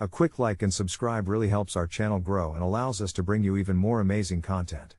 A quick like and subscribe really helps our channel grow and allows us to bring you even more amazing content.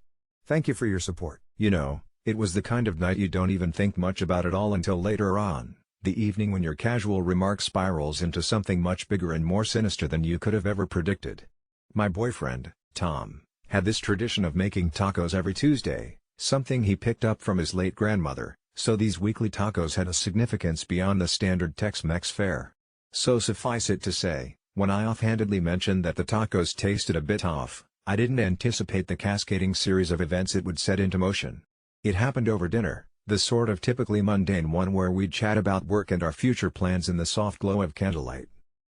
Thank you for your support. You know, it was the kind of night you don't even think much about it all until later on, the evening when your casual remark spirals into something much bigger and more sinister than you could have ever predicted. My boyfriend, Tom, had this tradition of making tacos every Tuesday, something he picked up from his late grandmother, so these weekly tacos had a significance beyond the standard Tex-Mex fare. So suffice it to say, when I offhandedly mentioned that the tacos tasted a bit off, I didn't anticipate the cascading series of events it would set into motion. It happened over dinner, the sort of typically mundane one where we'd chat about work and our future plans in the soft glow of candlelight.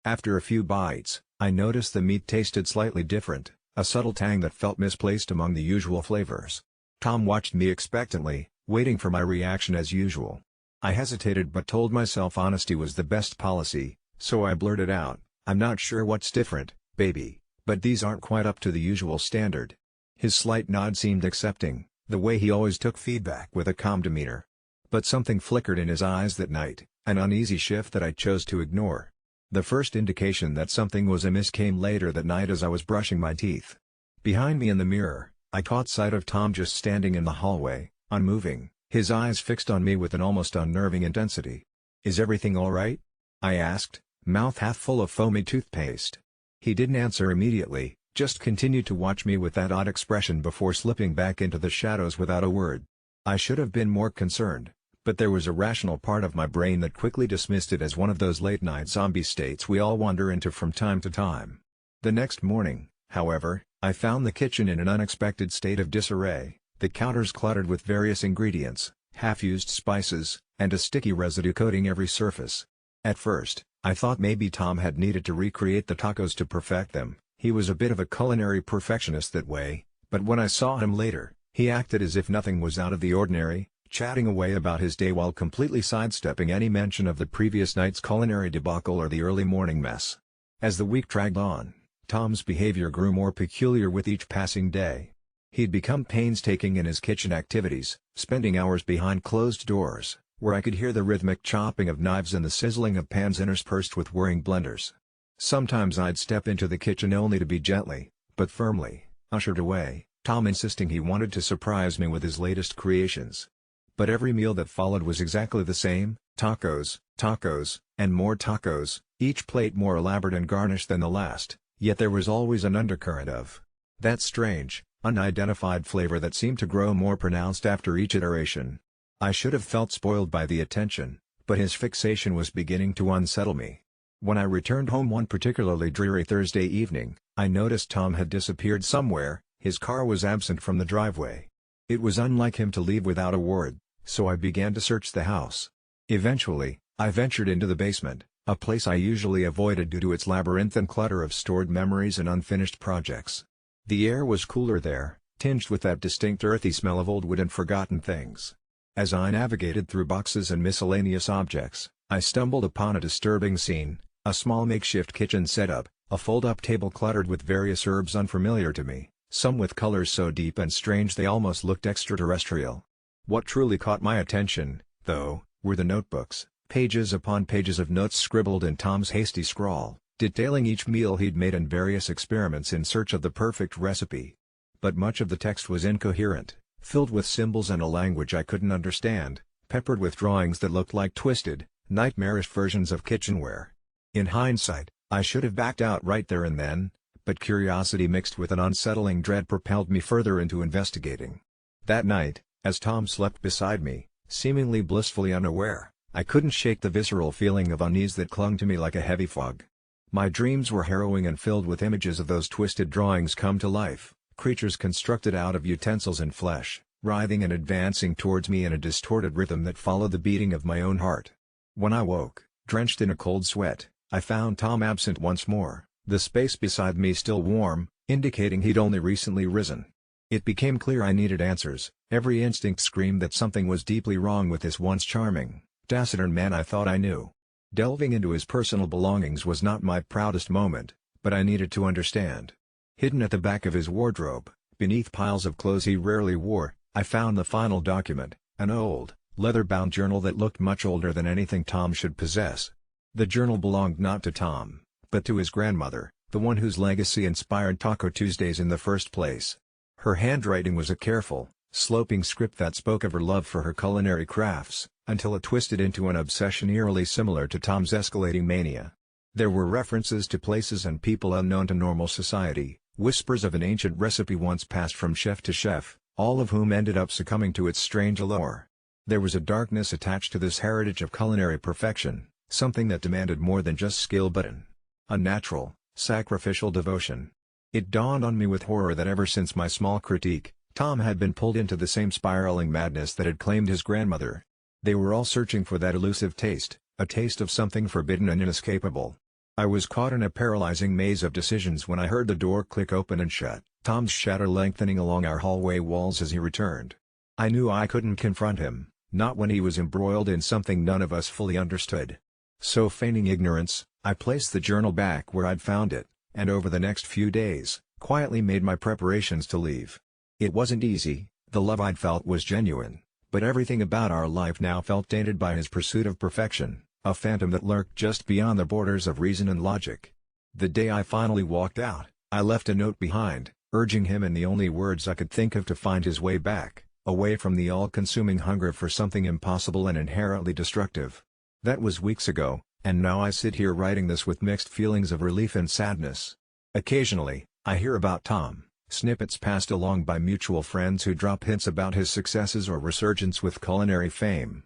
After a few bites, I noticed the meat tasted slightly different, a subtle tang that felt misplaced among the usual flavors. Tom watched me expectantly, waiting for my reaction as usual. I hesitated but told myself honesty was the best policy, so I blurted out, "I'm not sure what's different, baby, but these aren't quite up to the usual standard." His slight nod seemed accepting, the way he always took feedback with a calm demeanor. But something flickered in his eyes that night, an uneasy shift that I chose to ignore. The first indication that something was amiss came later that night as I was brushing my teeth. Behind me in the mirror, I caught sight of Tom just standing in the hallway, unmoving, his eyes fixed on me with an almost unnerving intensity. "Is everything all right?" I asked, mouth half full of foamy toothpaste. He didn't answer immediately, just continued to watch me with that odd expression before slipping back into the shadows without a word. I should have been more concerned, but there was a rational part of my brain that quickly dismissed it as one of those late-night zombie states we all wander into from time to time. The next morning, however, I found the kitchen in an unexpected state of disarray, the counters cluttered with various ingredients, half-used spices, and a sticky residue coating every surface. At first, I thought maybe Tom had needed to recreate the tacos to perfect them. He was a bit of a culinary perfectionist that way, but when I saw him later, he acted as if nothing was out of the ordinary, chatting away about his day while completely sidestepping any mention of the previous night's culinary debacle or the early morning mess. As the week dragged on, Tom's behavior grew more peculiar with each passing day. He'd become painstaking in his kitchen activities, spending hours behind closed doors, where I could hear the rhythmic chopping of knives and the sizzling of pans interspersed with whirring blenders. Sometimes I'd step into the kitchen only to be gently, but firmly, ushered away, Tom insisting he wanted to surprise me with his latest creations. But every meal that followed was exactly the same: tacos, tacos, and more tacos, each plate more elaborate and garnished than the last, yet there was always an undercurrent of that strange, unidentified flavor that seemed to grow more pronounced after each iteration. I should have felt spoiled by the attention, but his fixation was beginning to unsettle me. When I returned home one particularly dreary Thursday evening, I noticed Tom had disappeared somewhere. His car was absent from the driveway. It was unlike him to leave without a word, so I began to search the house. Eventually, I ventured into the basement, a place I usually avoided due to its labyrinthine clutter of stored memories and unfinished projects. The air was cooler there, tinged with that distinct earthy smell of old wood and forgotten things. As I navigated through boxes and miscellaneous objects, I stumbled upon a disturbing scene: a small makeshift kitchen setup, a fold-up table cluttered with various herbs unfamiliar to me, some with colors so deep and strange they almost looked extraterrestrial. What truly caught my attention, though, were the notebooks, pages upon pages of notes scribbled in Tom's hasty scrawl, detailing each meal he'd made and various experiments in search of the perfect recipe. But much of the text was incoherent, filled with symbols and a language I couldn't understand, peppered with drawings that looked like twisted, nightmarish versions of kitchenware. In hindsight, I should have backed out right there and then, but curiosity mixed with an unsettling dread propelled me further into investigating. That night, as Tom slept beside me, seemingly blissfully unaware, I couldn't shake the visceral feeling of unease that clung to me like a heavy fog. My dreams were harrowing and filled with images of those twisted drawings come to life. Creatures constructed out of utensils and flesh, writhing and advancing towards me in a distorted rhythm that followed the beating of my own heart. When I woke, drenched in a cold sweat, I found Tom absent once more, the space beside me still warm, indicating he'd only recently risen. It became clear I needed answers. Every instinct screamed that something was deeply wrong with this once charming, taciturn man I thought I knew. Delving into his personal belongings was not my proudest moment, but I needed to understand. Hidden at the back of his wardrobe, beneath piles of clothes he rarely wore, I found the final document, an old, leather-bound journal that looked much older than anything Tom should possess. The journal belonged not to Tom, but to his grandmother, the one whose legacy inspired Taco Tuesdays in the first place. Her handwriting was a careful, sloping script that spoke of her love for her culinary crafts, until it twisted into an obsession eerily similar to Tom's escalating mania. There were references to places and people unknown to normal society, whispers of an ancient recipe once passed from chef to chef, all of whom ended up succumbing to its strange allure. There was a darkness attached to this heritage of culinary perfection, something that demanded more than just skill but an unnatural, sacrificial devotion. It dawned on me with horror that ever since my small critique, Tom had been pulled into the same spiraling madness that had claimed his grandmother. They were all searching for that elusive taste, a taste of something forbidden and inescapable. I was caught in a paralyzing maze of decisions when I heard the door click open and shut, Tom's shadow lengthening along our hallway walls as he returned. I knew I couldn't confront him, not when he was embroiled in something none of us fully understood. So feigning ignorance, I placed the journal back where I'd found it, and over the next few days, quietly made my preparations to leave. It wasn't easy, the love I'd felt was genuine, but everything about our life now felt tainted by his pursuit of perfection, a phantom that lurked just beyond the borders of reason and logic. The day I finally walked out, I left a note behind, urging him in the only words I could think of to find his way back, away from the all-consuming hunger for something impossible and inherently destructive. That was weeks ago, and now I sit here writing this with mixed feelings of relief and sadness. Occasionally, I hear about Tom, snippets passed along by mutual friends who drop hints about his successes or resurgence with culinary fame.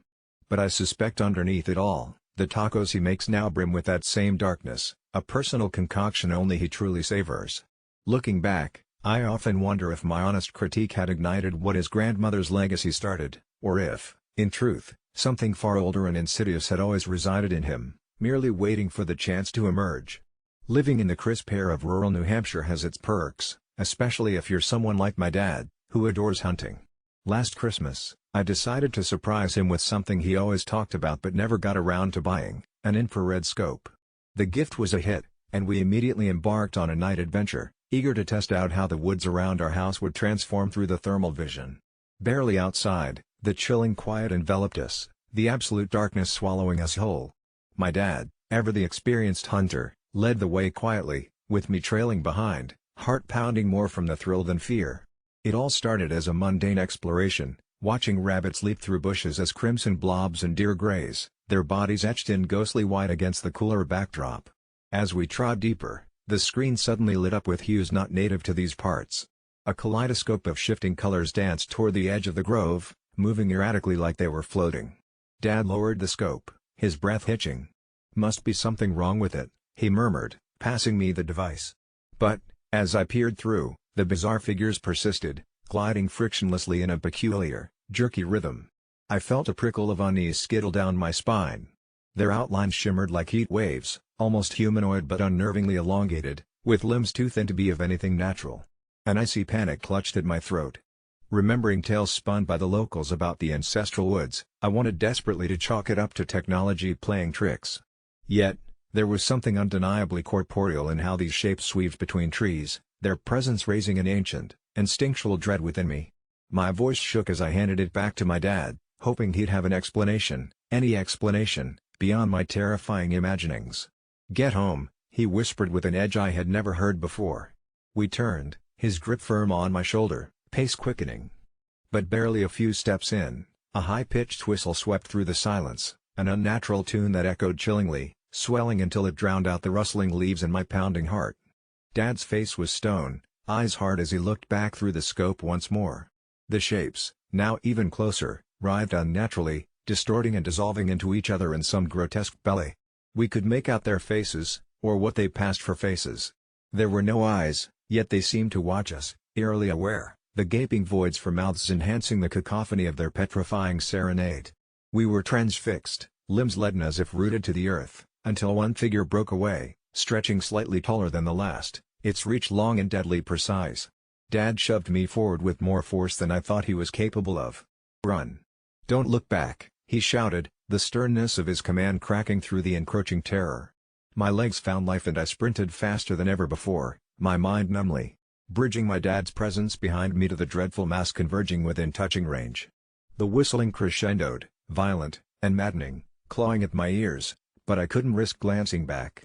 But I suspect underneath it all, the tacos he makes now brim with that same darkness, a personal concoction only he truly savors. Looking back, I often wonder if my honest critique had ignited what his grandmother's legacy started, or if, in truth, something far older and insidious had always resided in him, merely waiting for the chance to emerge. Living in the crisp air of rural New Hampshire has its perks, especially if you're someone like my dad, who adores hunting. Last Christmas, I decided to surprise him with something he always talked about but never got around to buying, an infrared scope. The gift was a hit, and we immediately embarked on a night adventure, eager to test out how the woods around our house would transform through the thermal vision. Barely outside, the chilling quiet enveloped us, the absolute darkness swallowing us whole. My dad, ever the experienced hunter, led the way quietly, with me trailing behind, heart pounding more from the thrill than fear. It all started as a mundane exploration, watching rabbits leap through bushes as crimson blobs and deer graze, their bodies etched in ghostly white against the cooler backdrop. As we trod deeper, the screen suddenly lit up with hues not native to these parts. A kaleidoscope of shifting colors danced toward the edge of the grove, moving erratically like they were floating. Dad lowered the scope, his breath hitching. "Must be something wrong with it," he murmured, passing me the device. But, as I peered through, the bizarre figures persisted, gliding frictionlessly in a peculiar, jerky rhythm. I felt a prickle of unease skittle down my spine. Their outlines shimmered like heat waves, almost humanoid but unnervingly elongated, with limbs too thin to be of anything natural. An icy panic clutched at my throat. Remembering tales spun by the locals about the ancestral woods, I wanted desperately to chalk it up to technology playing tricks. Yet, there was something undeniably corporeal in how these shapes weaved between trees, their presence raising an ancient, instinctual dread within me. My voice shook as I handed it back to my dad, hoping he'd have an explanation, any explanation, beyond my terrifying imaginings. "Get home," he whispered with an edge I had never heard before. We turned, his grip firm on my shoulder, pace quickening. But barely a few steps in, a high-pitched whistle swept through the silence, an unnatural tune that echoed chillingly, swelling until it drowned out the rustling leaves and my pounding heart. Dad's face was stone, eyes hard as he looked back through the scope once more. The shapes, now even closer, writhed unnaturally, distorting and dissolving into each other in some grotesque ballet. We could make out their faces, or what they passed for faces. There were no eyes, yet they seemed to watch us, eerily aware, the gaping voids for mouths enhancing the cacophony of their petrifying serenade. We were transfixed, limbs leaden as if rooted to the earth, until one figure broke away, stretching slightly taller than the last, its reach long and deadly precise. Dad shoved me forward with more force than I thought he was capable of. "Run! Don't look back," he shouted, the sternness of his command cracking through the encroaching terror. My legs found life and I sprinted faster than ever before, my mind numbly bridging my dad's presence behind me to the dreadful mass converging within touching range. The whistling crescendoed, violent, and maddening, clawing at my ears, but I couldn't risk glancing back.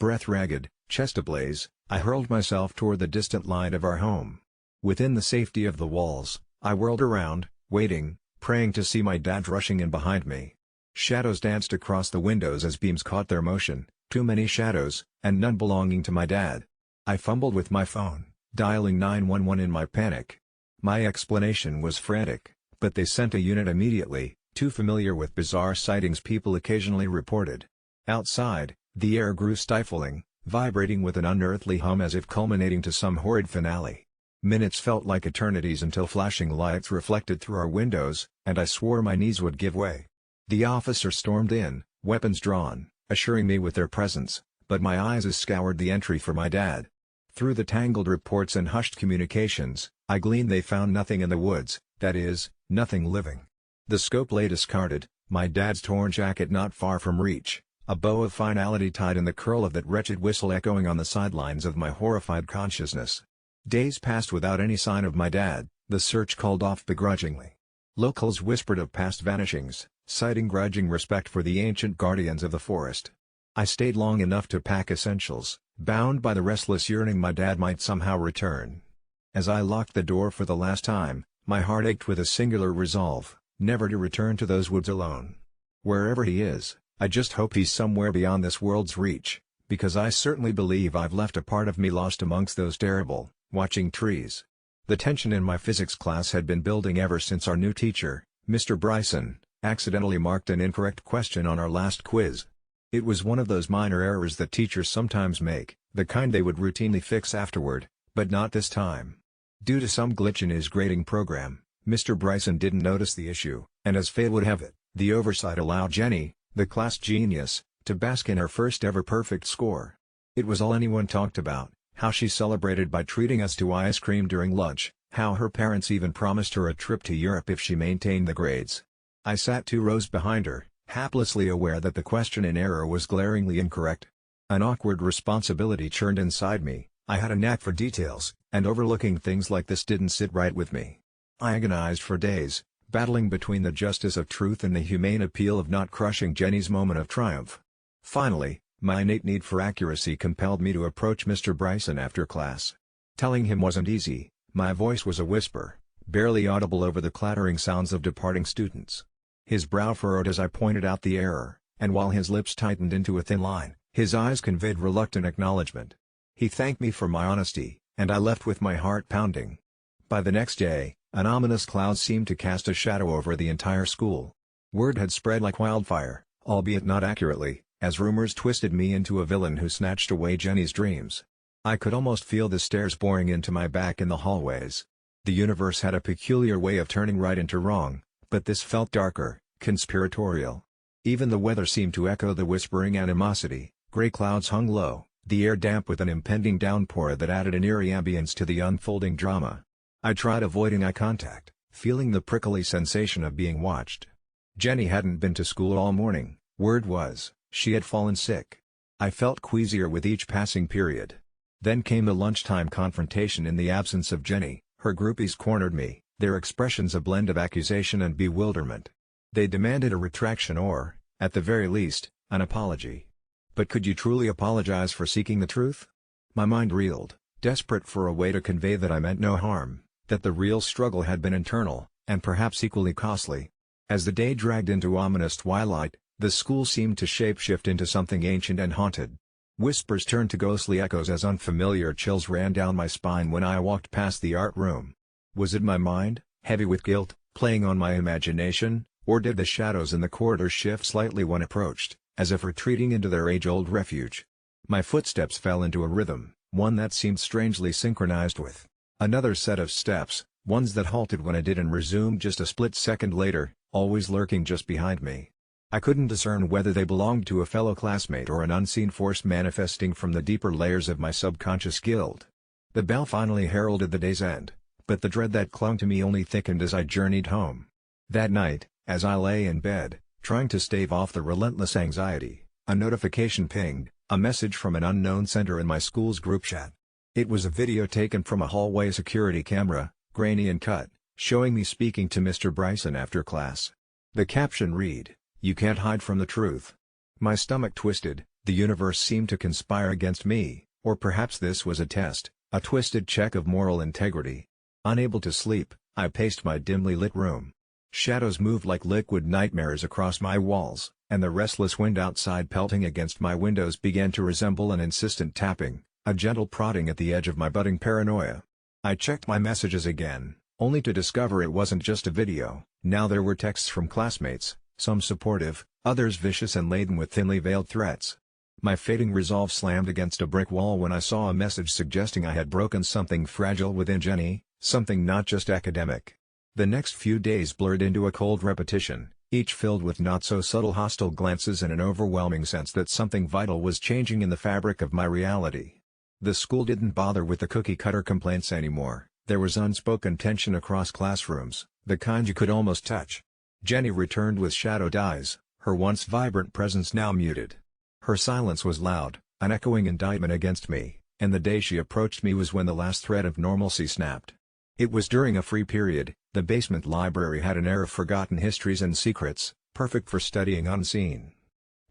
Breath ragged, chest ablaze, I hurled myself toward the distant light of our home. Within the safety of the walls, I whirled around, waiting, praying to see my dad rushing in behind me. Shadows danced across the windows as beams caught their motion, too many shadows, and none belonging to my dad. I fumbled with my phone, dialing 911 in my panic. My explanation was frantic, but they sent a unit immediately, too familiar with bizarre sightings people occasionally reported. Outside, the air grew stifling, vibrating with an unearthly hum as if culminating to some horrid finale. Minutes felt like eternities until flashing lights reflected through our windows, and I swore my knees would give way. The officer stormed in, weapons drawn, assuring me with their presence, but my eyes scoured the entry for my dad. Through the tangled reports and hushed communications, I gleaned they found nothing in the woods, that is, nothing living. The scope lay discarded, my dad's torn jacket not far from reach, a bow of finality tied in the curl of that wretched whistle echoing on the sidelines of my horrified consciousness. Days passed without any sign of my dad, the search called off begrudgingly. Locals whispered of past vanishings, citing grudging respect for the ancient guardians of the forest. I stayed long enough to pack essentials, bound by the restless yearning my dad might somehow return. As I locked the door for the last time, my heart ached with a singular resolve, never to return to those woods alone. Wherever he is, I just hope he's somewhere beyond this world's reach, because I certainly believe I've left a part of me lost amongst those terrible, watching trees. The tension in my physics class had been building ever since our new teacher, Mr. Bryson, accidentally marked an incorrect question on our last quiz. It was one of those minor errors that teachers sometimes make, the kind they would routinely fix afterward, but not this time. Due to some glitch in his grading program, Mr. Bryson didn't notice the issue, and as fate would have it, the oversight allowed Jenny, the class genius, to bask in her first ever perfect score. It was all anyone talked about, how she celebrated by treating us to ice cream during lunch, how her parents even promised her a trip to Europe if she maintained the grades. I sat 2 rows behind her, haplessly aware that the question in error was glaringly incorrect. An awkward responsibility churned inside me. I had a knack for details, and overlooking things like this didn't sit right with me. I agonized for days, battling between the justice of truth and the humane appeal of not crushing Jenny's moment of triumph. Finally, my innate need for accuracy compelled me to approach Mr. Bryson after class. Telling him wasn't easy, my voice was a whisper, barely audible over the clattering sounds of departing students. His brow furrowed as I pointed out the error, and while his lips tightened into a thin line, his eyes conveyed reluctant acknowledgement. He thanked me for my honesty, and I left with my heart pounding. By the next day, an ominous cloud seemed to cast a shadow over the entire school. Word had spread like wildfire, albeit not accurately, as rumors twisted me into a villain who snatched away Jenny's dreams. I could almost feel the stares boring into my back in the hallways. The universe had a peculiar way of turning right into wrong, but this felt darker, conspiratorial. Even the weather seemed to echo the whispering animosity. Gray clouds hung low, the air damp with an impending downpour that added an eerie ambience to the unfolding drama. I tried avoiding eye contact, feeling the prickly sensation of being watched. Jenny hadn't been to school all morning. Word was, she had fallen sick. I felt queasier with each passing period. Then came the lunchtime confrontation in the absence of Jenny. Her groupies cornered me, their expressions a blend of accusation and bewilderment. They demanded a retraction or, at the very least, an apology. But could you truly apologize for seeking the truth? My mind reeled, desperate for a way to convey that I meant no harm, that the real struggle had been internal, and perhaps equally costly. As the day dragged into ominous twilight, the school seemed to shapeshift into something ancient and haunted. Whispers turned to ghostly echoes as unfamiliar chills ran down my spine when I walked past the art room. Was it my mind, heavy with guilt, playing on my imagination, or did the shadows in the corridor shift slightly when approached, as if retreating into their age-old refuge? My footsteps fell into a rhythm, one that seemed strangely synchronized with another set of steps, ones that halted when I did and resumed just a split second later, always lurking just behind me. I couldn't discern whether they belonged to a fellow classmate or an unseen force manifesting from the deeper layers of my subconscious guild. The bell finally heralded the day's end, but the dread that clung to me only thickened as I journeyed home. That night, as I lay in bed, trying to stave off the relentless anxiety, a notification pinged, a message from an unknown sender in my school's group chat. It was a video taken from a hallway security camera, grainy and cut, showing me speaking to Mr. Bryson after class. The caption read, "You can't hide from the truth." My stomach twisted, The universe seemed to conspire against me, or perhaps this was a test, a twisted check of moral integrity. Unable to sleep, I paced my dimly lit room. Shadows moved like liquid nightmares across my walls, and the restless wind outside pelting against my windows began to resemble an insistent tapping, a gentle prodding at the edge of my budding paranoia. I checked my messages again, only to discover it wasn't just a video. Now there were texts from classmates, some supportive, others vicious and laden with thinly veiled threats. My fading resolve slammed against a brick wall when I saw a message suggesting I had broken something fragile within Jenny, something not just academic. The next few days blurred into a cold repetition, each filled with not-so-subtle hostile glances and an overwhelming sense that something vital was changing in the fabric of my reality. The school didn't bother with the cookie-cutter complaints anymore. There was unspoken tension across classrooms, the kind you could almost touch. Jenny returned with shadowed eyes, her once vibrant presence now muted. Her silence was loud, an echoing indictment against me, and the day she approached me was when the last thread of normalcy snapped. It was during a free period. The basement library had an air of forgotten histories and secrets, perfect for studying unseen.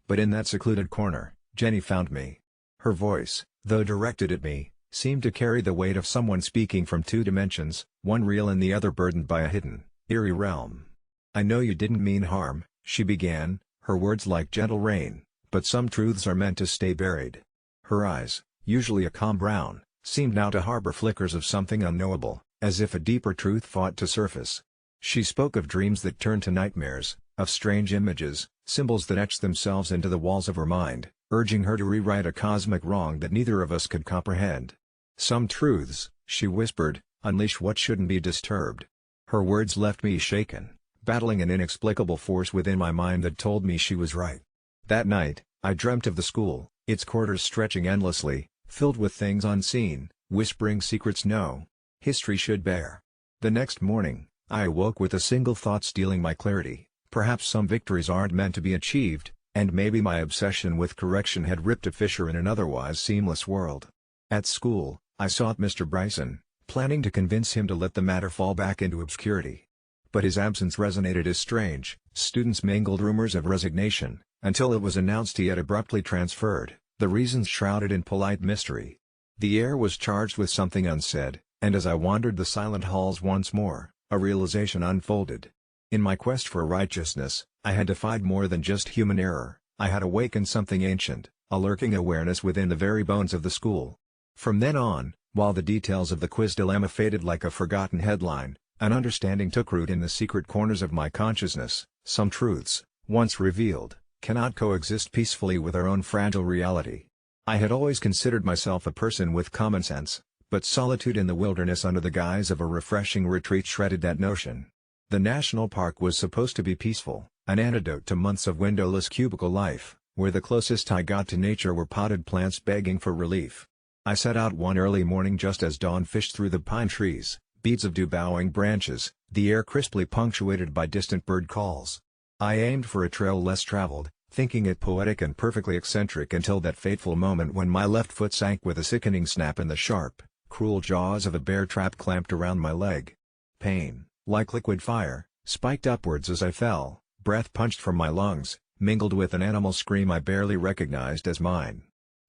But in that secluded corner, Jenny found me. Her voice, though directed at me, seemed to carry the weight of someone speaking from two dimensions, one real and the other burdened by a hidden, eerie realm. "I know you didn't mean harm," she began, her words like gentle rain, "but some truths are meant to stay buried." Her eyes, usually a calm brown, seemed now to harbor flickers of something unknowable, as if a deeper truth fought to surface. She spoke of dreams that turned to nightmares, of strange images, symbols that etched themselves into the walls of her mind, urging her to rewrite a cosmic wrong that neither of us could comprehend. "Some truths," she whispered, "unleash what shouldn't be disturbed." Her words left me shaken, battling an inexplicable force within my mind that told me she was right. That night, I dreamt of the school, its corridors stretching endlessly, filled with things unseen, whispering secrets no history should bear. The next morning, I awoke with a single thought stealing my clarity: perhaps some victories aren't meant to be achieved, and maybe my obsession with correction had ripped a fissure in an otherwise seamless world. At school, I sought Mr. Bryson, planning to convince him to let the matter fall back into obscurity. But his absence resonated as strange. Students mingled rumors of resignation, until it was announced he had abruptly transferred, the reasons shrouded in polite mystery. The air was charged with something unsaid, and as I wandered the silent halls once more, a realization unfolded. In my quest for righteousness, I had defied more than just human error. I had awakened something ancient, a lurking awareness within the very bones of the school. From then on, while the details of the quiz dilemma faded like a forgotten headline, an understanding took root in the secret corners of my consciousness. Some truths, once revealed, cannot coexist peacefully with our own fragile reality. I had always considered myself a person with common sense, but solitude in the wilderness under the guise of a refreshing retreat shredded that notion. The national park was supposed to be peaceful, an antidote to months of windowless cubicle life, where the closest I got to nature were potted plants begging for relief. I set out one early morning just as dawn fished through the pine trees, beads of dew bowing branches, the air crisply punctuated by distant bird calls. I aimed for a trail less traveled, thinking it poetic and perfectly eccentric until that fateful moment when my left foot sank with a sickening snap and the sharp, cruel jaws of a bear trap clamped around my leg. Pain, like liquid fire, spiked upwards as I fell, breath punched from my lungs, mingled with an animal scream I barely recognized as mine.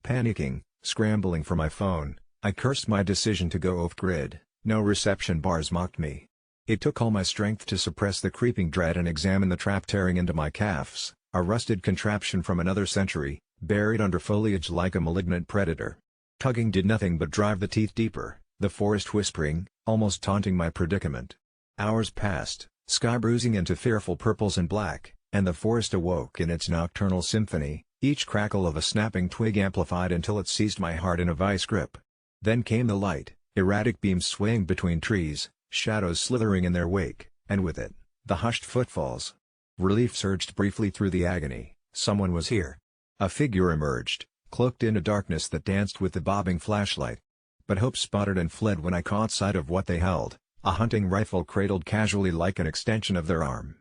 Panicking, scrambling for my phone, I cursed my decision to go off-grid. No reception bars mocked me. It took all my strength to suppress the creeping dread and examine the trap tearing into my calves, a rusted contraption from another century, buried under foliage like a malignant predator. Tugging did nothing but drive the teeth deeper, the forest whispering, almost taunting my predicament. Hours passed, sky bruising into fearful purples and black, and the forest awoke in its nocturnal symphony, each crackle of a snapping twig amplified until it seized my heart in a vice grip. Then came the light, erratic beams swaying between trees, shadows slithering in their wake, and with it, the hushed footfalls. Relief surged briefly through the agony. Someone was here. A figure emerged, cloaked in a darkness that danced with the bobbing flashlight. But hope spotted and fled when I caught sight of what they held, a hunting rifle cradled casually like an extension of their arm.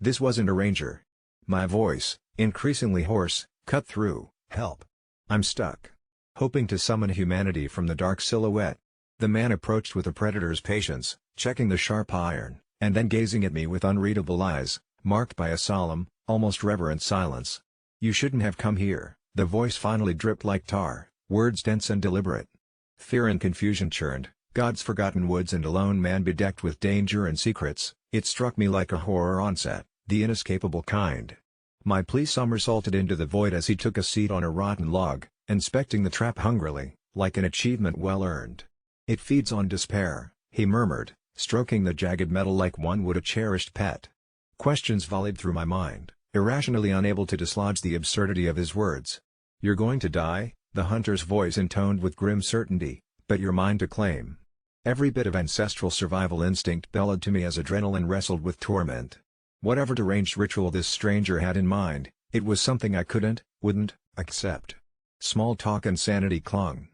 This wasn't a ranger. My voice, increasingly hoarse, cut through. "Help! I'm stuck." Hoping to summon humanity from the dark silhouette. The man approached with a predator's patience, checking the sharp iron, and then gazing at me with unreadable eyes, marked by a solemn, almost reverent silence. "You shouldn't have come here," The voice finally dripped like tar, words dense and deliberate. Fear and confusion churned, God's forgotten woods and a lone man bedecked with danger and secrets. It struck me like a horror onset, the inescapable kind. My plea somersaulted into the void as he took a seat on a rotten log, inspecting the trap hungrily, like an achievement well earned. "It feeds on despair," he murmured, stroking the jagged metal like one would a cherished pet. Questions volleyed through my mind, irrationally unable to dislodge the absurdity of his words. "You're going to die," the hunter's voice intoned with grim certainty, "but you're mine to claim." Every bit of ancestral survival instinct bellowed to me as adrenaline wrestled with torment. Whatever deranged ritual this stranger had in mind, it was something I wouldn't, accept. Small talk and sanity clung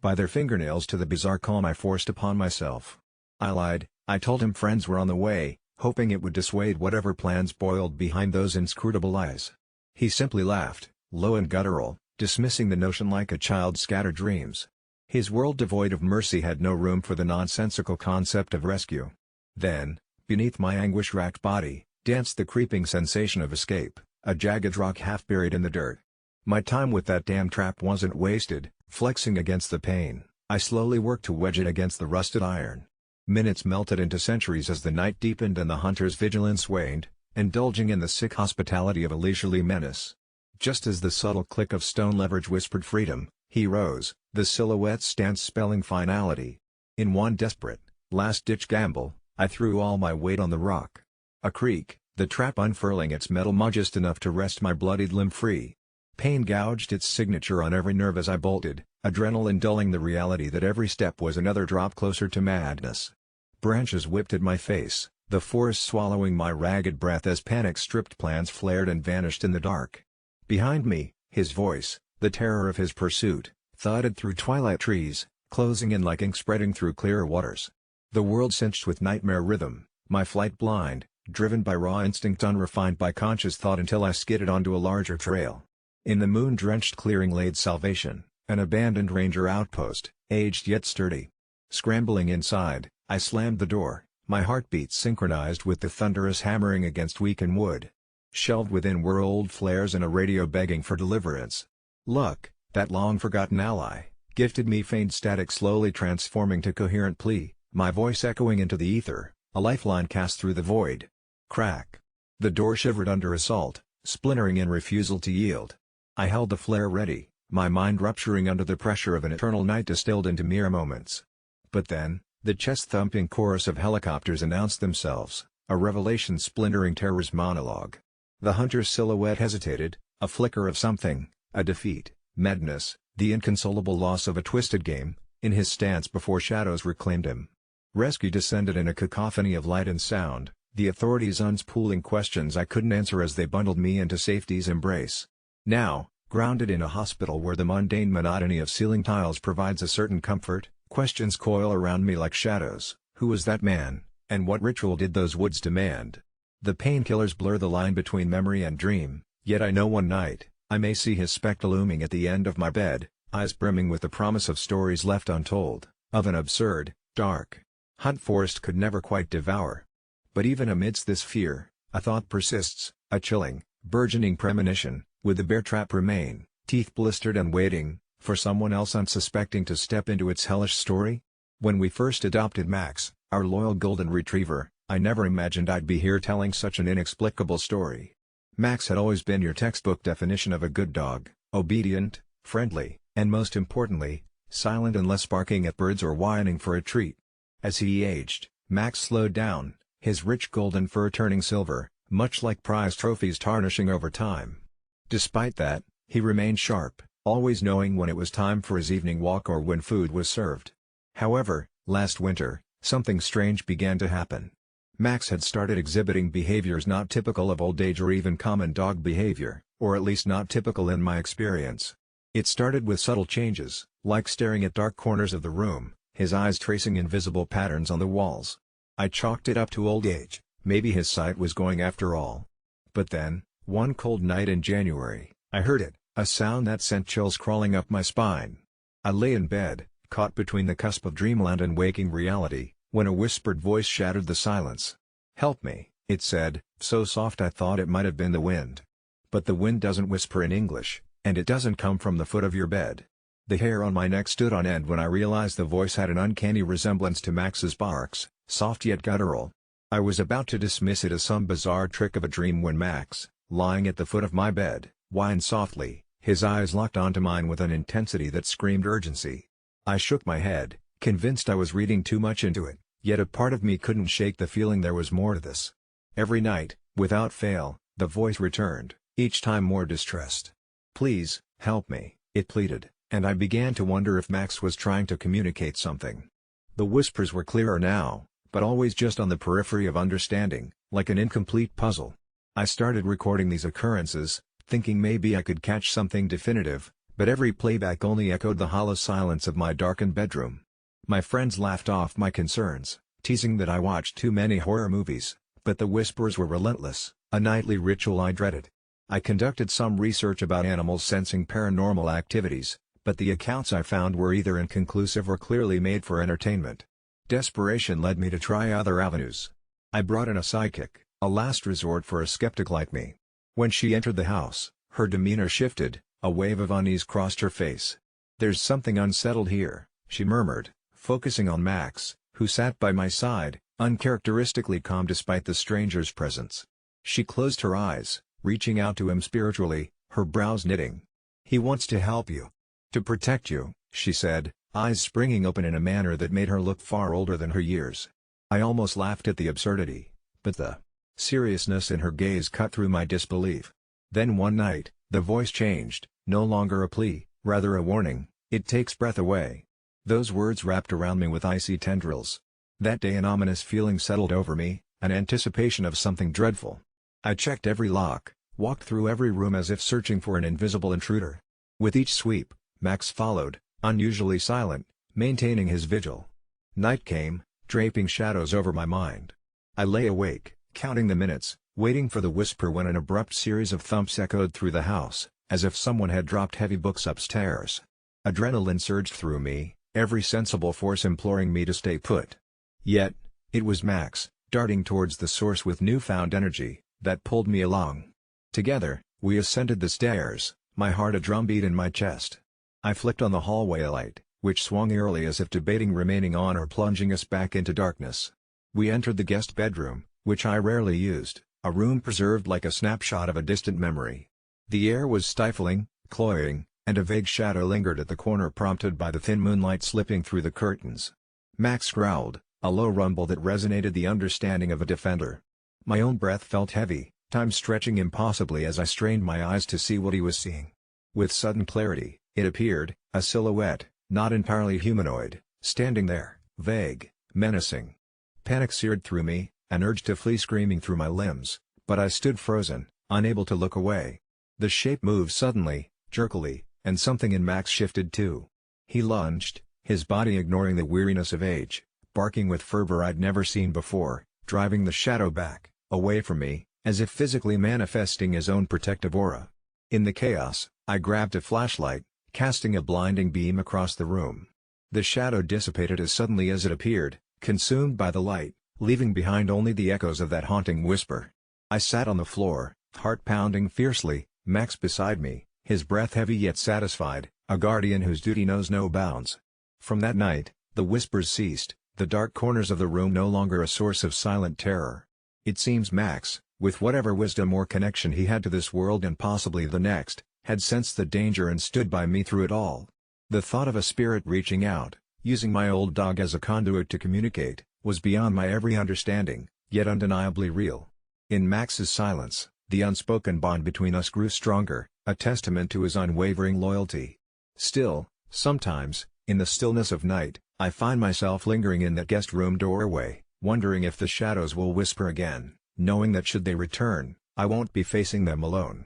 by their fingernails to the bizarre calm I forced upon myself. I lied. I told him friends were on the way, hoping it would dissuade whatever plans boiled behind those inscrutable eyes. He simply laughed, low and guttural, dismissing the notion like a child's scattered dreams. His world devoid of mercy had no room for the nonsensical concept of rescue. Then, beneath my anguish-racked body, danced the creeping sensation of escape, a jagged rock half buried in the dirt. My time with that damn trap wasn't wasted. Flexing against the pain, I slowly worked to wedge it against the rusted iron. Minutes melted into centuries as the night deepened and the hunter's vigilance waned, indulging in the sick hospitality of a leisurely menace. Just as the subtle click of stone leverage whispered freedom, he rose, the silhouette's stance spelling finality. In one desperate, last-ditch gamble, I threw all my weight on the rock. A creak, the trap unfurling its metal maw just enough to wrest my bloodied limb free. Pain gouged its signature on every nerve as I bolted, adrenaline dulling the reality that every step was another drop closer to madness. Branches whipped at my face, the forest swallowing my ragged breath as panic-stripped plans flared and vanished in the dark. Behind me, his voice, the terror of his pursuit, thudded through twilight trees, closing in like ink spreading through clear waters. The world cinched with nightmare rhythm, my flight blind, driven by raw instinct unrefined by conscious thought until I skidded onto a larger trail. In the moon-drenched clearing laid Salvation, an abandoned ranger outpost, aged yet sturdy. Scrambling inside, I slammed the door, my heartbeat synchronized with the thunderous hammering against weakened wood. Shelved within were old flares and a radio begging for deliverance. Luck, that long-forgotten ally, gifted me faint static slowly transforming to coherent plea, my voice echoing into the ether, a lifeline cast through the void. Crack. The door shivered under assault, splintering in refusal to yield. I held the flare ready, my mind rupturing under the pressure of an eternal night distilled into mere moments. But then, the chest-thumping chorus of helicopters announced themselves, a revelation splintering terror's monologue. The hunter's silhouette hesitated, a flicker of something, a defeat, madness, the inconsolable loss of a twisted game, in his stance before shadows reclaimed him. Rescue descended in a cacophony of light and sound, the authorities unspooling questions I couldn't answer as they bundled me into safety's embrace. Now, grounded in a hospital where the mundane monotony of ceiling tiles provides a certain comfort, questions coil around me like shadows. Who was that man, and what ritual did those woods demand? The painkillers blur the line between memory and dream, yet I know one night, I may see his spectre looming at the end of my bed, eyes brimming with the promise of stories left untold, of an absurd, dark hunt forest could never quite devour. But even amidst this fear, a thought persists, a chilling, burgeoning premonition. Would the bear trap remain, teeth blistered and waiting, for someone else unsuspecting to step into its hellish story? When we first adopted Max, our loyal golden retriever, I never imagined I'd be here telling such an inexplicable story. Max had always been your textbook definition of a good dog, obedient, friendly, and most importantly, silent unless barking at birds or whining for a treat. As he aged, Max slowed down, his rich golden fur turning silver, much like prize trophies tarnishing over time. Despite that, he remained sharp, always knowing when it was time for his evening walk or when food was served. However, last winter, something strange began to happen. Max had started exhibiting behaviors not typical of old age or even common dog behavior, or at least not typical in my experience. It started with subtle changes, like staring at dark corners of the room, his eyes tracing invisible patterns on the walls. I chalked it up to old age, maybe his sight was going after all. But then, one cold night in January, I heard it, a sound that sent chills crawling up my spine. I lay in bed, caught between the cusp of dreamland and waking reality, when a whispered voice shattered the silence. "Help me," it said, so soft I thought it might have been the wind. But the wind doesn't whisper in English, And it doesn't come from the foot of your bed. The hair on my neck stood on end when I realized the voice had an uncanny resemblance to Max's barks, soft yet guttural. I was about to dismiss it as some bizarre trick of a dream when Max, lying at the foot of my bed, whined softly, his eyes locked onto mine with an intensity that screamed urgency. I shook my head, convinced I was reading too much into it, yet a part of me couldn't shake the feeling there was more to this. Every night, without fail, the voice returned, each time more distressed. "Please, help me," it pleaded, and I began to wonder if Max was trying to communicate something. The whispers were clearer now, but always just on the periphery of understanding, like an incomplete puzzle. I started recording these occurrences, thinking maybe I could catch something definitive, but every playback only echoed the hollow silence of my darkened bedroom. My friends laughed off my concerns, teasing that I watched too many horror movies, but the whispers were relentless, a nightly ritual I dreaded. I conducted some research about animals sensing paranormal activities, but the accounts I found were either inconclusive or clearly made for entertainment. Desperation led me to try other avenues. I brought in a psychic, a last resort for a skeptic like me. When she entered the house, her demeanor shifted, a wave of unease crossed her face. "There's something unsettled here," she murmured, focusing on Max, who sat by my side, uncharacteristically calm despite the stranger's presence. She closed her eyes, reaching out to him spiritually, her brows knitting. "He wants to help you. To protect you," she said, eyes springing open in a manner that made her look far older than her years. I almost laughed at the absurdity, but the seriousness in her gaze cut through my disbelief. Then one night, the voice changed, no longer a plea, rather a warning, "It takes breath away." Those words wrapped around me with icy tendrils. That day an ominous feeling settled over me, an anticipation of something dreadful. I checked every lock, walked through every room as if searching for an invisible intruder. With each sweep, Max followed, unusually silent, maintaining his vigil. Night came, draping shadows over my mind. I lay awake, counting the minutes, waiting for the whisper when an abrupt series of thumps echoed through the house, as if someone had dropped heavy books upstairs. Adrenaline surged through me, every sensible force imploring me to stay put. Yet, it was Max, darting towards the source with newfound energy, that pulled me along. Together, we ascended the stairs, my heart a drumbeat in my chest. I flicked on the hallway light, which swung eerily as if debating remaining on or plunging us back into darkness. We entered the guest bedroom, which I rarely used, a room preserved like a snapshot of a distant memory. The air was stifling, cloying, and a vague shadow lingered at the corner prompted by the thin moonlight slipping through the curtains. Max growled, a low rumble that resonated the understanding of a defender. My own breath felt heavy, time stretching impossibly as I strained my eyes to see what he was seeing. With sudden clarity, it appeared, a silhouette, not entirely humanoid, standing there, vague, menacing. Panic seared through me, an urge to flee screaming through my limbs, but I stood frozen, unable to look away. The shape moved suddenly, jerkily, and something in Max shifted too. He lunged, his body ignoring the weariness of age, barking with fervor I'd never seen before, driving the shadow back, away from me, as if physically manifesting his own protective aura. In the chaos, I grabbed a flashlight, casting a blinding beam across the room. The shadow dissipated as suddenly as it appeared, consumed by the light, leaving behind only the echoes of that haunting whisper. I sat on the floor, heart pounding fiercely, Max beside me, his breath heavy yet satisfied, a guardian whose duty knows no bounds. From that night, the whispers ceased, the dark corners of the room no longer a source of silent terror. It seems Max, with whatever wisdom or connection he had to this world and possibly the next, had sensed the danger and stood by me through it all. The thought of a spirit reaching out, using my old dog as a conduit to communicate, was beyond my every understanding, yet undeniably real. In Max's silence, the unspoken bond between us grew stronger, a testament to his unwavering loyalty. Still, sometimes, in the stillness of night, I find myself lingering in that guest room doorway, wondering if the shadows will whisper again, knowing that should they return, I won't be facing them alone.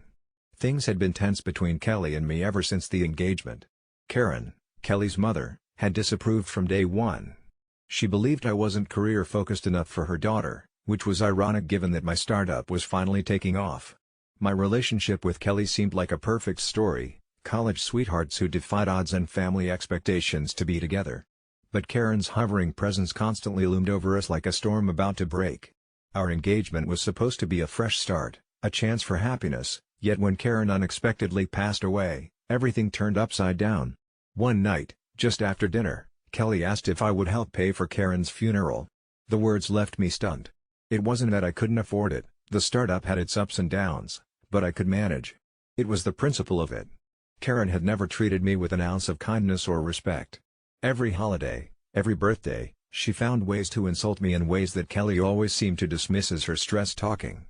Things had been tense between Kelly and me ever since the engagement. Karen, Kelly's mother, had disapproved from day one. She believed I wasn't career-focused enough for her daughter, which was ironic given that my startup was finally taking off. My relationship with Kelly seemed like a perfect story, college sweethearts who defied odds and family expectations to be together. But Karen's hovering presence constantly loomed over us like a storm about to break. Our engagement was supposed to be a fresh start, a chance for happiness, Yet when Karen unexpectedly passed away, everything turned upside down. One night, just after dinner, Kelly asked if I would help pay for Karen's funeral. The words left me stunned. It wasn't that I couldn't afford it, the startup had its ups and downs, but I could manage. It was the principle of it. Karen had never treated me with an ounce of kindness or respect. Every holiday, every birthday, she found ways to insult me in ways that Kelly always seemed to dismiss as her stress talking.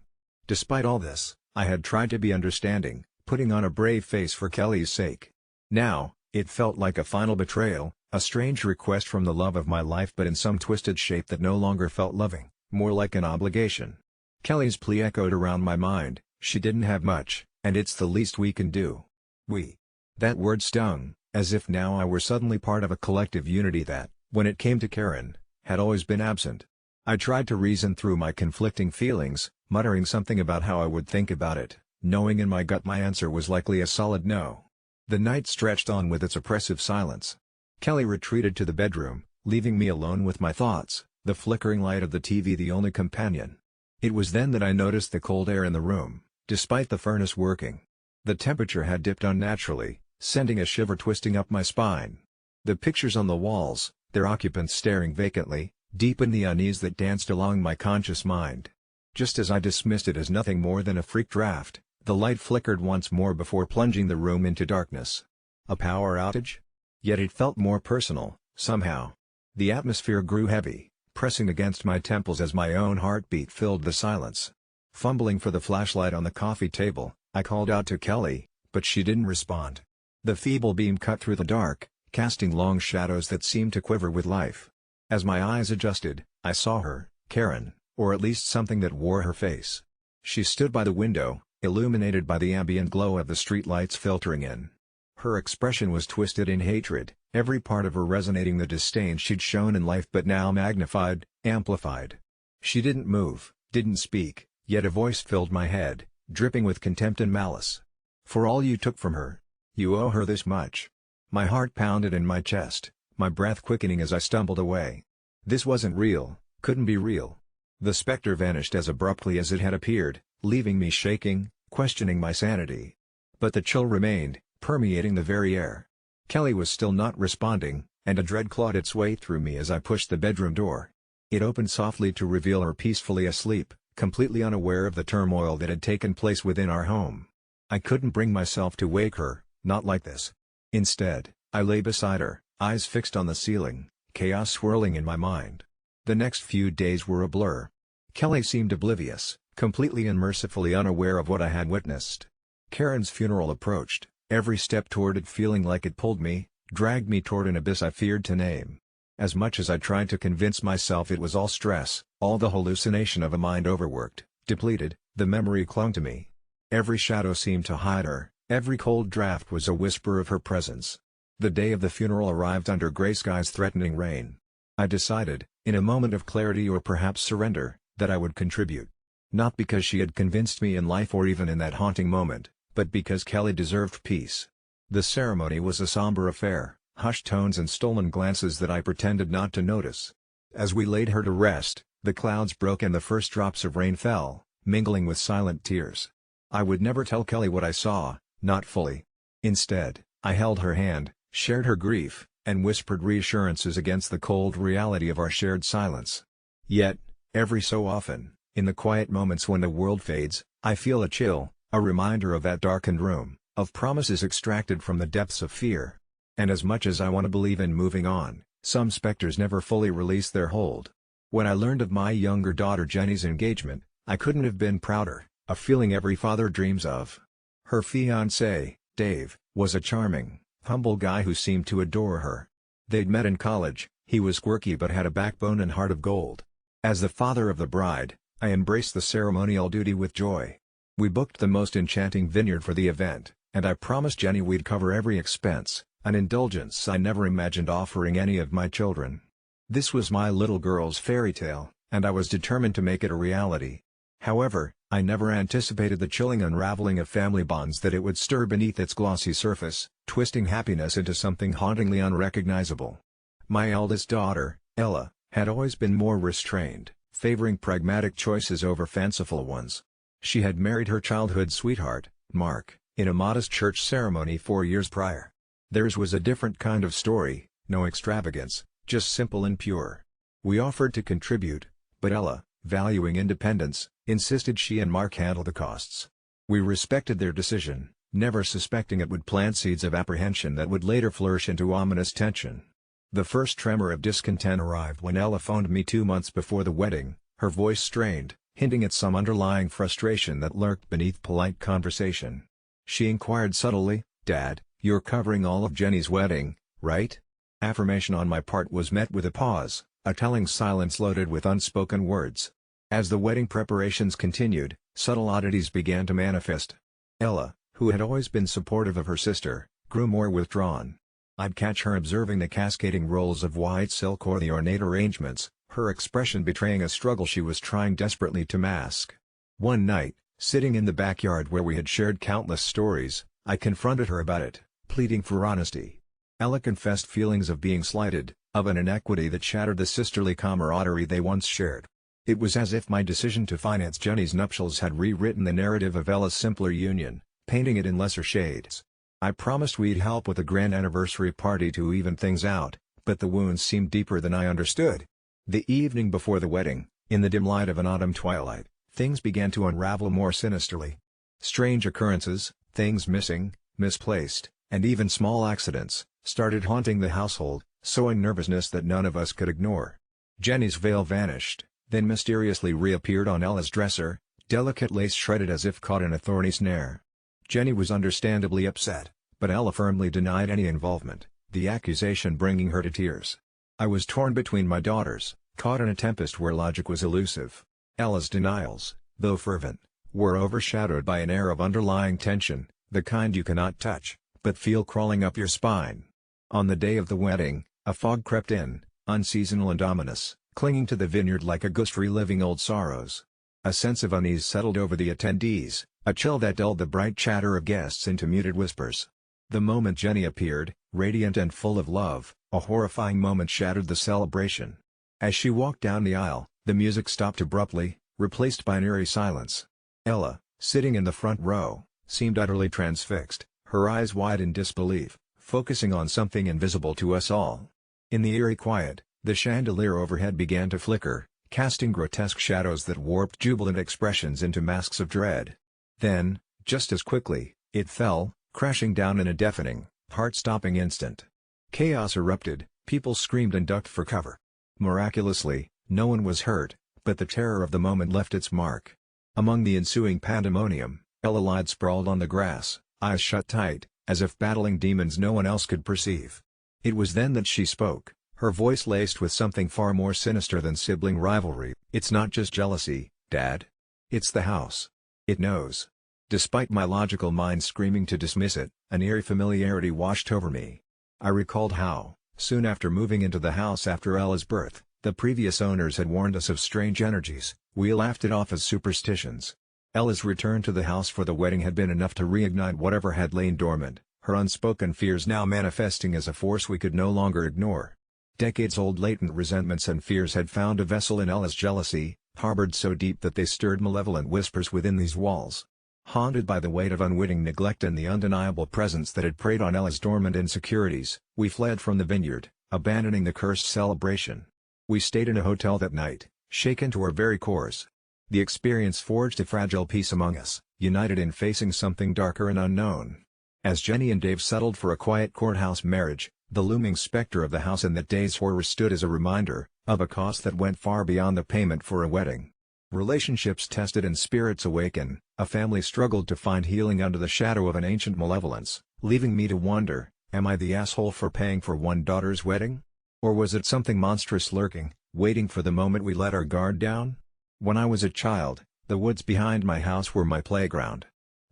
Despite all this, I had tried to be understanding, putting on a brave face for Kelly's sake. Now, it felt like a final betrayal, a strange request from the love of my life but in some twisted shape that no longer felt loving, more like an obligation. Kelly's plea echoed around my mind, she didn't have much, and it's the least we can do. We. That word stung, as if now I were suddenly part of a collective unity that, when it came to Karen, had always been absent. I tried to reason through my conflicting feelings, muttering something about how I would think about it, knowing in my gut my answer was likely a solid no. The night stretched on with its oppressive silence. Kelly retreated to the bedroom, leaving me alone with my thoughts, the flickering light of the TV the only companion. It was then that I noticed the cold air in the room, despite the furnace working. The temperature had dipped unnaturally, sending a shiver twisting up my spine. The pictures on the walls, their occupants staring vacantly, deepened the unease that danced along my conscious mind. Just as I dismissed it as nothing more than a freak draft, the light flickered once more before plunging the room into darkness. A power outage? Yet it felt more personal, somehow. The atmosphere grew heavy, pressing against my temples as my own heartbeat filled the silence. Fumbling for the flashlight on the coffee table, I called out to Kelly, but she didn't respond. The feeble beam cut through the dark, casting long shadows that seemed to quiver with life. As my eyes adjusted, I saw her, Karen, or at least something that wore her face. She stood by the window, illuminated by the ambient glow of the streetlights filtering in. Her expression was twisted in hatred, every part of her resonating the disdain she'd shown in life but now magnified, amplified. She didn't move, didn't speak, yet a voice filled my head, dripping with contempt and malice. For all you took from her, you owe her this much. My heart pounded in my chest, my breath quickening as I stumbled away. This wasn't real, couldn't be real. The specter vanished as abruptly as it had appeared, leaving me shaking, questioning my sanity. But the chill remained, permeating the very air. Kelly was still not responding, and a dread clawed its way through me as I pushed the bedroom door. It opened softly to reveal her peacefully asleep, completely unaware of the turmoil that had taken place within our home. I couldn't bring myself to wake her, not like this. Instead, I lay beside her, eyes fixed on the ceiling, chaos swirling in my mind. The next few days were a blur. Kelly seemed oblivious, completely and mercifully unaware of what I had witnessed. Karen's funeral approached, every step toward it feeling like it pulled me, dragged me toward an abyss I feared to name. As much as I tried to convince myself it was all stress, all the hallucination of a mind overworked, depleted, the memory clung to me. Every shadow seemed to hide her, every cold draft was a whisper of her presence. The day of the funeral arrived under gray skies threatening rain. I decided, in a moment of clarity or perhaps surrender, that I would contribute. Not because she had convinced me in life or even in that haunting moment, but because Kelly deserved peace. The ceremony was a somber affair, hushed tones and stolen glances that I pretended not to notice. As we laid her to rest, the clouds broke and the first drops of rain fell, mingling with silent tears. I would never tell Kelly what I saw, not fully. Instead, I held her hand, shared her grief, and whispered reassurances against the cold reality of our shared silence. Yet, every so often, in the quiet moments when the world fades, I feel a chill, a reminder of that darkened room, of promises extracted from the depths of fear. And as much as I want to believe in moving on, some specters never fully release their hold. When I learned of my younger daughter Jenny's engagement, I couldn't have been prouder, a feeling every father dreams of. Her fiancé, Dave, was a charming, humble guy who seemed to adore her. They'd met in college, he was quirky but had a backbone and heart of gold. As the father of the bride, I embraced the ceremonial duty with joy. We booked the most enchanting vineyard for the event, and I promised Jenny we'd cover every expense, an indulgence I never imagined offering any of my children. This was my little girl's fairy tale, and I was determined to make it a reality. However, I never anticipated the chilling unraveling of family bonds that it would stir beneath its glossy surface, twisting happiness into something hauntingly unrecognizable. My eldest daughter, Ella, had always been more restrained, favoring pragmatic choices over fanciful ones. She had married her childhood sweetheart, Mark, in a modest church ceremony 4 years prior. Theirs was a different kind of story, no extravagance, just simple and pure. We offered to contribute, but Ella, valuing independence, insisted she and Mark handle the costs. We respected their decision, never suspecting it would plant seeds of apprehension that would later flourish into ominous tension. The first tremor of discontent arrived when Ella phoned me 2 months before the wedding, her voice strained, hinting at some underlying frustration that lurked beneath polite conversation. She inquired subtly, "Dad, you're covering all of Jenny's wedding, right?" Affirmation on my part was met with a pause, a telling silence loaded with unspoken words. As the wedding preparations continued, subtle oddities began to manifest. Ella, who had always been supportive of her sister, grew more withdrawn. I'd catch her observing the cascading rolls of white silk or the ornate arrangements, her expression betraying a struggle she was trying desperately to mask. One night, sitting in the backyard where we had shared countless stories, I confronted her about it, pleading for honesty. Ella confessed feelings of being slighted, of an inequity that shattered the sisterly camaraderie they once shared. It was as if my decision to finance Jenny's nuptials had rewritten the narrative of Ella's simpler union, painting it in lesser shades. I promised we'd help with a grand anniversary party to even things out, but the wounds seemed deeper than I understood. The evening before the wedding, in the dim light of an autumn twilight, things began to unravel more sinisterly. Strange occurrences, things missing, misplaced, and even small accidents, started haunting the household, sowing nervousness that none of us could ignore. Jenny's veil vanished, then mysteriously reappeared on Ella's dresser, delicate lace shredded as if caught in a thorny snare. Jenny was understandably upset, but Ella firmly denied any involvement, the accusation bringing her to tears. I was torn between my daughters, caught in a tempest where logic was elusive. Ella's denials, though fervent, were overshadowed by an air of underlying tension, the kind you cannot touch, but feel crawling up your spine. On the day of the wedding, a fog crept in, unseasonal and ominous, clinging to the vineyard like a ghost reliving old sorrows. A sense of unease settled over the attendees, a chill that dulled the bright chatter of guests into muted whispers. The moment Jenny appeared, radiant and full of love, a horrifying moment shattered the celebration. As she walked down the aisle, the music stopped abruptly, replaced by an eerie silence. Ella, sitting in the front row, seemed utterly transfixed, her eyes wide in disbelief, focusing on something invisible to us all. In the eerie quiet, the chandelier overhead began to flicker, casting grotesque shadows that warped jubilant expressions into masks of dread. Then, just as quickly, it fell, crashing down in a deafening, heart-stopping instant. Chaos erupted, people screamed and ducked for cover. Miraculously, no one was hurt, but the terror of the moment left its mark. Among the ensuing pandemonium, Ella lied sprawled on the grass, eyes shut tight, as if battling demons no one else could perceive. It was then that she spoke, her voice laced with something far more sinister than sibling rivalry. "It's not just jealousy, Dad. It's the house. It knows." Despite my logical mind screaming to dismiss it, an eerie familiarity washed over me. I recalled how, soon after moving into the house after Ella's birth, the previous owners had warned us of strange energies. We laughed it off as superstitions. Ella's return to the house for the wedding had been enough to reignite whatever had lain dormant, her unspoken fears now manifesting as a force we could no longer ignore. Decades-old latent resentments and fears had found a vessel in Ella's jealousy, harbored so deep that they stirred malevolent whispers within these walls. Haunted by the weight of unwitting neglect and the undeniable presence that had preyed on Ella's dormant insecurities, we fled from the vineyard, abandoning the cursed celebration. We stayed in a hotel that night, shaken to our very cores. The experience forged a fragile peace among us, united in facing something darker and unknown. As Jenny and Dave settled for a quiet courthouse marriage, the looming specter of the house in that day's horror stood as a reminder of a cost that went far beyond the payment for a wedding. Relationships tested and spirits awaken, a family struggled to find healing under the shadow of an ancient malevolence, leaving me to wonder, am I the asshole for paying for one daughter's wedding? Or was it something monstrous lurking, waiting for the moment we let our guard down? When I was a child, the woods behind my house were my playground.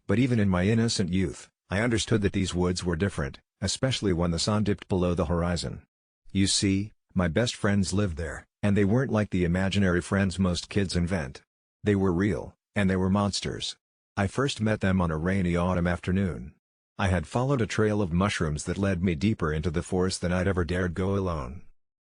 But even in my innocent youth, I understood that these woods were different, especially when the sun dipped below the horizon. You see, my best friends lived there, and they weren't like the imaginary friends most kids invent. They were real, and they were monsters. I first met them on a rainy autumn afternoon. I had followed a trail of mushrooms that led me deeper into the forest than I'd ever dared go alone.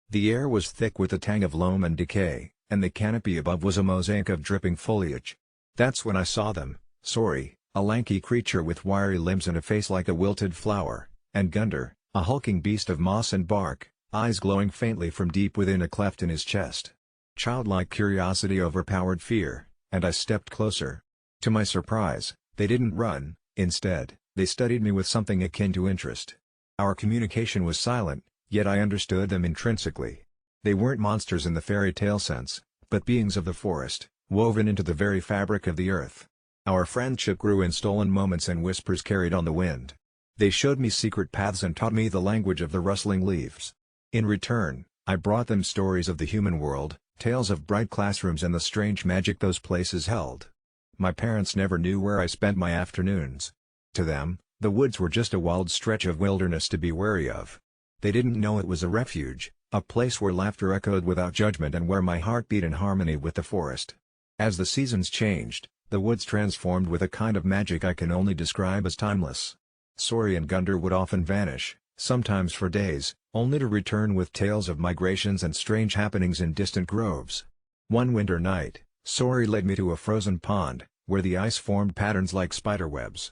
The air was thick with the tang of loam and decay, and the canopy above was a mosaic of dripping foliage. That's when I saw them, sorry, a lanky creature with wiry limbs and a face like a wilted flower, and Gunder, a hulking beast of moss and bark, eyes glowing faintly from deep within a cleft in his chest. Childlike curiosity overpowered fear, and I stepped closer. To my surprise, they didn't run. Instead, they studied me with something akin to interest. Our communication was silent, yet I understood them intrinsically. They weren't monsters in the fairy tale sense, but beings of the forest, woven into the very fabric of the earth. Our friendship grew in stolen moments and whispers carried on the wind. They showed me secret paths and taught me the language of the rustling leaves. In return, I brought them stories of the human world, tales of bright classrooms and the strange magic those places held. My parents never knew where I spent my afternoons. To them, the woods were just a wild stretch of wilderness to be wary of. They didn't know it was a refuge, a place where laughter echoed without judgment and where my heart beat in harmony with the forest. As the seasons changed, the woods transformed with a kind of magic I can only describe as timeless. Sori and Gunder would often vanish, sometimes for days, only to return with tales of migrations and strange happenings in distant groves. One winter night, Sori led me to a frozen pond, where the ice formed patterns like spiderwebs.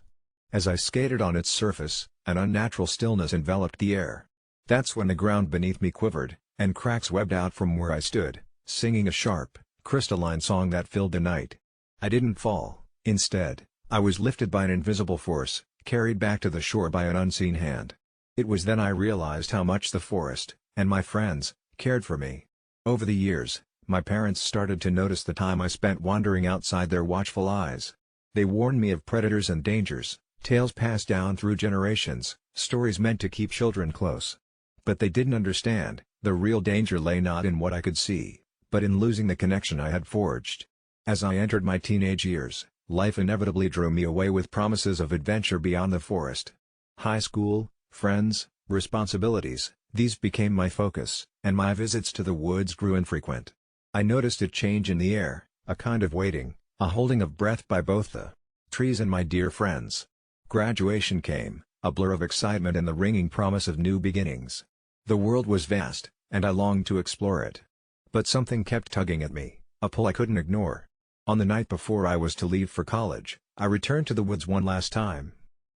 As I skated on its surface, an unnatural stillness enveloped the air. That's when the ground beneath me quivered, and cracks webbed out from where I stood, singing a sharp, crystalline song that filled the night. I didn't fall. Instead, I was lifted by an invisible force, carried back to the shore by an unseen hand. It was then I realized how much the forest, and my friends, cared for me. Over the years, my parents started to notice the time I spent wandering outside their watchful eyes. They warned me of predators and dangers, tales passed down through generations, stories meant to keep children close. But they didn't understand, the real danger lay not in what I could see, but in losing the connection I had forged. As I entered my teenage years, life inevitably drew me away with promises of adventure beyond the forest. High school, friends, responsibilities, these became my focus, and my visits to the woods grew infrequent. I noticed a change in the air, a kind of waiting, a holding of breath by both the trees and my dear friends. Graduation came, a blur of excitement and the ringing promise of new beginnings. The world was vast, and I longed to explore it. But something kept tugging at me, a pull I couldn't ignore. On the night before I was to leave for college, I returned to the woods one last time.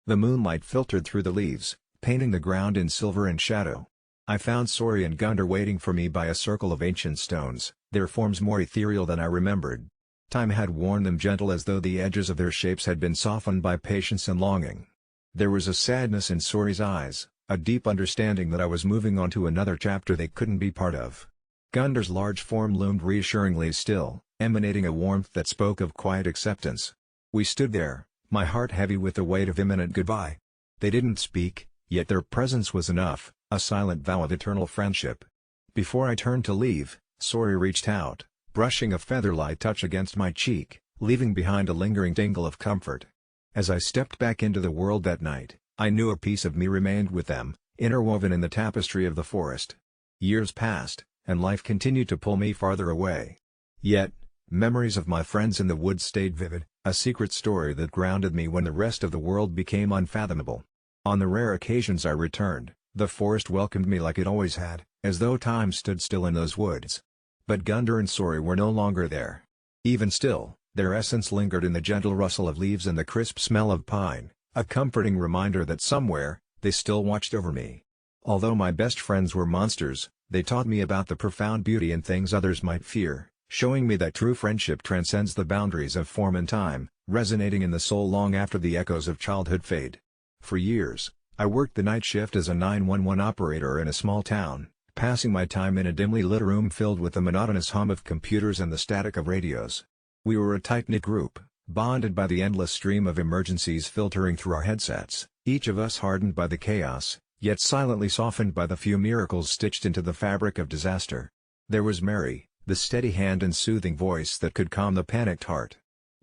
The moonlight filtered through the leaves, painting the ground in silver and shadow. I found Sori and Gunder waiting for me by a circle of ancient stones, their forms more ethereal than I remembered. Time had worn them gentle as though the edges of their shapes had been softened by patience and longing. There was a sadness in Sori's eyes, a deep understanding that I was moving on to another chapter they couldn't be part of. Gunder's large form loomed reassuringly still, emanating a warmth that spoke of quiet acceptance. We stood there, my heart heavy with the weight of imminent goodbye. They didn't speak, yet their presence was enough, a silent vow of eternal friendship. Before I turned to leave, Sori reached out, brushing a feather-light touch against my cheek, leaving behind a lingering tingle of comfort. As I stepped back into the world that night, I knew a piece of me remained with them, interwoven in the tapestry of the forest. Years passed, and life continued to pull me farther away. Yet, memories of my friends in the woods stayed vivid, a secret story that grounded me when the rest of the world became unfathomable. On the rare occasions I returned, the forest welcomed me like it always had, as though time stood still in those woods. But Gunder and Sori were no longer there. Even still, their essence lingered in the gentle rustle of leaves and the crisp smell of pine, a comforting reminder that somewhere, they still watched over me. Although my best friends were monsters, they taught me about the profound beauty in things others might fear, showing me that true friendship transcends the boundaries of form and time, resonating in the soul long after the echoes of childhood fade. For years, I worked the night shift as a 911 operator in a small town, passing my time in a dimly lit room filled with the monotonous hum of computers and the static of radios. We were a tight-knit group, bonded by the endless stream of emergencies filtering through our headsets, each of us hardened by the chaos, yet silently softened by the few miracles stitched into the fabric of disaster. There was Mary, the steady hand and soothing voice that could calm the panicked heart.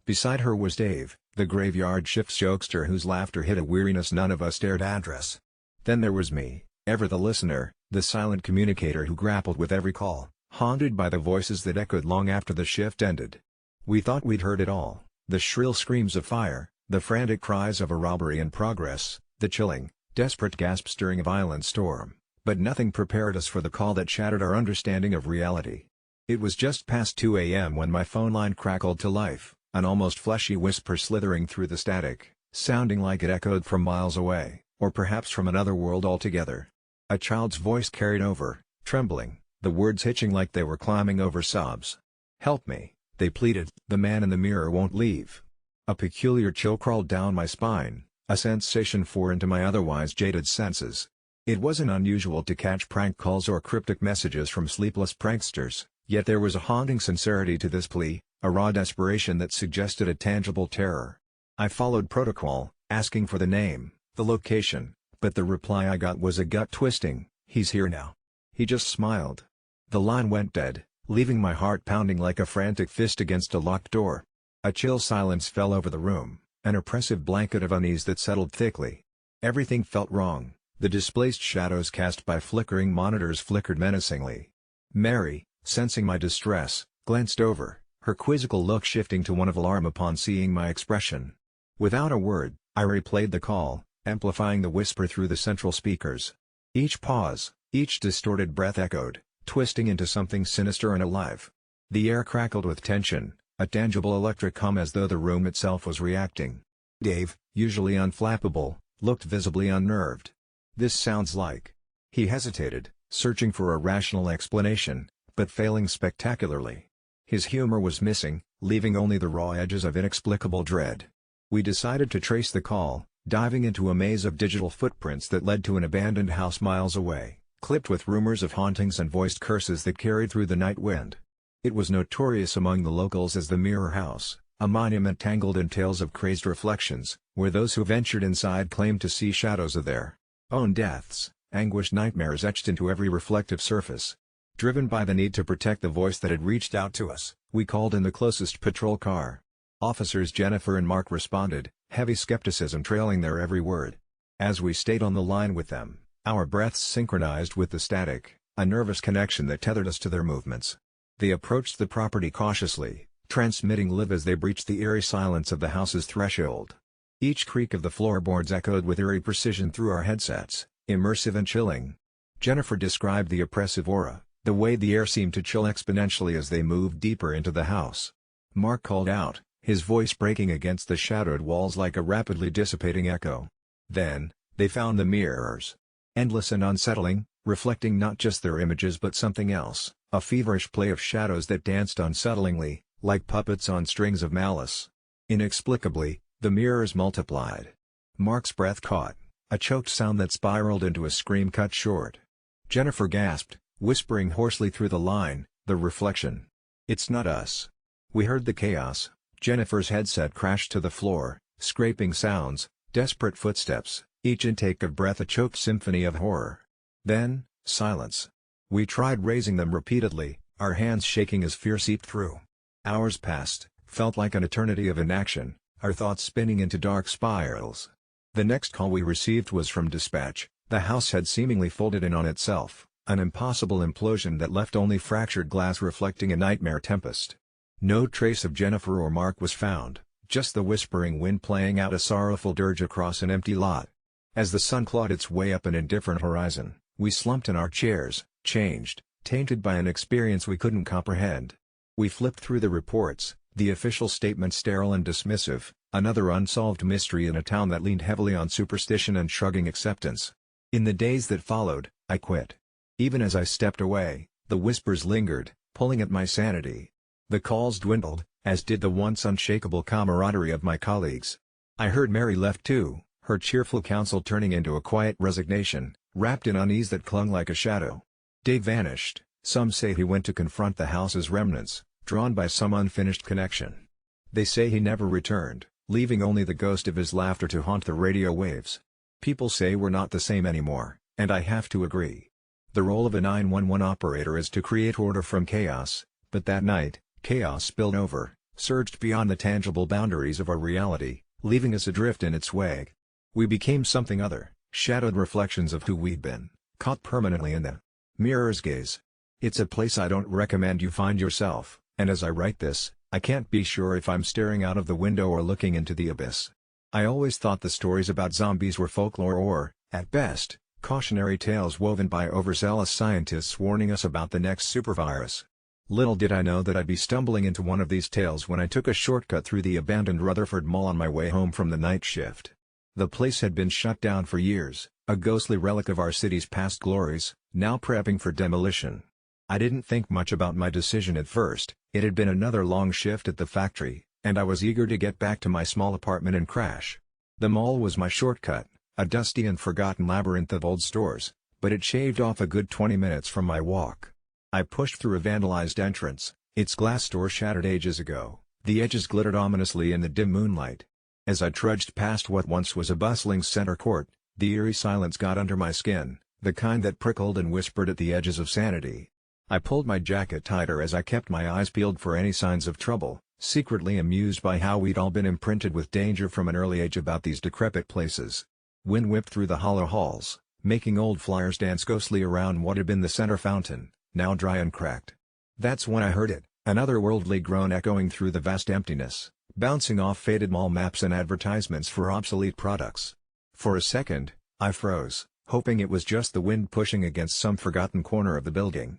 Beside her was Dave, the graveyard shift jokester whose laughter hid a weariness none of us dared address. Then there was me, ever the listener, the silent communicator who grappled with every call, haunted by the voices that echoed long after the shift ended. We thought we'd heard it all, the shrill screams of fire, the frantic cries of a robbery in progress, the chilling, desperate gasps during a violent storm, but nothing prepared us for the call that shattered our understanding of reality. It was just past 2 a.m. when my phone line crackled to life, an almost fleshy whisper slithering through the static, sounding like it echoed from miles away, or perhaps from another world altogether. A child's voice carried over, trembling, the words hitching like they were climbing over sobs. "Help me," they pleaded. "The man in the mirror won't leave." A peculiar chill crawled down my spine, a sensation foreign to my otherwise jaded senses. It wasn't unusual to catch prank calls or cryptic messages from sleepless pranksters, yet there was a haunting sincerity to this plea, a raw desperation that suggested a tangible terror. I followed protocol, asking for the name, the location, but the reply I got was a gut-twisting, "He's here now." He just smiled. The line went dead, leaving my heart pounding like a frantic fist against a locked door. A chill silence fell over the room, an oppressive blanket of unease that settled thickly. Everything felt wrong. The displaced shadows cast by flickering monitors flickered menacingly. Mary, sensing my distress, glanced over, her quizzical look shifting to one of alarm upon seeing my expression. Without a word, I replayed the call, amplifying the whisper through the central speakers. Each pause, each distorted breath echoed, twisting into something sinister and alive. The air crackled with tension, a tangible electric hum as though the room itself was reacting. Dave, usually unflappable, looked visibly unnerved. "This sounds like..." He hesitated, searching for a rational explanation, but failing spectacularly. His humor was missing, leaving only the raw edges of inexplicable dread. We decided to trace the call, diving into a maze of digital footprints that led to an abandoned house miles away, clipped with rumors of hauntings and voiced curses that carried through the night wind. It was notorious among the locals as the Mirror House, a monument tangled in tales of crazed reflections, where those who ventured inside claimed to see shadows of their own deaths, anguished nightmares etched into every reflective surface. Driven by the need to protect the voice that had reached out to us, we called in the closest patrol car. Officers Jennifer and Mark responded, heavy skepticism trailing their every word. As we stayed on the line with them, our breaths synchronized with the static, a nervous connection that tethered us to their movements. They approached the property cautiously, transmitting live as they breached the eerie silence of the house's threshold. Each creak of the floorboards echoed with eerie precision through our headsets, immersive and chilling. Jennifer described the oppressive aura, the way the air seemed to chill exponentially as they moved deeper into the house. Mark called out, his voice breaking against the shadowed walls like a rapidly dissipating echo. Then, they found the mirrors. Endless and unsettling, reflecting not just their images but something else, a feverish play of shadows that danced unsettlingly, like puppets on strings of malice. Inexplicably, the mirrors multiplied. Mark's breath caught, a choked sound that spiraled into a scream cut short. Jennifer gasped, whispering hoarsely through the line, "The reflection. It's not us." We heard the chaos. Jennifer's headset crashed to the floor, scraping sounds, desperate footsteps, each intake of breath a choked symphony of horror. Then, silence. We tried raising them repeatedly, our hands shaking as fear seeped through. Hours passed, felt like an eternity of inaction, our thoughts spinning into dark spirals. The next call we received was from dispatch. The house had seemingly folded in on itself, an impossible implosion that left only fractured glass reflecting a nightmare tempest. No trace of Jennifer or Mark was found, just the whispering wind playing out a sorrowful dirge across an empty lot. As the sun clawed its way up an indifferent horizon, we slumped in our chairs, changed, tainted by an experience we couldn't comprehend. We flipped through the reports, the official statement sterile and dismissive, another unsolved mystery in a town that leaned heavily on superstition and shrugging acceptance. In the days that followed, I quit. Even as I stepped away, the whispers lingered, pulling at my sanity. The calls dwindled, as did the once unshakable camaraderie of my colleagues. I heard Mary left too, her cheerful counsel turning into a quiet resignation, wrapped in unease that clung like a shadow. Dave vanished. Some say he went to confront the house's remnants, drawn by some unfinished connection. They say he never returned, leaving only the ghost of his laughter to haunt the radio waves. People say we're not the same anymore, and I have to agree. The role of a 911 operator is to create order from chaos, but that night, chaos spilled over, surged beyond the tangible boundaries of our reality, leaving us adrift in its wake. We became something other, shadowed reflections of who we'd been, caught permanently in the mirror's gaze. It's a place I don't recommend you find yourself, and as I write this, I can't be sure if I'm staring out of the window or looking into the abyss. I always thought the stories about zombies were folklore or, at best, cautionary tales woven by overzealous scientists warning us about the next supervirus. Little did I know that I'd be stumbling into one of these tales when I took a shortcut through the abandoned Rutherford Mall on my way home from the night shift. The place had been shut down for years, a ghostly relic of our city's past glories, now prepping for demolition. I didn't think much about my decision at first. It had been another long shift at the factory, and I was eager to get back to my small apartment and crash. The mall was my shortcut, a dusty and forgotten labyrinth of old stores, but it shaved off a good 20 minutes from my walk. I pushed through a vandalized entrance, its glass door shattered ages ago, the edges glittered ominously in the dim moonlight. As I trudged past what once was a bustling center court, the eerie silence got under my skin, the kind that prickled and whispered at the edges of sanity. I pulled my jacket tighter as I kept my eyes peeled for any signs of trouble, secretly amused by how we'd all been imprinted with danger from an early age about these decrepit places. Wind whipped through the hollow halls, making old flyers dance ghostly around what had been the center fountain, now dry and cracked. That's when I heard it, an otherworldly groan echoing through the vast emptiness, bouncing off faded mall maps and advertisements for obsolete products. For a second, I froze, hoping it was just the wind pushing against some forgotten corner of the building.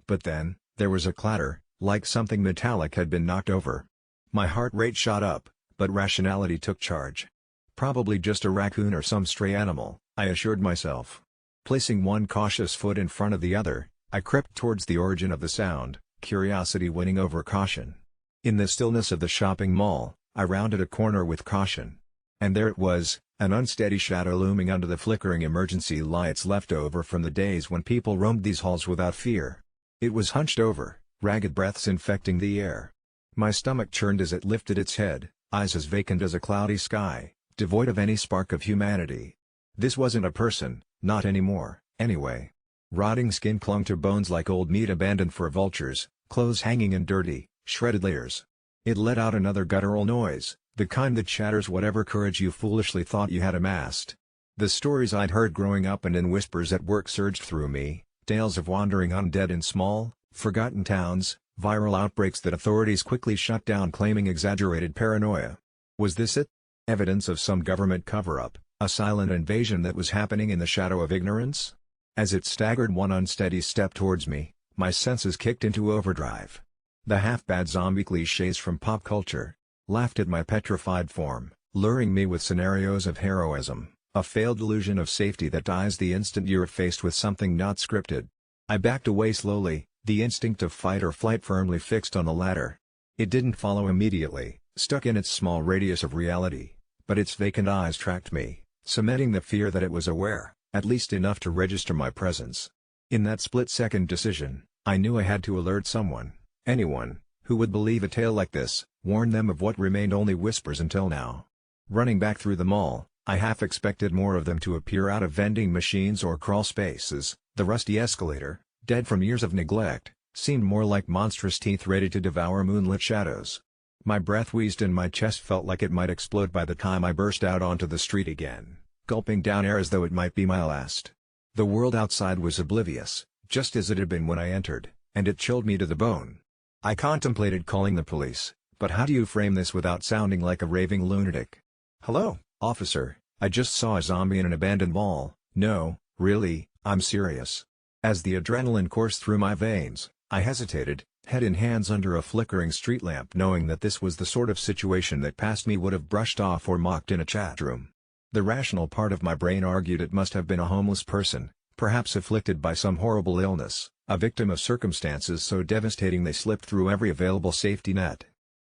But then, there was a clatter, like something metallic had been knocked over. My heart rate shot up, but rationality took charge. Probably just a raccoon or some stray animal, I assured myself. Placing one cautious foot in front of the other, I crept towards the origin of the sound, curiosity winning over caution. In the stillness of the shopping mall, I rounded a corner with caution. And there it was, an unsteady shadow looming under the flickering emergency lights left over from the days when people roamed these halls without fear. It was hunched over, ragged breaths infecting the air. My stomach churned as it lifted its head, eyes as vacant as a cloudy sky, devoid of any spark of humanity. This wasn't a person, not anymore, anyway. Rotting skin clung to bones like old meat abandoned for vultures, clothes hanging in dirty, shredded layers. It let out another guttural noise, the kind that shatters whatever courage you foolishly thought you had amassed. The stories I'd heard growing up and in whispers at work surged through me, tales of wandering undead in small, forgotten towns, viral outbreaks that authorities quickly shut down claiming exaggerated paranoia. Was this it? Evidence of some government cover-up, a silent invasion that was happening in the shadow of ignorance? As it staggered one unsteady step towards me, my senses kicked into overdrive. The half-bad zombie clichés from pop culture laughed at my petrified form, luring me with scenarios of heroism, a failed illusion of safety that dies the instant you're faced with something not scripted. I backed away slowly, the instinct of fight or flight firmly fixed on the latter. It didn't follow immediately, stuck in its small radius of reality, but its vacant eyes tracked me, cementing the fear that it was aware, at least enough to register my presence. In that split-second decision, I knew I had to alert someone, anyone, who would believe a tale like this, warn them of what remained only whispers until now. Running back through the mall, I half expected more of them to appear out of vending machines or crawl spaces. The rusty escalator, dead from years of neglect, seemed more like monstrous teeth ready to devour moonlit shadows. My breath wheezed and my chest felt like it might explode by the time I burst out onto the street again, gulping down air as though it might be my last. The world outside was oblivious, just as it had been when I entered, and it chilled me to the bone. I contemplated calling the police, but how do you frame this without sounding like a raving lunatic? "Hello, officer, I just saw a zombie in an abandoned mall." "No, really, I'm serious." As the adrenaline coursed through my veins, I hesitated, head in hands under a flickering street lamp, knowing that this was the sort of situation that past me would have brushed off or mocked in a chat room. The rational part of my brain argued it must have been a homeless person, perhaps afflicted by some horrible illness, a victim of circumstances so devastating they slipped through every available safety net.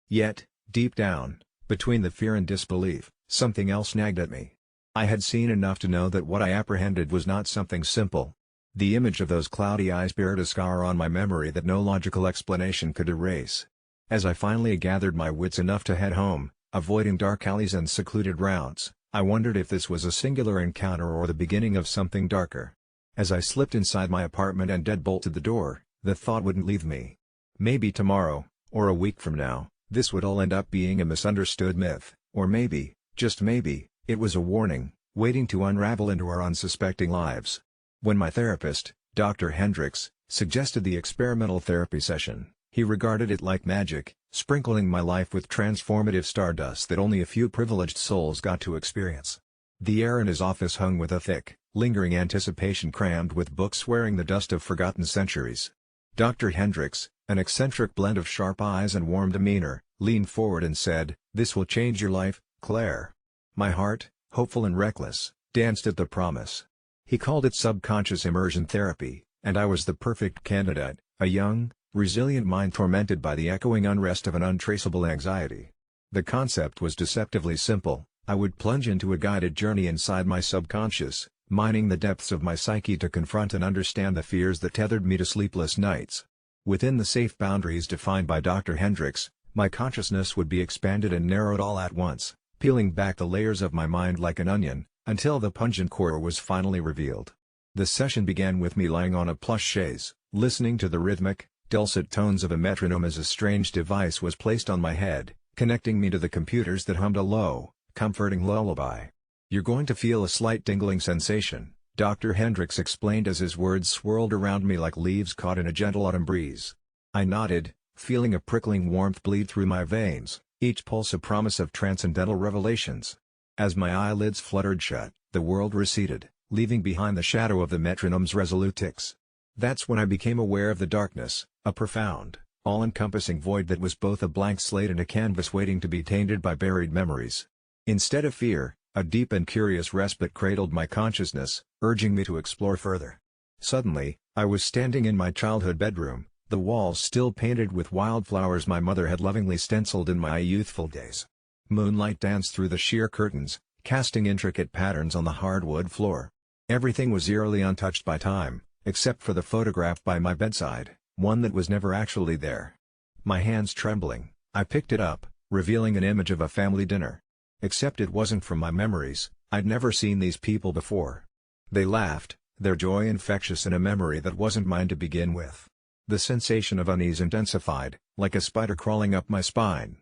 Yet, deep down, between the fear and disbelief, something else nagged at me. I had seen enough to know that what I apprehended was not something simple. The image of those cloudy eyes bared a scar on my memory that no logical explanation could erase. As I finally gathered my wits enough to head home, avoiding dark alleys and secluded routes, I wondered if this was a singular encounter or the beginning of something darker. As I slipped inside my apartment and deadbolted the door, the thought wouldn't leave me. Maybe tomorrow, or a week from now, this would all end up being a misunderstood myth, or maybe, just maybe, it was a warning, waiting to unravel into our unsuspecting lives. When my therapist, Dr. Hendricks, suggested the experimental therapy session, he regarded it like magic, sprinkling my life with transformative stardust that only a few privileged souls got to experience. The air in his office hung with a thick, lingering anticipation crammed with books wearing the dust of forgotten centuries. Dr. Hendricks, An eccentric blend of sharp eyes and warm demeanor, leaned forward and said, "This will change your life, Claire." My heart, hopeful and reckless, danced at the promise. He called it subconscious immersion therapy, and I was the perfect candidate, a young, resilient mind tormented by the echoing unrest of an untraceable anxiety. The concept was deceptively simple. I would plunge into a guided journey inside my subconscious, mining the depths of my psyche to confront and understand the fears that tethered me to sleepless nights. Within the safe boundaries defined by Dr. Hendricks, my consciousness would be expanded and narrowed all at once, peeling back the layers of my mind like an onion, until the pungent core was finally revealed. The session began with me lying on a plush chaise, listening to the rhythmic, dulcet tones of a metronome as a strange device was placed on my head, connecting me to the computers that hummed a low, comforting lullaby. "You're going to feel a slight tingling sensation," Dr. Hendricks explained as his words swirled around me like leaves caught in a gentle autumn breeze. I nodded, feeling a prickling warmth bleed through my veins, each pulse a promise of transcendental revelations. As my eyelids fluttered shut, the world receded, leaving behind the shadow of the metronome's resolute ticks. That's when I became aware of the darkness, a profound, all-encompassing void that was both a blank slate and a canvas waiting to be tainted by buried memories. Instead of fear, a deep and curious respite cradled my consciousness, urging me to explore further. Suddenly, I was standing in my childhood bedroom, the walls still painted with wildflowers my mother had lovingly stenciled in my youthful days. Moonlight danced through the sheer curtains, casting intricate patterns on the hardwood floor. Everything was eerily untouched by time, except for the photograph by my bedside, one that was never actually there. My hands trembling, I picked it up, revealing an image of a family dinner. Except it wasn't from my memories, I'd never seen these people before. They laughed, their joy infectious in a memory that wasn't mine to begin with. The sensation of unease intensified, like a spider crawling up my spine.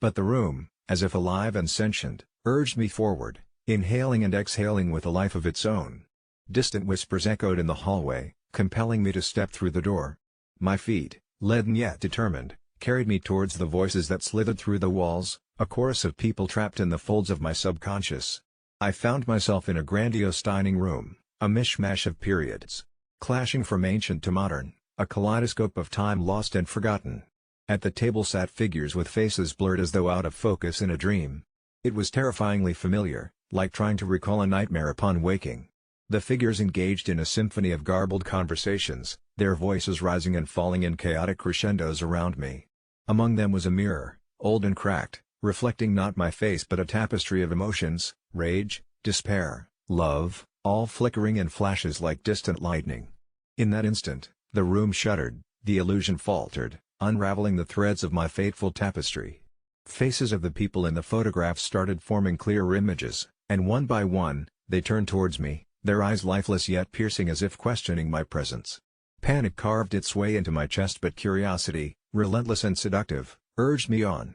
But the room, as if alive and sentient, urged me forward, inhaling and exhaling with a life of its own. Distant whispers echoed in the hallway, compelling me to step through the door. My feet, leaden yet determined, carried me towards the voices that slithered through the walls, a chorus of people trapped in the folds of my subconscious. I found myself in a grandiose dining room, a mishmash of periods, clashing from ancient to modern, a kaleidoscope of time lost and forgotten. At the table sat figures with faces blurred as though out of focus in a dream. It was terrifyingly familiar, like trying to recall a nightmare upon waking. The figures engaged in a symphony of garbled conversations, their voices rising and falling in chaotic crescendos around me. Among them was a mirror, old and cracked, reflecting not my face but a tapestry of emotions, rage, despair, love, all flickering in flashes like distant lightning. In that instant, the room shuddered, the illusion faltered, unraveling the threads of my fateful tapestry. Faces of the people in the photographs started forming clearer images, and one by one, they turned towards me, their eyes lifeless yet piercing as if questioning my presence. Panic carved its way into my chest but curiosity, relentless and seductive, urged me on.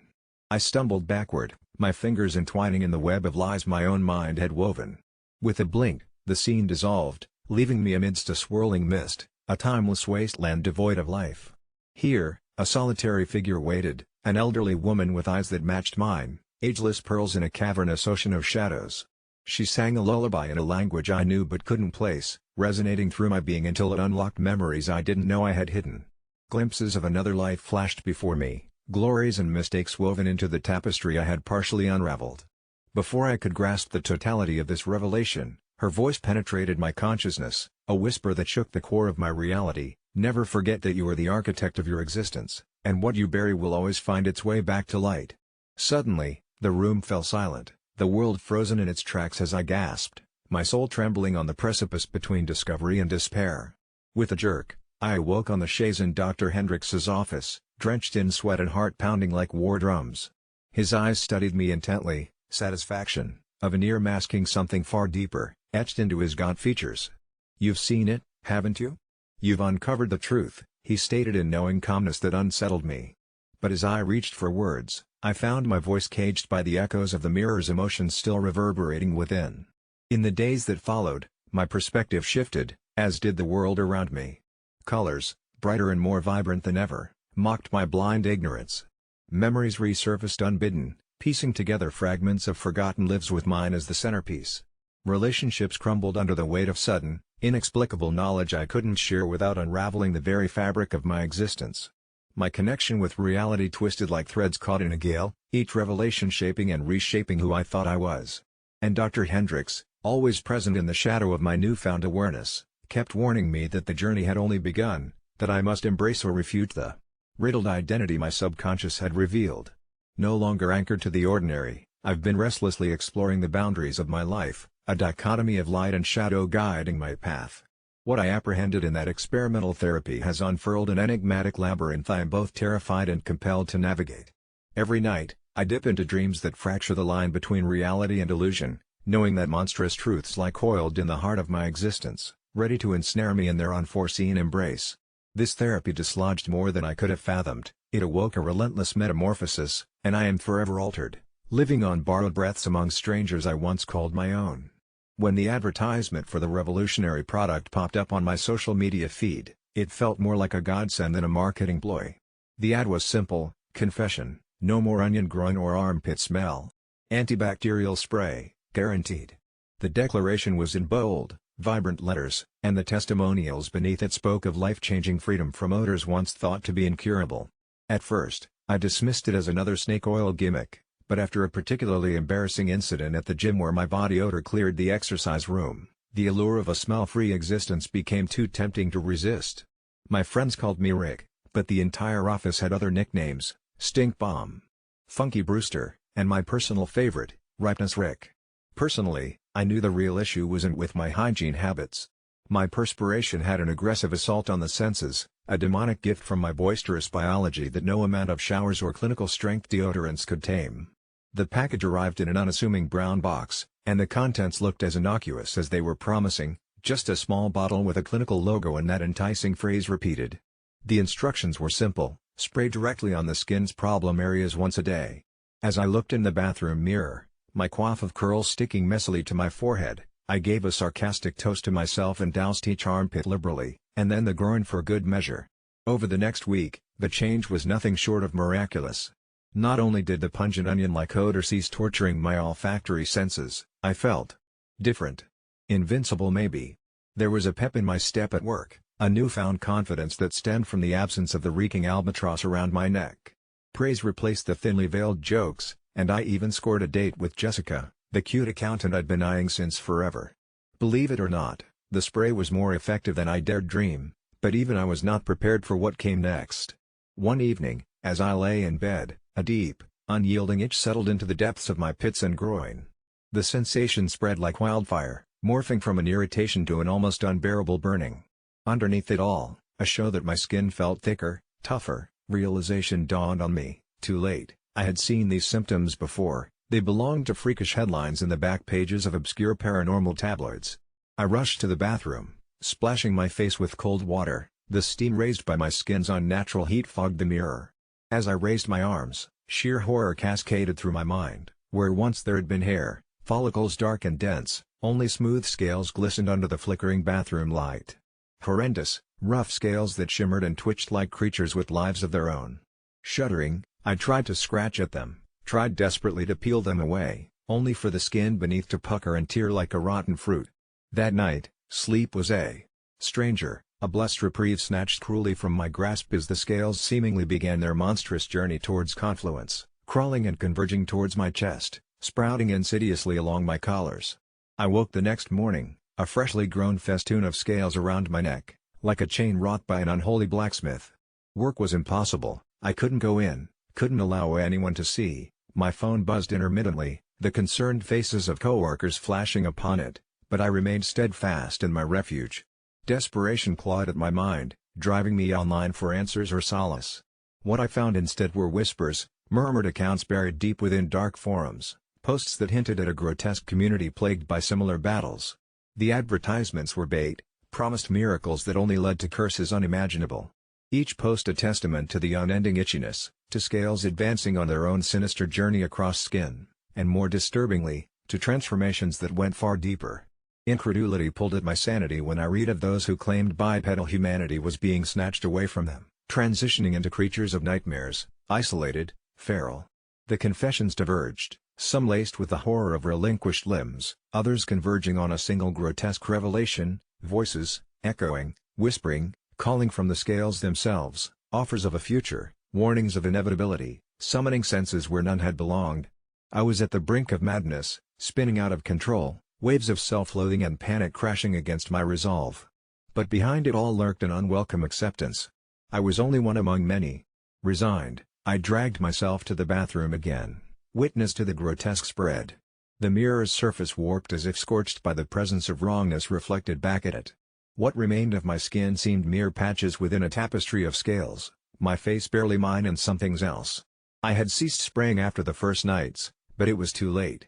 I stumbled backward, my fingers entwining in the web of lies my own mind had woven. With a blink, the scene dissolved, leaving me amidst a swirling mist, a timeless wasteland devoid of life. Here, a solitary figure waited, an elderly woman with eyes that matched mine, ageless pearls in a cavernous ocean of shadows. She sang a lullaby in a language I knew but couldn't place, resonating through my being until it unlocked memories I didn't know I had hidden. Glimpses of another life flashed before me, glories and mistakes woven into the tapestry I had partially unraveled. Before I could grasp the totality of this revelation, her voice penetrated my consciousness, a whisper that shook the core of my reality. Never forget that you are the architect of your existence, and what you bury will always find its way back to light. Suddenly, the room fell silent, the world frozen in its tracks as I gasped, my soul trembling on the precipice between discovery and despair. With a jerk, I awoke on the chaise in Dr. Hendricks's office, drenched in sweat and heart pounding like war drums. His eyes studied me intently, satisfaction, a veneer masking something far deeper, etched into his gaunt features. "You've seen it, haven't you? You've uncovered the truth," he stated in knowing calmness that unsettled me. But as I reached for words, I found my voice caged by the echoes of the mirror's emotions still reverberating within. In the days that followed, my perspective shifted, as did the world around me. Colors, brighter and more vibrant than ever, mocked my blind ignorance. Memories resurfaced unbidden, piecing together fragments of forgotten lives with mine as the centerpiece. Relationships crumbled under the weight of sudden, inexplicable knowledge I couldn't share without unraveling the very fabric of my existence. My connection with reality twisted like threads caught in a gale, each revelation shaping and reshaping who I thought I was. And Dr. Hendricks, always present in the shadow of my newfound awareness, kept warning me that the journey had only begun, that I must embrace or refute the riddled identity my subconscious had revealed. No longer anchored to the ordinary, I've been restlessly exploring the boundaries of my life, a dichotomy of light and shadow guiding my path. What I apprehended in that experimental therapy has unfurled an enigmatic labyrinth I am both terrified and compelled to navigate. Every night, I dip into dreams that fracture the line between reality and illusion, knowing that monstrous truths lie coiled in the heart of my existence, ready to ensnare me in their unforeseen embrace. This therapy dislodged more than I could have fathomed, it awoke a relentless metamorphosis, and I am forever altered, living on borrowed breaths among strangers I once called my own. When the advertisement for the revolutionary product popped up on my social media feed, it felt more like a godsend than a marketing ploy. The ad was simple: confession, no more onion growing or armpit smell. Antibacterial spray, guaranteed. The declaration was in bold, vibrant letters, and the testimonials beneath it spoke of life-changing freedom from odors once thought to be incurable. At first, I dismissed it as another snake oil gimmick, but after a particularly embarrassing incident at the gym where my body odor cleared the exercise room, the allure of a smell-free existence became too tempting to resist. My friends called me Rick, but the entire office had other nicknames: Stink Bomb, Funky Brewster, and my personal favorite, Ripeness Rick. Personally, I knew the real issue wasn't with my hygiene habits. My perspiration had an aggressive assault on the senses, a demonic gift from my boisterous biology that no amount of showers or clinical-strength deodorants could tame. The package arrived in an unassuming brown box, and the contents looked as innocuous as they were promising: just a small bottle with a clinical logo and that enticing phrase repeated. The instructions were simple: spray directly on the skin's problem areas once a day. As I looked in the bathroom mirror, my coif of curls sticking messily to my forehead, I gave a sarcastic toast to myself and doused each armpit liberally, and then the groin for good measure. Over the next week, the change was nothing short of miraculous. Not only did the pungent onion-like odor cease torturing my olfactory senses, I felt different. Invincible maybe. There was a pep in my step at work, a newfound confidence that stemmed from the absence of the reeking albatross around my neck. Praise replaced the thinly veiled jokes, and I even scored a date with Jessica, the cute accountant I'd been eyeing since forever. Believe it or not, the spray was more effective than I dared dream, but even I was not prepared for what came next. One evening, as I lay in bed, a deep, unyielding itch settled into the depths of my pits and groin. The sensation spread like wildfire, morphing from an irritation to an almost unbearable burning. Underneath it all, a show that my skin felt thicker, tougher, realization dawned on me: too late. I had seen these symptoms before. They belonged to freakish headlines in the back pages of obscure paranormal tabloids. I rushed to the bathroom, splashing my face with cold water. The steam raised by my skin's unnatural heat fogged the mirror. As I raised my arms, sheer horror cascaded through my mind. Where once there had been hair, follicles dark and dense, only smooth scales glistened under the flickering bathroom light. Horrendous, rough scales that shimmered and twitched like creatures with lives of their own. Shuddering, I tried to scratch at them, tried desperately to peel them away, only for the skin beneath to pucker and tear like a rotten fruit. That night, sleep was a stranger, a blessed reprieve snatched cruelly from my grasp as the scales seemingly began their monstrous journey towards confluence, crawling and converging towards my chest, sprouting insidiously along my collars. I woke the next morning, a freshly grown festoon of scales around my neck, like a chain wrought by an unholy blacksmith. Work was impossible. I couldn't go in, couldn't allow anyone to see. My phone buzzed intermittently, the concerned faces of coworkers flashing upon it, but I remained steadfast in my refuge. Desperation clawed at my mind, driving me online for answers or solace. What I found instead were whispers, murmured accounts buried deep within dark forums, posts that hinted at a grotesque community plagued by similar battles. The advertisements were bait, promised miracles that only led to curses unimaginable. Each post a testament to the unending itchiness, to scales advancing on their own sinister journey across skin, and more disturbingly, to transformations that went far deeper. Incredulity pulled at my sanity when I read of those who claimed bipedal humanity was being snatched away from them, transitioning into creatures of nightmares, isolated, feral. The confessions diverged, some laced with the horror of relinquished limbs, others converging on a single grotesque revelation: voices, echoing, whispering, calling from the scales themselves, Offers of a future, warnings of inevitability, summoning senses where none had belonged. I was at the brink of madness, spinning out of control, waves of self-loathing and panic crashing against my resolve. But behind it all lurked an unwelcome acceptance. I was only one among many. Resigned, I dragged myself to the bathroom again, witness to the grotesque spread. The mirror's surface warped as if scorched by the presence of wrongness reflected back at it. What remained of my skin seemed mere patches within a tapestry of scales, my face barely mine and something's else. I had ceased spraying after the first nights, but it was too late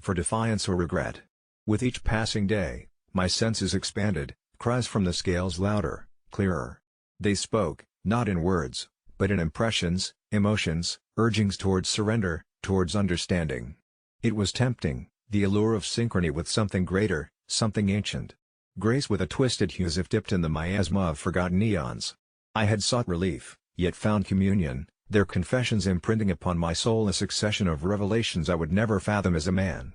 for defiance or regret. With each passing day, my senses expanded, cries from the scales louder, clearer. They spoke, not in words, but in impressions, emotions, urgings towards surrender, towards understanding. It was tempting, the allure of synchrony with something greater, something ancient. Grace with a twisted hue as if dipped in the miasma of forgotten eons. I had sought relief, yet found communion, their confessions imprinting upon my soul a succession of revelations I would never fathom as a man.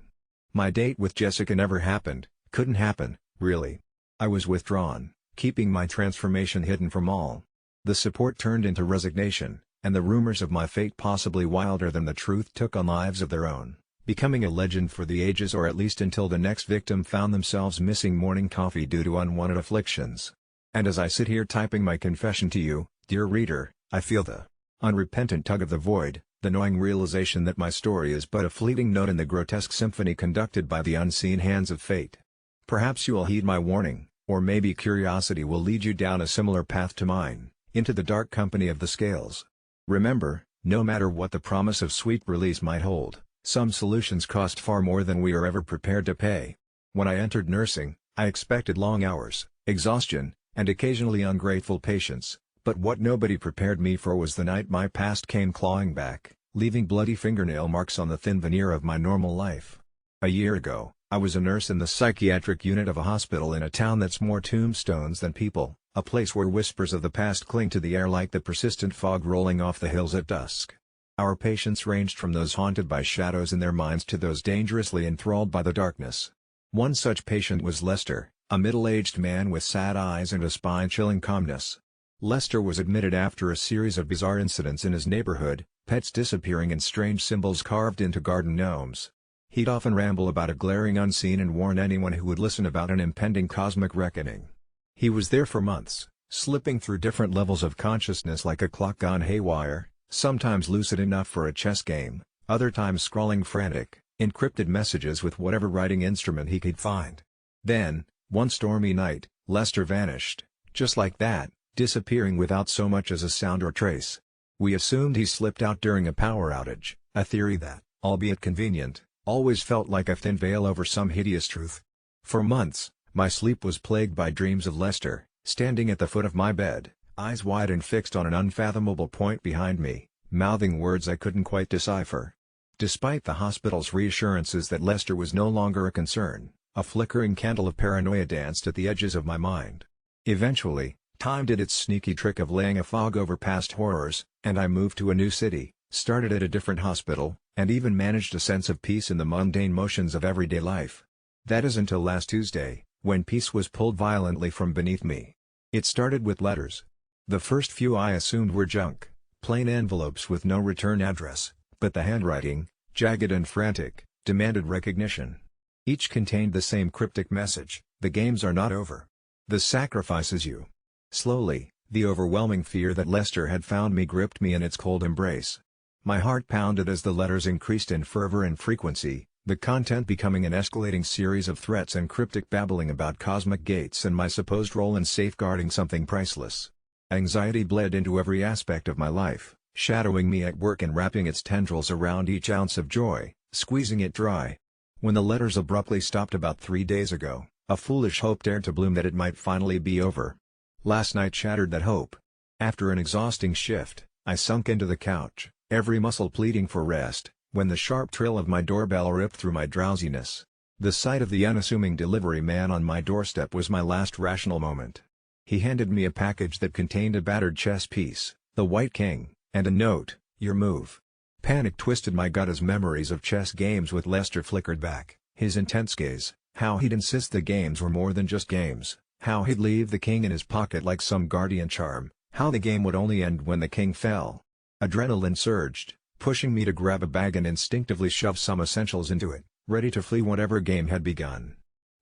My date with Jessica never happened, couldn't happen, really. I was withdrawn, keeping my transformation hidden from all. The support turned into resignation, and the rumors of my fate possibly wilder than the truth took on lives of their own, becoming a legend for the ages or at least until the next victim found themselves missing morning coffee due to unwanted afflictions. And as I sit here typing my confession to you, dear reader, I feel the unrepentant tug of the void, the gnawing realization that my story is but a fleeting note in the grotesque symphony conducted by the unseen hands of fate. Perhaps you will heed my warning, or maybe curiosity will lead you down a similar path to mine, into the dark company of the scales. Remember, no matter what the promise of sweet release might hold, some solutions cost far more than we are ever prepared to pay. When I entered nursing, I expected long hours, exhaustion, and occasionally ungrateful patients. But what nobody prepared me for was the night my past came clawing back, leaving bloody fingernail marks on the thin veneer of my normal life. A year ago, I was a nurse in the psychiatric unit of a hospital in a town that's more tombstones than people, a place where whispers of the past cling to the air like the persistent fog rolling off the hills at dusk. Our patients ranged from those haunted by shadows in their minds to those dangerously enthralled by the darkness. One such patient was Lester, a middle-aged man with sad eyes and a spine-chilling calmness. Lester was admitted after a series of bizarre incidents in his neighborhood, pets disappearing and strange symbols carved into garden gnomes. He'd often ramble about a glaring unseen and warn anyone who would listen about an impending cosmic reckoning. He was there for months, slipping through different levels of consciousness like a clock gone haywire, sometimes lucid enough for a chess game, other times scrawling frantic, encrypted messages with whatever writing instrument he could find. Then, one stormy night, Lester vanished, just like that, disappearing without so much as a sound or trace. We assumed he slipped out during a power outage, a theory that, albeit convenient, always felt like a thin veil over some hideous truth. For months, my sleep was plagued by dreams of Lester, standing at the foot of my bed, eyes wide and fixed on an unfathomable point behind me, mouthing words I couldn't quite decipher. Despite the hospital's reassurances that Lester was no longer a concern, a flickering candle of paranoia danced at the edges of my mind. Eventually, time did its sneaky trick of laying a fog over past horrors, and I moved to a new city, started at a different hospital, and even managed a sense of peace in the mundane motions of everyday life. That is until last Tuesday, when peace was pulled violently from beneath me. It started with letters. The first few I assumed were junk, plain envelopes with no return address, but the handwriting, jagged and frantic, demanded recognition. Each contained the same cryptic message: the games are not over. The sacrifice is you. Slowly, the overwhelming fear that Lester had found me gripped me in its cold embrace. My heart pounded as the letters increased in fervor and frequency, the content becoming an escalating series of threats and cryptic babbling about cosmic gates and my supposed role in safeguarding something priceless. Anxiety bled into every aspect of my life, shadowing me at work and wrapping its tendrils around each ounce of joy, squeezing it dry. When the letters abruptly stopped about 3 days ago, a foolish hope dared to bloom that it might finally be over. Last night shattered that hope. After an exhausting shift, I sunk into the couch, every muscle pleading for rest, when the sharp trill of my doorbell ripped through my drowsiness. The sight of the unassuming delivery man on my doorstep was my last rational moment. He handed me a package that contained a battered chess piece, the White King, and a note: "Your move." Panic twisted my gut as memories of chess games with Lester flickered back, his intense gaze, how he'd insist the games were more than just games, how he'd leave the king in his pocket like some guardian charm, How the game would only end when the king fell. Adrenaline surged, pushing me to grab a bag and instinctively shove some essentials into it, ready to flee whatever game had begun.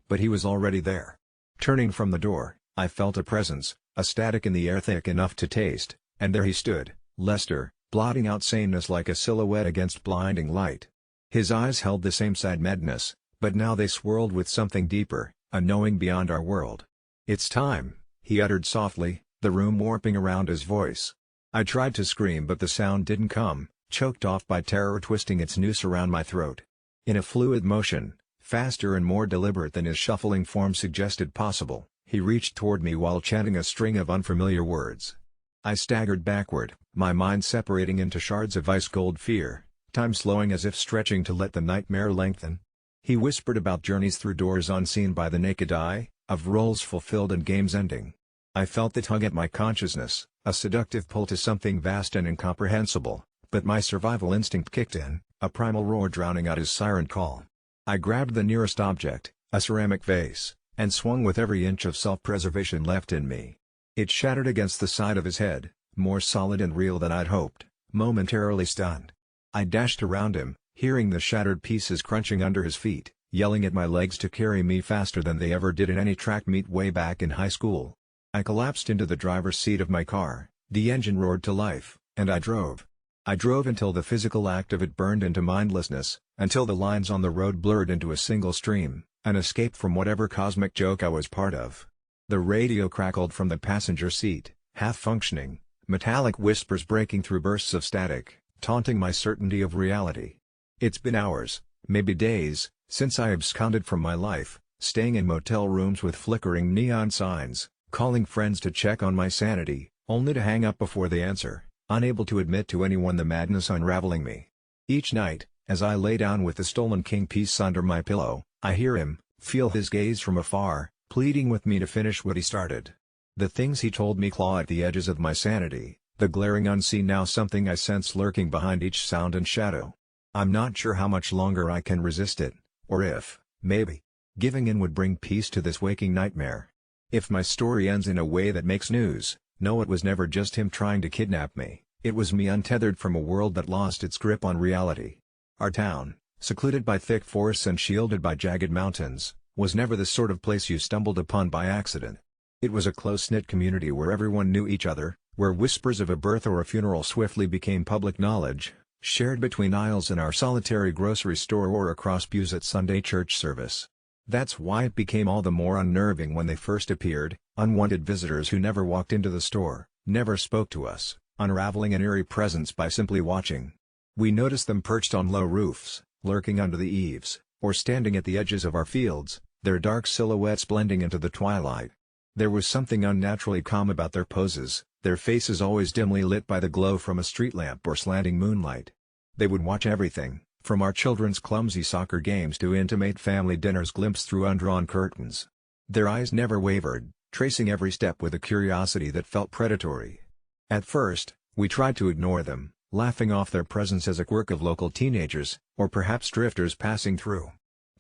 But he was already there. Turning from the door, I felt a presence, a static in the air thick enough to taste, and there he stood, Lester, blotting out sameness like a silhouette against blinding light. His eyes held the same sad madness, but now they swirled with something deeper, a knowing beyond our world. "It's time," he uttered softly, the room warping around his voice. I tried to scream but the sound didn't come, choked off by terror twisting its noose around my throat. In a fluid motion, faster and more deliberate than his shuffling form suggested possible, he reached toward me while chanting a string of unfamiliar words. I staggered backward, my mind separating into shards of ice-cold fear, time slowing as if stretching to let the nightmare lengthen. He whispered about journeys through doors unseen by the naked eye, of roles fulfilled and games ending. I felt the tug at my consciousness, a seductive pull to something vast and incomprehensible, but my survival instinct kicked in, a primal roar drowning out his siren call. I grabbed the nearest object, a ceramic vase, and swung with every inch of self-preservation left in me. It shattered against the side of his head, more solid and real than I'd hoped, momentarily stunned. I dashed around him, hearing the shattered pieces crunching under his feet, yelling at my legs to carry me faster than they ever did in any track meet way back in high school. I collapsed into the driver's seat of my car, the engine roared to life, and I drove. I drove until the physical act of it burned into mindlessness, until the lines on the road blurred into a single stream, an escape from whatever cosmic joke I was part of. The radio crackled from the passenger seat, half-functioning, metallic whispers breaking through bursts of static, taunting my certainty of reality. It's been hours, maybe days, since I absconded from my life, staying in motel rooms with flickering neon signs, calling friends to check on my sanity, only to hang up before they answer, unable to admit to anyone the madness unraveling me. Each night, as I lay down with the stolen king piece under my pillow, I hear him, feel his gaze from afar, pleading with me to finish what he started. The things he told me claw at the edges of my sanity, the glaring unseen now something I sense lurking behind each sound and shadow. I'm not sure how much longer I can resist it, or if, maybe, giving in would bring peace to this waking nightmare. If my story ends in a way that makes news, no, it was never just him trying to kidnap me, it was me untethered from a world that lost its grip on reality. Our town, secluded by thick forests and shielded by jagged mountains, was never the sort of place you stumbled upon by accident. It was a close-knit community where everyone knew each other, where whispers of a birth or a funeral swiftly became public knowledge, shared between aisles in our solitary grocery store or across pews at Sunday church service. That's why it became all the more unnerving when they first appeared, unwanted visitors who never walked into the store, never spoke to us, unraveling an eerie presence by simply watching. We noticed them perched on low roofs, lurking under the eaves, or standing at the edges of our fields, their dark silhouettes blending into the twilight. There was something unnaturally calm about their poses, their faces always dimly lit by the glow from a street lamp or slanting moonlight. They would watch everything, from our children's clumsy soccer games to intimate family dinners glimpsed through undrawn curtains. Their eyes never wavered, tracing every step with a curiosity that felt predatory. At first, we tried to ignore them, laughing off their presence as a quirk of local teenagers, or perhaps drifters passing through.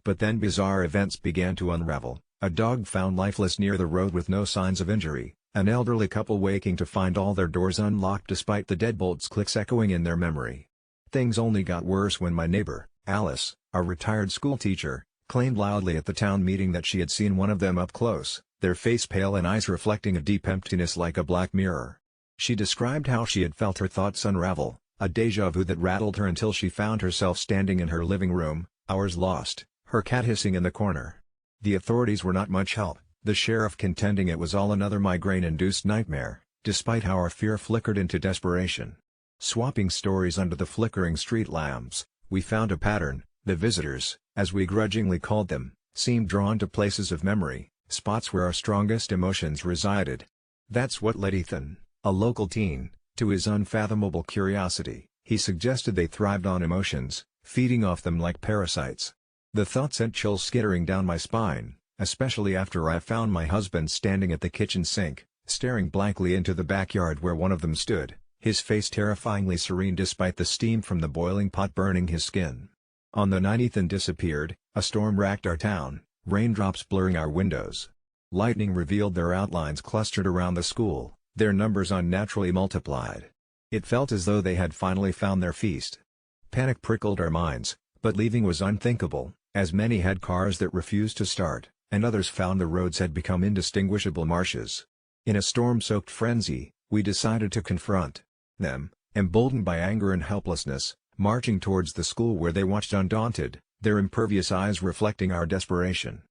But then bizarre events began to unravel, a dog found lifeless near the road with no signs of injury, an elderly couple waking to find all their doors unlocked despite the deadbolt's clicks echoing in their memory. Things only got worse when my neighbor, Alice, a retired schoolteacher, claimed loudly at the town meeting that she had seen one of them up close, their face pale and eyes reflecting a deep emptiness like a black mirror. She described how she had felt her thoughts unravel, a déjà vu that rattled her until she found herself standing in her living room, hours lost, her cat hissing in the corner. The authorities were not much help, the sheriff contending it was all another migraine-induced nightmare, despite how our fear flickered into desperation. Swapping stories under the flickering street lamps, we found a pattern. The visitors, as we grudgingly called them, seemed drawn to places of memory, spots where our strongest emotions resided. That's what led Ethan, a local teen, to his unfathomable curiosity. He suggested they thrived on emotions, feeding off them like parasites. The thought sent chills skittering down my spine, especially after I found my husband standing at the kitchen sink, staring blankly into the backyard where one of them stood, his face terrifyingly serene despite the steam from the boiling pot burning his skin. On the night Ethan disappeared, a storm racked our town, raindrops blurring our windows. Lightning revealed their outlines clustered around the school, Their numbers unnaturally multiplied. It felt as though they had finally found their feast. Panic prickled our minds, but leaving was unthinkable, as many had cars that refused to start, and others found the roads had become indistinguishable marshes. In a storm-soaked frenzy, we decided to confront them, emboldened by anger and helplessness, marching towards the school where they watched undaunted, their impervious eyes reflecting our desperation.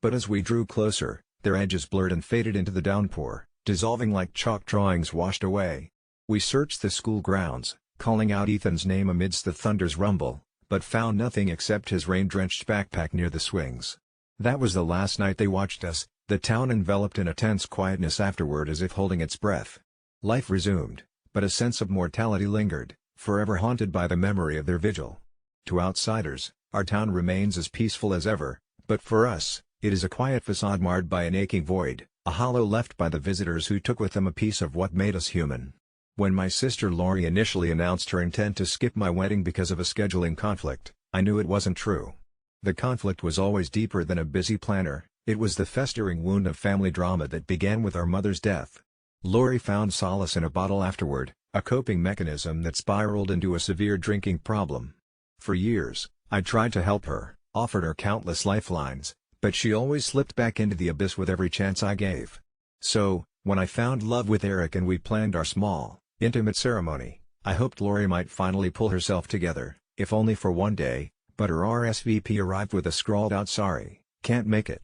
But as we drew closer, their edges blurred and faded into the downpour, dissolving like chalk drawings washed away. We searched the school grounds, calling out Ethan's name amidst the thunder's rumble, but found nothing except his rain-drenched backpack near the swings. That was the last night they watched us, the town enveloped in a tense quietness afterward as if holding its breath. Life resumed, but a sense of mortality lingered, forever haunted by the memory of their vigil. To outsiders, our town remains as peaceful as ever, but for us, it is a quiet facade marred by an aching void, a hollow left by the visitors who took with them a piece of what made us human. When my sister Lori initially announced her intent to skip my wedding because of a scheduling conflict, I knew it wasn't true. The conflict was always deeper than a busy planner, it was the festering wound of family drama that began with our mother's death. Lori found solace in a bottle afterward, a coping mechanism that spiraled into a severe drinking problem. For years, I tried to help her, offered her countless lifelines, but she always slipped back into the abyss with every chance I gave. So, when I found love with Eric and we planned our small, intimate ceremony, I hoped Lori might finally pull herself together, if only for one day, but her RSVP arrived with a scrawled-out "Sorry, can't make it."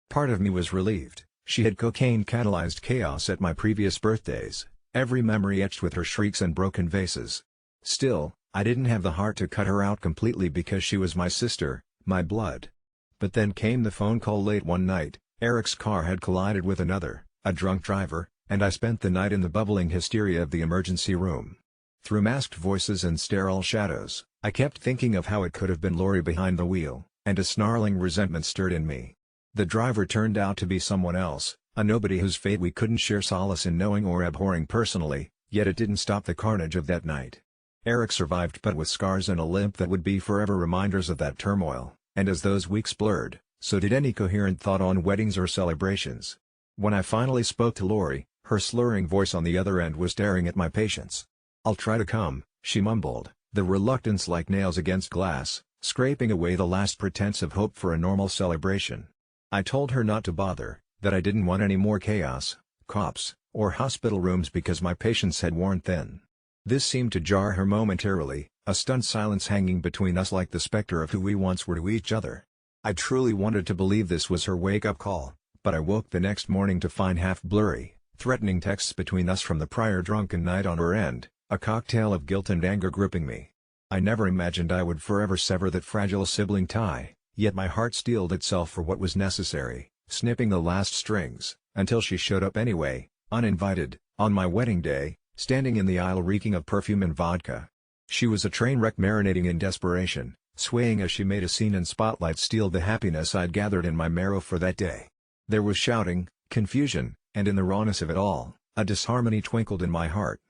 Part of me was relieved. She had cocaine-catalyzed chaos at my previous birthdays, every memory etched with her shrieks and broken vases. Still, I didn't have the heart to cut her out completely because she was my sister, my blood. But then came the phone call late one night. Eric's car had collided with another, a drunk driver, and I spent the night in the bubbling hysteria of the emergency room. Through masked voices and sterile shadows, I kept thinking of how it could have been Lori behind the wheel, and a snarling resentment stirred in me. The driver turned out to be someone else, a nobody whose fate we couldn't share solace in knowing or abhorring personally, yet it didn't stop the carnage of that night. Eric survived, but with scars and a limp that would be forever reminders of that turmoil, and as those weeks blurred, so did any coherent thought on weddings or celebrations. When I finally spoke to Lori, her slurring voice on the other end was staring at my patience. "I'll try to come," she mumbled, the reluctance like nails against glass, scraping away the last pretense of hope for a normal celebration. I told her not to bother, that I didn't want any more chaos, cops, or hospital rooms because my patience had worn thin. This seemed to jar her momentarily, a stunned silence hanging between us like the specter of who we once were to each other. I truly wanted to believe this was her wake-up call, but I woke the next morning to find half-blurry, threatening texts between us from the prior drunken night on her end, a cocktail of guilt and anger gripping me. I never imagined I would forever sever that fragile sibling tie, yet my heart steeled itself for what was necessary, snipping the last strings, until she showed up anyway, uninvited, on my wedding day, standing in the aisle reeking of perfume and vodka. She was a train wreck marinating in desperation, swaying as she made a scene and spotlight steal the happiness I'd gathered in my marrow for that day. There was shouting, confusion, and in the rawness of it all, a disharmony twinkled in my heart.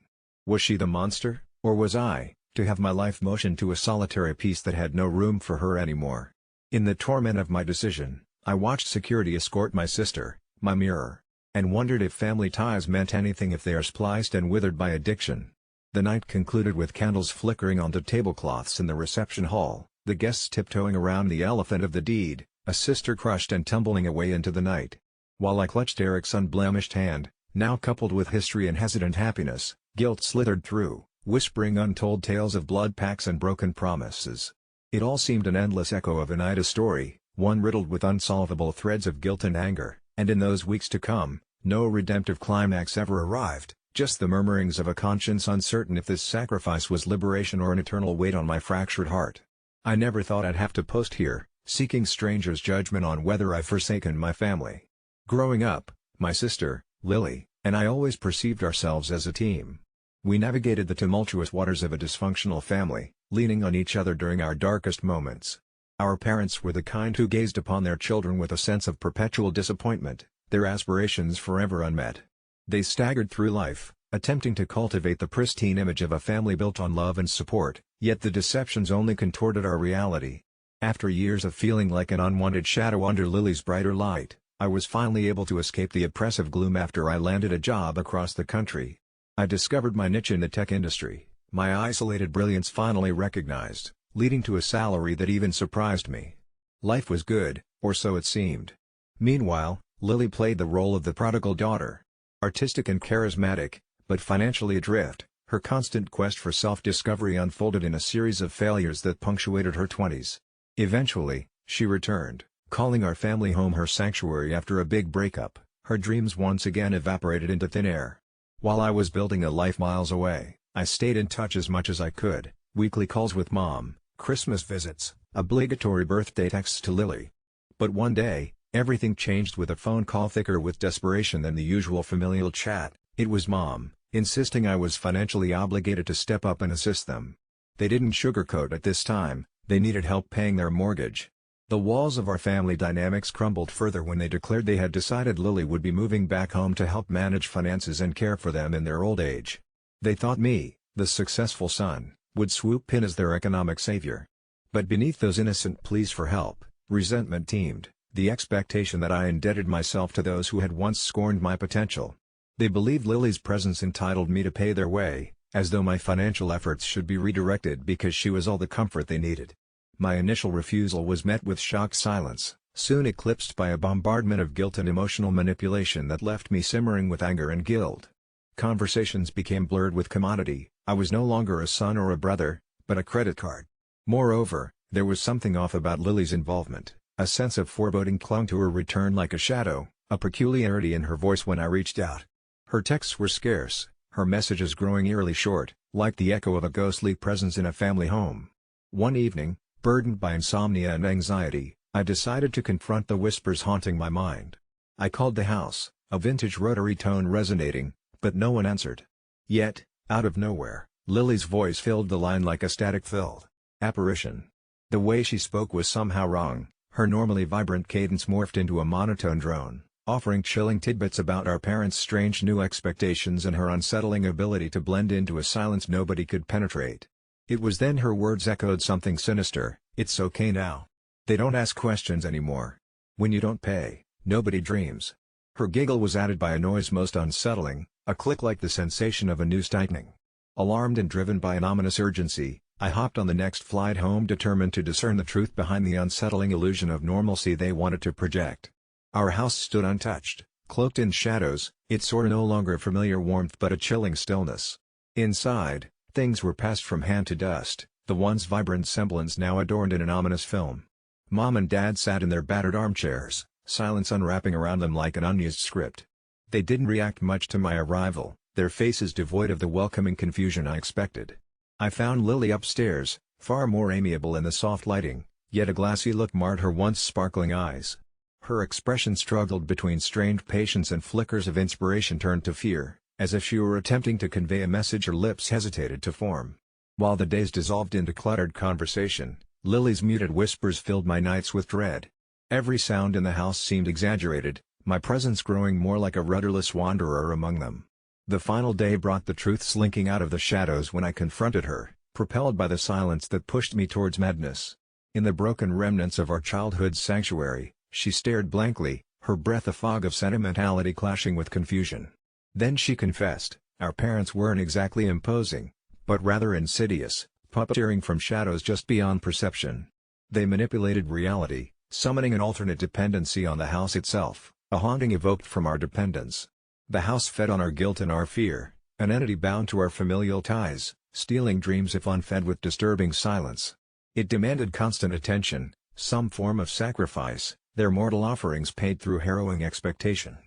Was she the monster, or was I, to have my life motioned to a solitary peace that had no room for her anymore? In the torment of my decision, I watched security escort my sister, my mirror, and wondered if family ties meant anything if they are spliced and withered by addiction. The night concluded with candles flickering onto tablecloths in the reception hall, the guests tiptoeing around the elephant of the deed, a sister crushed and tumbling away into the night. While I clutched Eric's unblemished hand, now coupled with history and hesitant happiness, guilt slithered through, whispering untold tales of blood pacts and broken promises. It all seemed an endless echo of an AITA story, one riddled with unsolvable threads of guilt and anger, and in those weeks to come, no redemptive climax ever arrived, just the murmurings of a conscience uncertain if this sacrifice was liberation or an eternal weight on my fractured heart. I never thought I'd have to post here, seeking strangers' judgment on whether I've forsaken my family. Growing up, my sister, Lily, and I always perceived ourselves as a team. We navigated the tumultuous waters of a dysfunctional family, leaning on each other during our darkest moments. Our parents were the kind who gazed upon their children with a sense of perpetual disappointment, their aspirations forever unmet. They staggered through life, attempting to cultivate the pristine image of a family built on love and support, yet the deceptions only contorted our reality. After years of feeling like an unwanted shadow under Lily's brighter light, I was finally able to escape the oppressive gloom after I landed a job across the country. I discovered my niche in the tech industry, my isolated brilliance finally recognized, leading to a salary that even surprised me. Life was good, or so it seemed. Meanwhile, Lily played the role of the prodigal daughter. Artistic and charismatic, but financially adrift, her constant quest for self-discovery unfolded in a series of failures that punctuated her 20s. Eventually, she returned, calling our family home her sanctuary after a big breakup. Her dreams once again evaporated into thin air. While I was building a life miles away, I stayed in touch as much as I could, weekly calls with Mom, Christmas visits, obligatory birthday texts to Lily. But one day, everything changed with a phone call thicker with desperation than the usual familial chat. It was Mom, insisting I was financially obligated to step up and assist them. They didn't sugarcoat it this time, they needed help paying their mortgage. The walls of our family dynamics crumbled further when they declared they had decided Lily would be moving back home to help manage finances and care for them in their old age. They thought me, the successful son, would swoop in as their economic savior. But beneath those innocent pleas for help, resentment teemed. The expectation that I indebted myself to those who had once scorned my potential. They believed Lily's presence entitled me to pay their way, as though my financial efforts should be redirected because she was all the comfort they needed. My initial refusal was met with shocked silence, soon eclipsed by a bombardment of guilt and emotional manipulation that left me simmering with anger and guilt. Conversations became blurred with commodity. I was no longer a son or a brother, but a credit card. Moreover, there was something off about Lily's involvement. A sense of foreboding clung to her return like a shadow, a peculiarity in her voice when I reached out. Her texts were scarce, her messages growing eerily short, like the echo of a ghostly presence in a family home. One evening, burdened by insomnia and anxiety, I decided to confront the whispers haunting my mind. I called the house, a vintage rotary tone resonating, but no one answered. Yet, out of nowhere, Lily's voice filled the line like a static-filled apparition. The way she spoke was somehow wrong. Her normally vibrant cadence morphed into a monotone drone, offering chilling tidbits about our parents' strange new expectations and her unsettling ability to blend into a silence nobody could penetrate. It was then her words echoed something sinister. It's okay now. They don't ask questions anymore. When you don't pay, nobody dreams. Her giggle was added by a noise most unsettling, a click like the sensation of a noose tightening. Alarmed and driven by an ominous urgency, I hopped on the next flight home determined to discern the truth behind the unsettling illusion of normalcy they wanted to project. Our house stood untouched, cloaked in shadows, its soared no longer familiar warmth but a chilling stillness. Inside, things were passed from hand to dust, the once vibrant semblance now adorned in an ominous film. Mom and Dad sat in their battered armchairs, silence unwrapping around them like an unused script. They didn't react much to my arrival, their faces devoid of the welcoming confusion I expected. I found Lily upstairs, far more amiable in the soft lighting, yet a glassy look marred her once sparkling eyes. Her expression struggled between strained patience and flickers of inspiration turned to fear, as if she were attempting to convey a message her lips hesitated to form. While the days dissolved into cluttered conversation, Lily's muted whispers filled my nights with dread. Every sound in the house seemed exaggerated, my presence growing more like a rudderless wanderer among them. The final day brought the truth slinking out of the shadows when I confronted her, propelled by the silence that pushed me towards madness. In the broken remnants of our childhood's sanctuary, she stared blankly, her breath a fog of sentimentality clashing with confusion. Then she confessed, our parents weren't exactly imposing, but rather insidious, puppeteering from shadows just beyond perception. They manipulated reality, summoning an alternate dependency on the house itself, a haunting evoked from our dependence. The house fed on our guilt and our fear, an entity bound to our familial ties, stealing dreams if unfed with disturbing silence. It demanded constant attention, some form of sacrifice, their mortal offerings paid through harrowing expectation.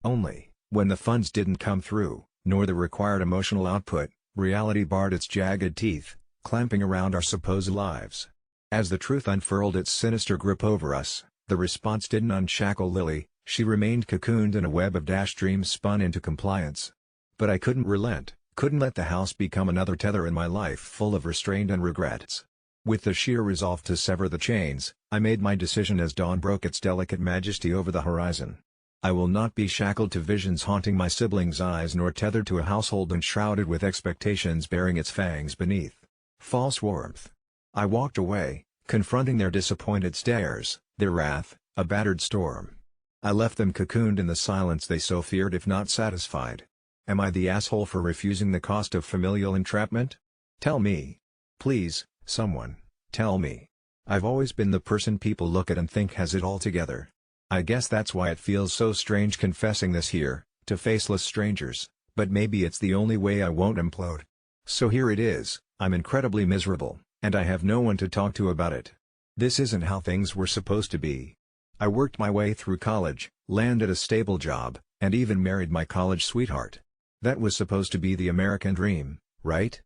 Only, when the funds didn't come through, nor the required emotional output, reality bared its jagged teeth, clamping around our supposed lives. As the truth unfurled its sinister grip over us, the response didn't unshackle Lily. She remained cocooned in a web of dreams spun into compliance. But I couldn't relent, couldn't let the house become another tether in my life full of restraint and regrets. With the sheer resolve to sever the chains, I made my decision as dawn broke its delicate majesty over the horizon. I will not be shackled to visions haunting my siblings' eyes nor tethered to a household enshrouded with expectations bearing its fangs beneath false warmth. I walked away, confronting their disappointed stares, their wrath, a battered storm. I left them cocooned in the silence they so feared if not satisfied. Am I the asshole for refusing the cost of familial entrapment? Tell me. Please, someone, tell me. I've always been the person people look at and think has it all together. I guess that's why it feels so strange confessing this here, to faceless strangers, but maybe it's the only way I won't implode. So here it is, I'm incredibly miserable, and I have no one to talk to about it. This isn't how things were supposed to be. I worked my way through college, landed a stable job, and even married my college sweetheart. That was supposed to be the American dream, right?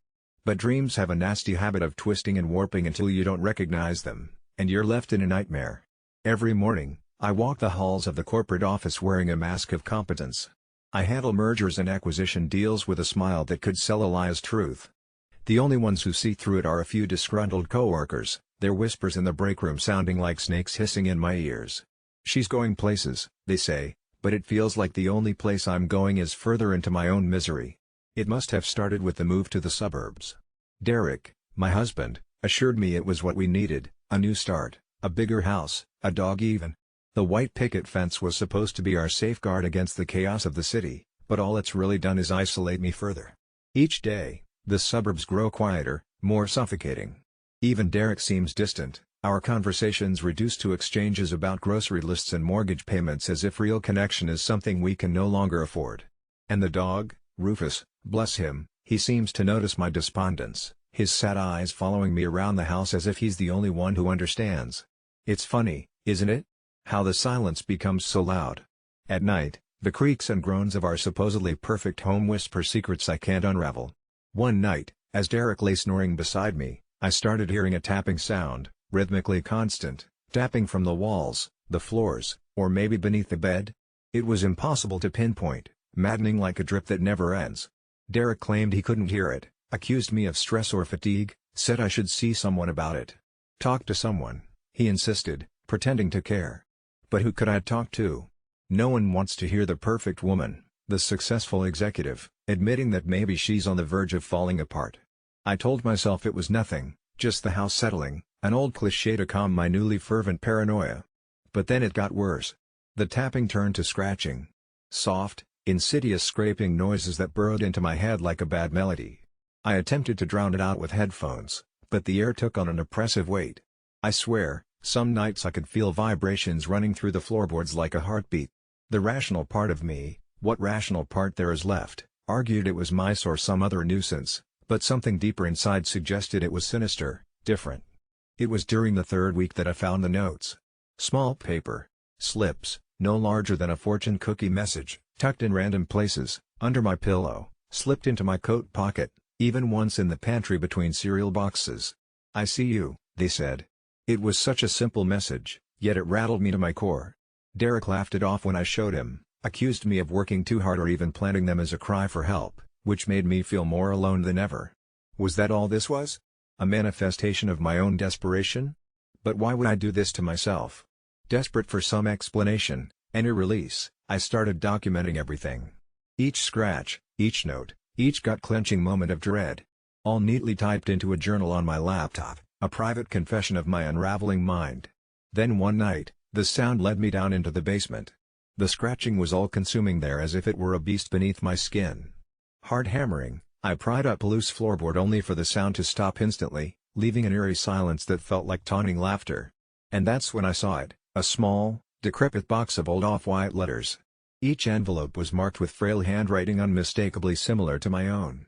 But dreams have a nasty habit of twisting and warping until you don't recognize them, and you're left in a nightmare. Every morning, I walk the halls of the corporate office wearing a mask of competence. I handle mergers and acquisition deals with a smile that could sell a lie as truth. The only ones who see through it are a few disgruntled coworkers, their whispers in the break room sounding like snakes hissing in my ears. She's going places, they say, but it feels like the only place I'm going is further into my own misery. It must have started with the move to the suburbs. Derek, my husband, assured me it was what we needed, a new start, a bigger house, a dog even. The white picket fence was supposed to be our safeguard against the chaos of the city, but all it's really done is isolate me further. Each day, the suburbs grow quieter, more suffocating. Even Derek seems distant, our conversations reduced to exchanges about grocery lists and mortgage payments as if real connection is something we can no longer afford. And the dog, Rufus, bless him, he seems to notice my despondence, his sad eyes following me around the house as if he's the only one who understands. It's funny, isn't it? How the silence becomes so loud. At night, the creaks and groans of our supposedly perfect home whisper secrets I can't unravel. One night, as Derek lay snoring beside me, I started hearing a tapping sound, rhythmically constant, tapping from the walls, the floors, or maybe beneath the bed. It was impossible to pinpoint, maddening like a drip that never ends. Derek claimed he couldn't hear it, accused me of stress or fatigue, said I should see someone about it. Talk to someone, he insisted, pretending to care. But who could I talk to? No one wants to hear the perfect woman, the successful executive, admitting that maybe she's on the verge of falling apart. I told myself it was nothing, just the house settling, an old cliché to calm my newly fervent paranoia. But then it got worse. The tapping turned to scratching. Soft, insidious scraping noises that burrowed into my head like a bad melody. I attempted to drown it out with headphones, but the air took on an oppressive weight. I swear, some nights I could feel vibrations running through the floorboards like a heartbeat. The rational part of me, what rational part there is left, argued it was mice or some other nuisance, but something deeper inside suggested it was sinister, different. It was during the third week that I found the notes. Small paper, slips, no larger than a fortune cookie message, tucked in random places, under my pillow, slipped into my coat pocket, even once in the pantry between cereal boxes. I see you, they said. It was such a simple message, yet it rattled me to my core. Derek laughed it off when I showed him, accused me of working too hard or even planting them as a cry for help, which made me feel more alone than ever. Was that all this was? A manifestation of my own desperation? But why would I do this to myself? Desperate for some explanation, any release, I started documenting everything. Each scratch, each note, each gut-clenching moment of dread. All neatly typed into a journal on my laptop, a private confession of my unraveling mind. Then one night, the sound led me down into the basement. The scratching was all-consuming there as if it were a beast beneath my skin. Hard hammering, I pried up a loose floorboard only for the sound to stop instantly, leaving an eerie silence that felt like taunting laughter. And that's when I saw it, a small, decrepit box of old off-white letters. Each envelope was marked with frail handwriting unmistakably similar to my own.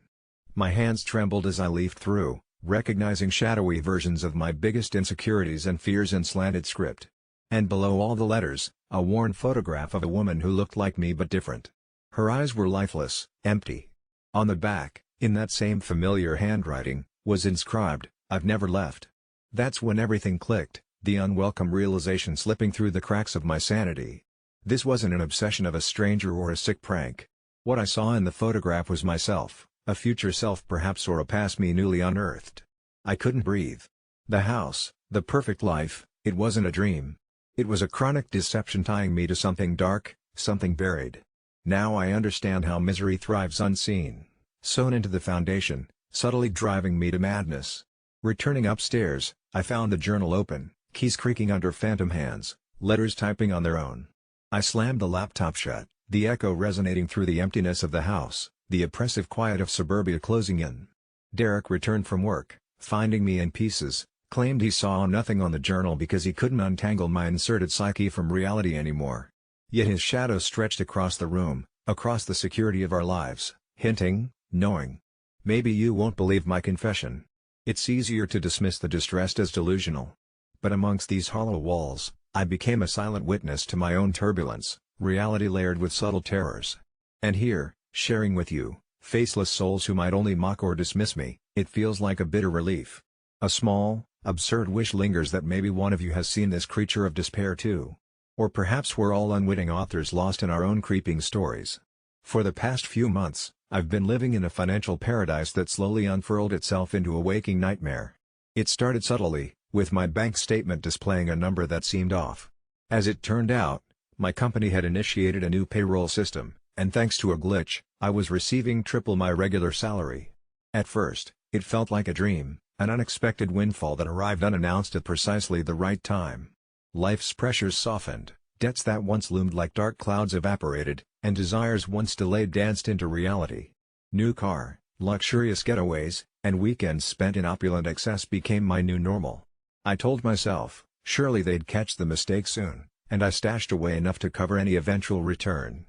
My hands trembled as I leafed through, recognizing shadowy versions of my biggest insecurities and fears in slanted script. And below all the letters, a worn photograph of a woman who looked like me but different. Her eyes were lifeless, empty. On the back, in that same familiar handwriting, was inscribed, "I've never left." That's when everything clicked, the unwelcome realization slipping through the cracks of my sanity. This wasn't an obsession of a stranger or a sick prank. What I saw in the photograph was myself, a future self perhaps, or a past me newly unearthed. I couldn't breathe. The house, the perfect life, it wasn't a dream. It was a chronic deception tying me to something dark, something buried. Now I understand how misery thrives unseen, sewn into the foundation, subtly driving me to madness. Returning upstairs, I found the journal open, keys creaking under phantom hands, letters typing on their own. I slammed the laptop shut, the echo resonating through the emptiness of the house, the oppressive quiet of suburbia closing in. Derek returned from work, finding me in pieces, claimed he saw nothing on the journal because he couldn't untangle my inserted psyche from reality anymore. Yet his shadow stretched across the room, across the security of our lives, hinting, knowing. Maybe you won't believe my confession. It's easier to dismiss the distressed as delusional. But amongst these hollow walls, I became a silent witness to my own turbulence, reality layered with subtle terrors. And here, sharing with you, faceless souls who might only mock or dismiss me, it feels like a bitter relief. A small, absurd wish lingers that maybe one of you has seen this creature of despair too. Or perhaps we're all unwitting authors lost in our own creeping stories. For the past few months, I've been living in a financial paradise that slowly unfurled itself into a waking nightmare. It started subtly, with my bank statement displaying a number that seemed off. As it turned out, my company had initiated a new payroll system, and thanks to a glitch, I was receiving triple my regular salary. At first, it felt like a dream, an unexpected windfall that arrived unannounced at precisely the right time. Life's pressures softened, debts that once loomed like dark clouds evaporated, and desires once delayed danced into reality. New car, luxurious getaways, and weekends spent in opulent excess became my new normal. I told myself, surely they'd catch the mistake soon, and I stashed away enough to cover any eventual return.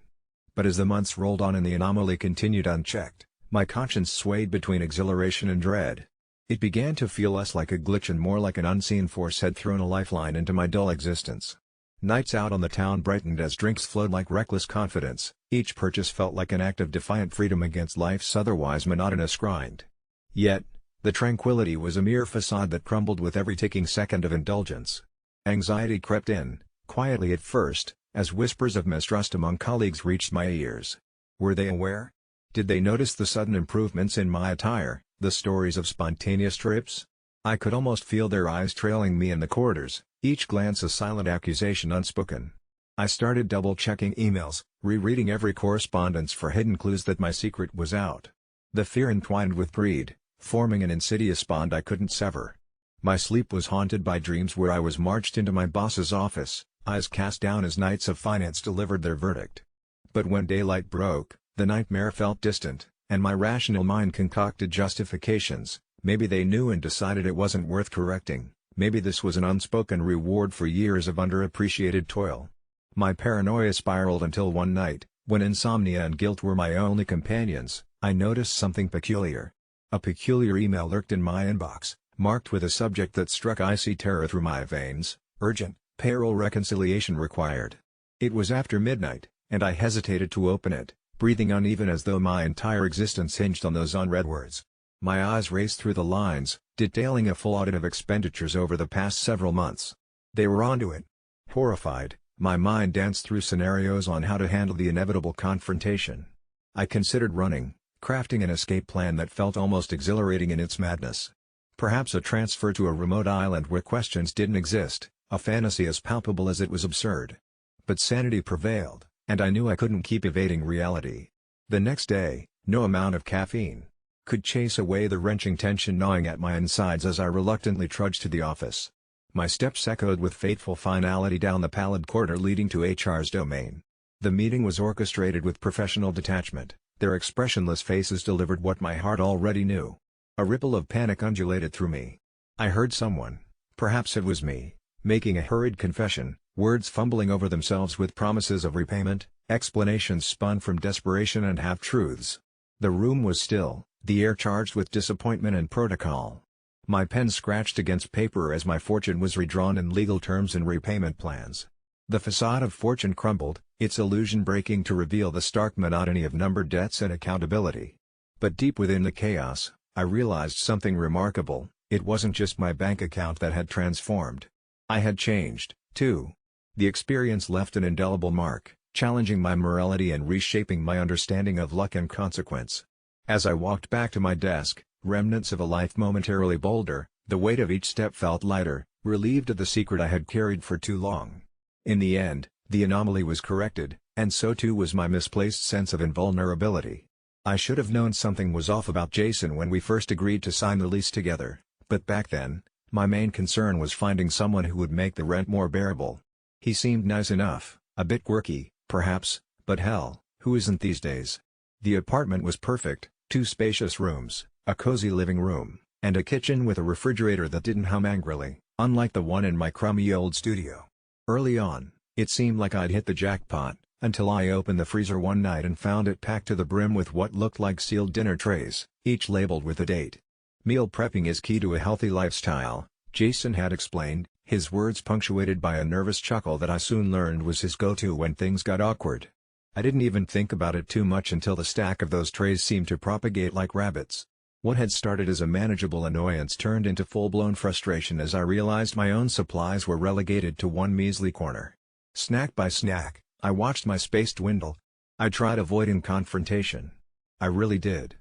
But as the months rolled on and the anomaly continued unchecked, my conscience swayed between exhilaration and dread. It began to feel less like a glitch and more like an unseen force had thrown a lifeline into my dull existence. Nights out on the town brightened as drinks flowed like reckless confidence, each purchase felt like an act of defiant freedom against life's otherwise monotonous grind. Yet, the tranquility was a mere facade that crumbled with every ticking second of indulgence. Anxiety crept in, quietly at first, as whispers of mistrust among colleagues reached my ears. Were they aware? Did they notice the sudden improvements in my attire, the stories of spontaneous trips? I could almost feel their eyes trailing me in the corridors, each glance a silent accusation unspoken. I started double-checking emails, rereading every correspondence for hidden clues that my secret was out. The fear entwined with greed, forming an insidious bond I couldn't sever. My sleep was haunted by dreams where I was marched into my boss's office, eyes cast down as knights of finance delivered their verdict. But when daylight broke, the nightmare felt distant, and my rational mind concocted justifications. Maybe they knew and decided it wasn't worth correcting, maybe this was an unspoken reward for years of underappreciated toil. My paranoia spiraled until one night, when insomnia and guilt were my only companions, I noticed something peculiar. A peculiar email lurked in my inbox, marked with a subject that struck icy terror through my veins: urgent, payroll reconciliation required. It was after midnight, and I hesitated to open it, breathing uneven as though my entire existence hinged on those unread words. My eyes raced through the lines, detailing a full audit of expenditures over the past several months. They were onto it. Horrified, my mind danced through scenarios on how to handle the inevitable confrontation. I considered running, crafting an escape plan that felt almost exhilarating in its madness. Perhaps a transfer to a remote island where questions didn't exist, a fantasy as palpable as it was absurd. But sanity prevailed, and I knew I couldn't keep evading reality. The next day, no amount of caffeine could chase away the wrenching tension gnawing at my insides as I reluctantly trudged to the office. My steps echoed with fateful finality down the pallid corridor leading to HR's domain. The meeting was orchestrated with professional detachment, their expressionless faces delivered what my heart already knew. A ripple of panic undulated through me. I heard someone, perhaps it was me, making a hurried confession, words fumbling over themselves with promises of repayment, explanations spun from desperation and half-truths. The room was still, the air charged with disappointment and protocol. My pen scratched against paper as my fortune was redrawn in legal terms and repayment plans. The facade of fortune crumbled, its illusion breaking to reveal the stark monotony of numbered debts and accountability. But deep within the chaos, I realized something remarkable. It wasn't just my bank account that had transformed. I had changed, too. The experience left an indelible mark, challenging my morality and reshaping my understanding of luck and consequence. As I walked back to my desk, remnants of a life momentarily bolder, the weight of each step felt lighter, relieved of the secret I had carried for too long. In the end, the anomaly was corrected, and so too was my misplaced sense of invulnerability. I should have known something was off about Jason when we first agreed to sign the lease together, but back then, my main concern was finding someone who would make the rent more bearable. He seemed nice enough, A bit quirky, perhaps, but hell, who isn't these days? The apartment was perfect, 2 spacious rooms, a cozy living room, and a kitchen with a refrigerator that didn't hum angrily, unlike the one in my crummy old studio. Early on, it seemed like I'd hit the jackpot, until I opened the freezer one night and found it packed to the brim with what looked like sealed dinner trays, each labeled with a date. Meal prepping is key to a healthy lifestyle, Jason had explained, his words punctuated by a nervous chuckle that I soon learned was his go-to when things got awkward. I didn't even think about it too much until the stack of those trays seemed to propagate like rabbits. What had started as a manageable annoyance turned into full-blown frustration as I realized my own supplies were relegated to one measly corner. Snack by snack, I watched my space dwindle. I tried avoiding confrontation. I really did.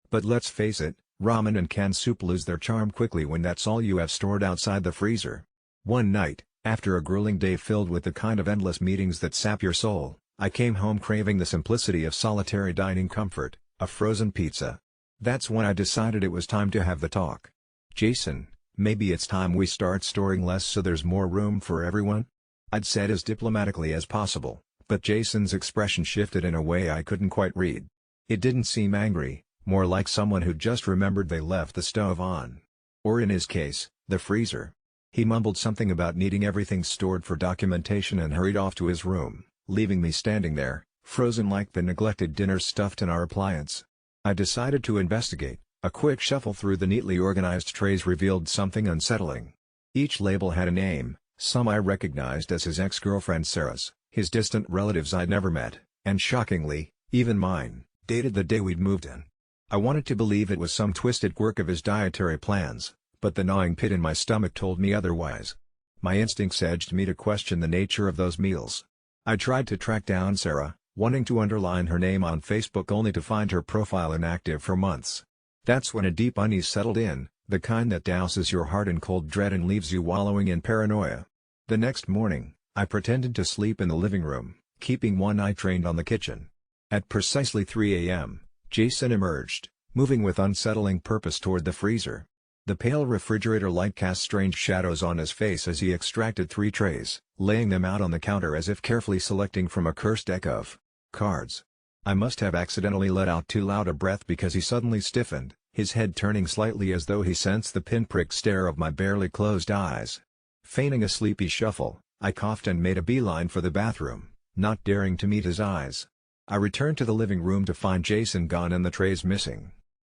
But let's face it, ramen and canned soup lose their charm quickly when that's all you have stored outside the freezer. One night, after a grueling day filled with the kind of endless meetings that sap your soul, I came home craving the simplicity of solitary dining comfort, a frozen pizza. That's when I decided it was time to have the talk. Jason, maybe it's time we start storing less so there's more room for everyone? I'd said as diplomatically as possible, but Jason's expression shifted in a way I couldn't quite read. It didn't seem angry, more like someone who'd just remembered they left the stove on. Or in his case, the freezer. He mumbled something about needing everything stored for documentation and hurried off to his room, leaving me standing there, frozen like the neglected dinner stuffed in our appliance. I decided to investigate. A quick shuffle through the neatly organized trays revealed something unsettling. Each label had a name, some I recognized as his ex-girlfriend Sarah's, his distant relatives I'd never met, and shockingly, even mine, dated the day we'd moved in. I wanted to believe it was some twisted quirk of his dietary plans, but the gnawing pit in my stomach told me otherwise. My instincts edged me to question the nature of those meals. I tried to track down Sarah, wanting to underline her name on Facebook only to find her profile inactive for months. That's when a deep unease settled in, the kind that douses your heart in cold dread and leaves you wallowing in paranoia. The next morning, I pretended to sleep in the living room, keeping one eye trained on the kitchen. At precisely 3 a.m., Jason emerged, moving with unsettling purpose toward the freezer. The pale refrigerator light cast strange shadows on his face as he extracted 3 trays, laying them out on the counter as if carefully selecting from a cursed deck of cards. I must have accidentally let out too loud a breath because he suddenly stiffened, his head turning slightly as though he sensed the pinprick stare of my barely closed eyes. Feigning a sleepy shuffle, I coughed and made a beeline for the bathroom, not daring to meet his eyes. I returned to the living room to find Jason gone and the trays missing.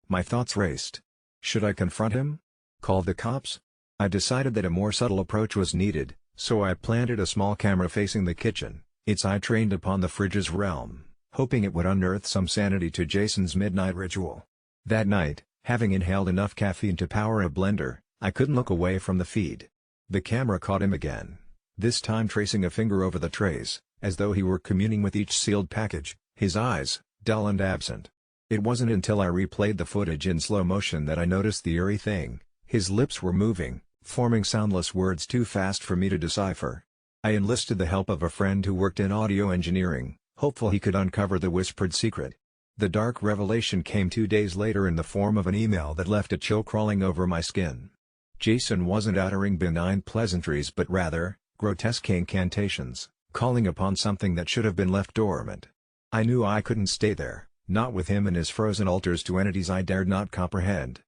My thoughts raced. Should I confront him? Call the cops? I decided that a more subtle approach was needed, so I planted a small camera facing the kitchen, its eye trained upon the fridge's realm, hoping it would unearth some sanity to Jason's midnight ritual. That night, having inhaled enough caffeine to power a blender, I couldn't look away from the feed. The camera caught him again, this time tracing a finger over the trays, as though he were communing with each sealed package, his eyes, dull and absent. It wasn't until I replayed the footage in slow motion that I noticed the eerie thing. His lips were moving, forming soundless words too fast for me to decipher. I enlisted the help of a friend who worked in audio engineering, hopeful he could uncover the whispered secret. The dark revelation came 2 days later in the form of an email that left a chill crawling over my skin. Jason wasn't uttering benign pleasantries but rather, grotesque incantations, calling upon something that should have been left dormant. I knew I couldn't stay there. Not with him and his frozen altars to entities I dared not comprehend.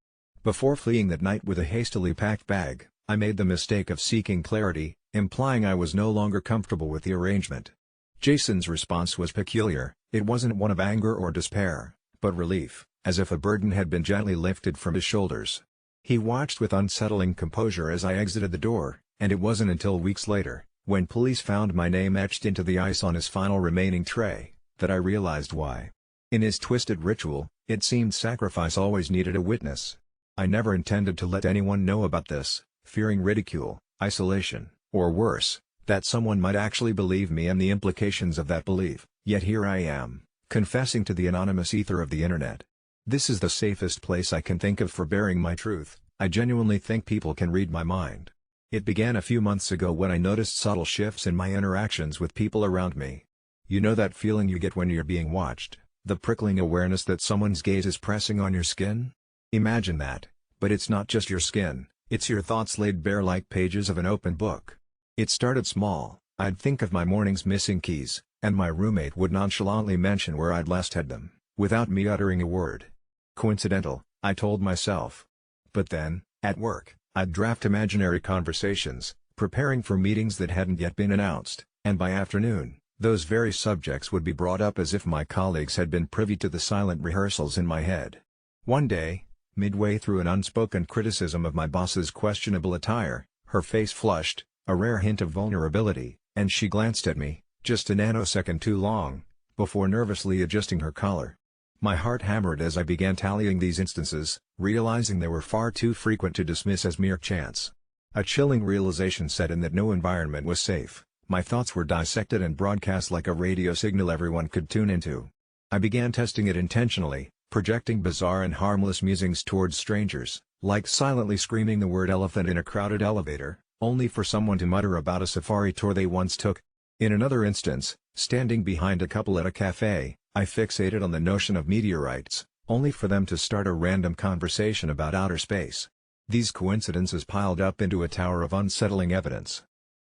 Before fleeing that night with a hastily packed bag, I made the mistake of seeking clarity, implying I was no longer comfortable with the arrangement. Jason's response was peculiar. It wasn't one of anger or despair, but relief, as if a burden had been gently lifted from his shoulders. He watched with unsettling composure as I exited the door, and it wasn't until weeks later, when police found my name etched into the ice on his final remaining tray, that I realized why. In his twisted ritual, it seemed sacrifice always needed a witness. I never intended to let anyone know about this, fearing ridicule, isolation, or worse, that someone might actually believe me and the implications of that belief, yet here I am, confessing to the anonymous ether of the internet. This is the safest place I can think of for bearing my truth. I genuinely think people can read my mind. It began a few months ago when I noticed subtle shifts in my interactions with people around me. You know that feeling you get when you're being watched? The prickling awareness that someone's gaze is pressing on your skin? Imagine that, but it's not just your skin, it's your thoughts laid bare like pages of an open book. It started small, I'd think of my morning's missing keys, and my roommate would nonchalantly mention where I'd last had them, without me uttering a word. Coincidental, I told myself. But then, at work, I'd draft imaginary conversations, preparing for meetings that hadn't yet been announced, and by afternoon, those very subjects would be brought up as if my colleagues had been privy to the silent rehearsals in my head. One day, midway through an unspoken criticism of my boss's questionable attire, her face flushed, a rare hint of vulnerability, and she glanced at me, just a nanosecond too long, before nervously adjusting her collar. My heart hammered as I began tallying these instances, realizing they were far too frequent to dismiss as mere chance. A chilling realization set in that no environment was safe. My thoughts were dissected and broadcast like a radio signal everyone could tune into. I began testing it intentionally, projecting bizarre and harmless musings towards strangers, like silently screaming the word elephant in a crowded elevator, only for someone to mutter about a safari tour they once took. In another instance, standing behind a couple at a cafe, I fixated on the notion of meteorites, only for them to start a random conversation about outer space. These coincidences piled up into a tower of unsettling evidence.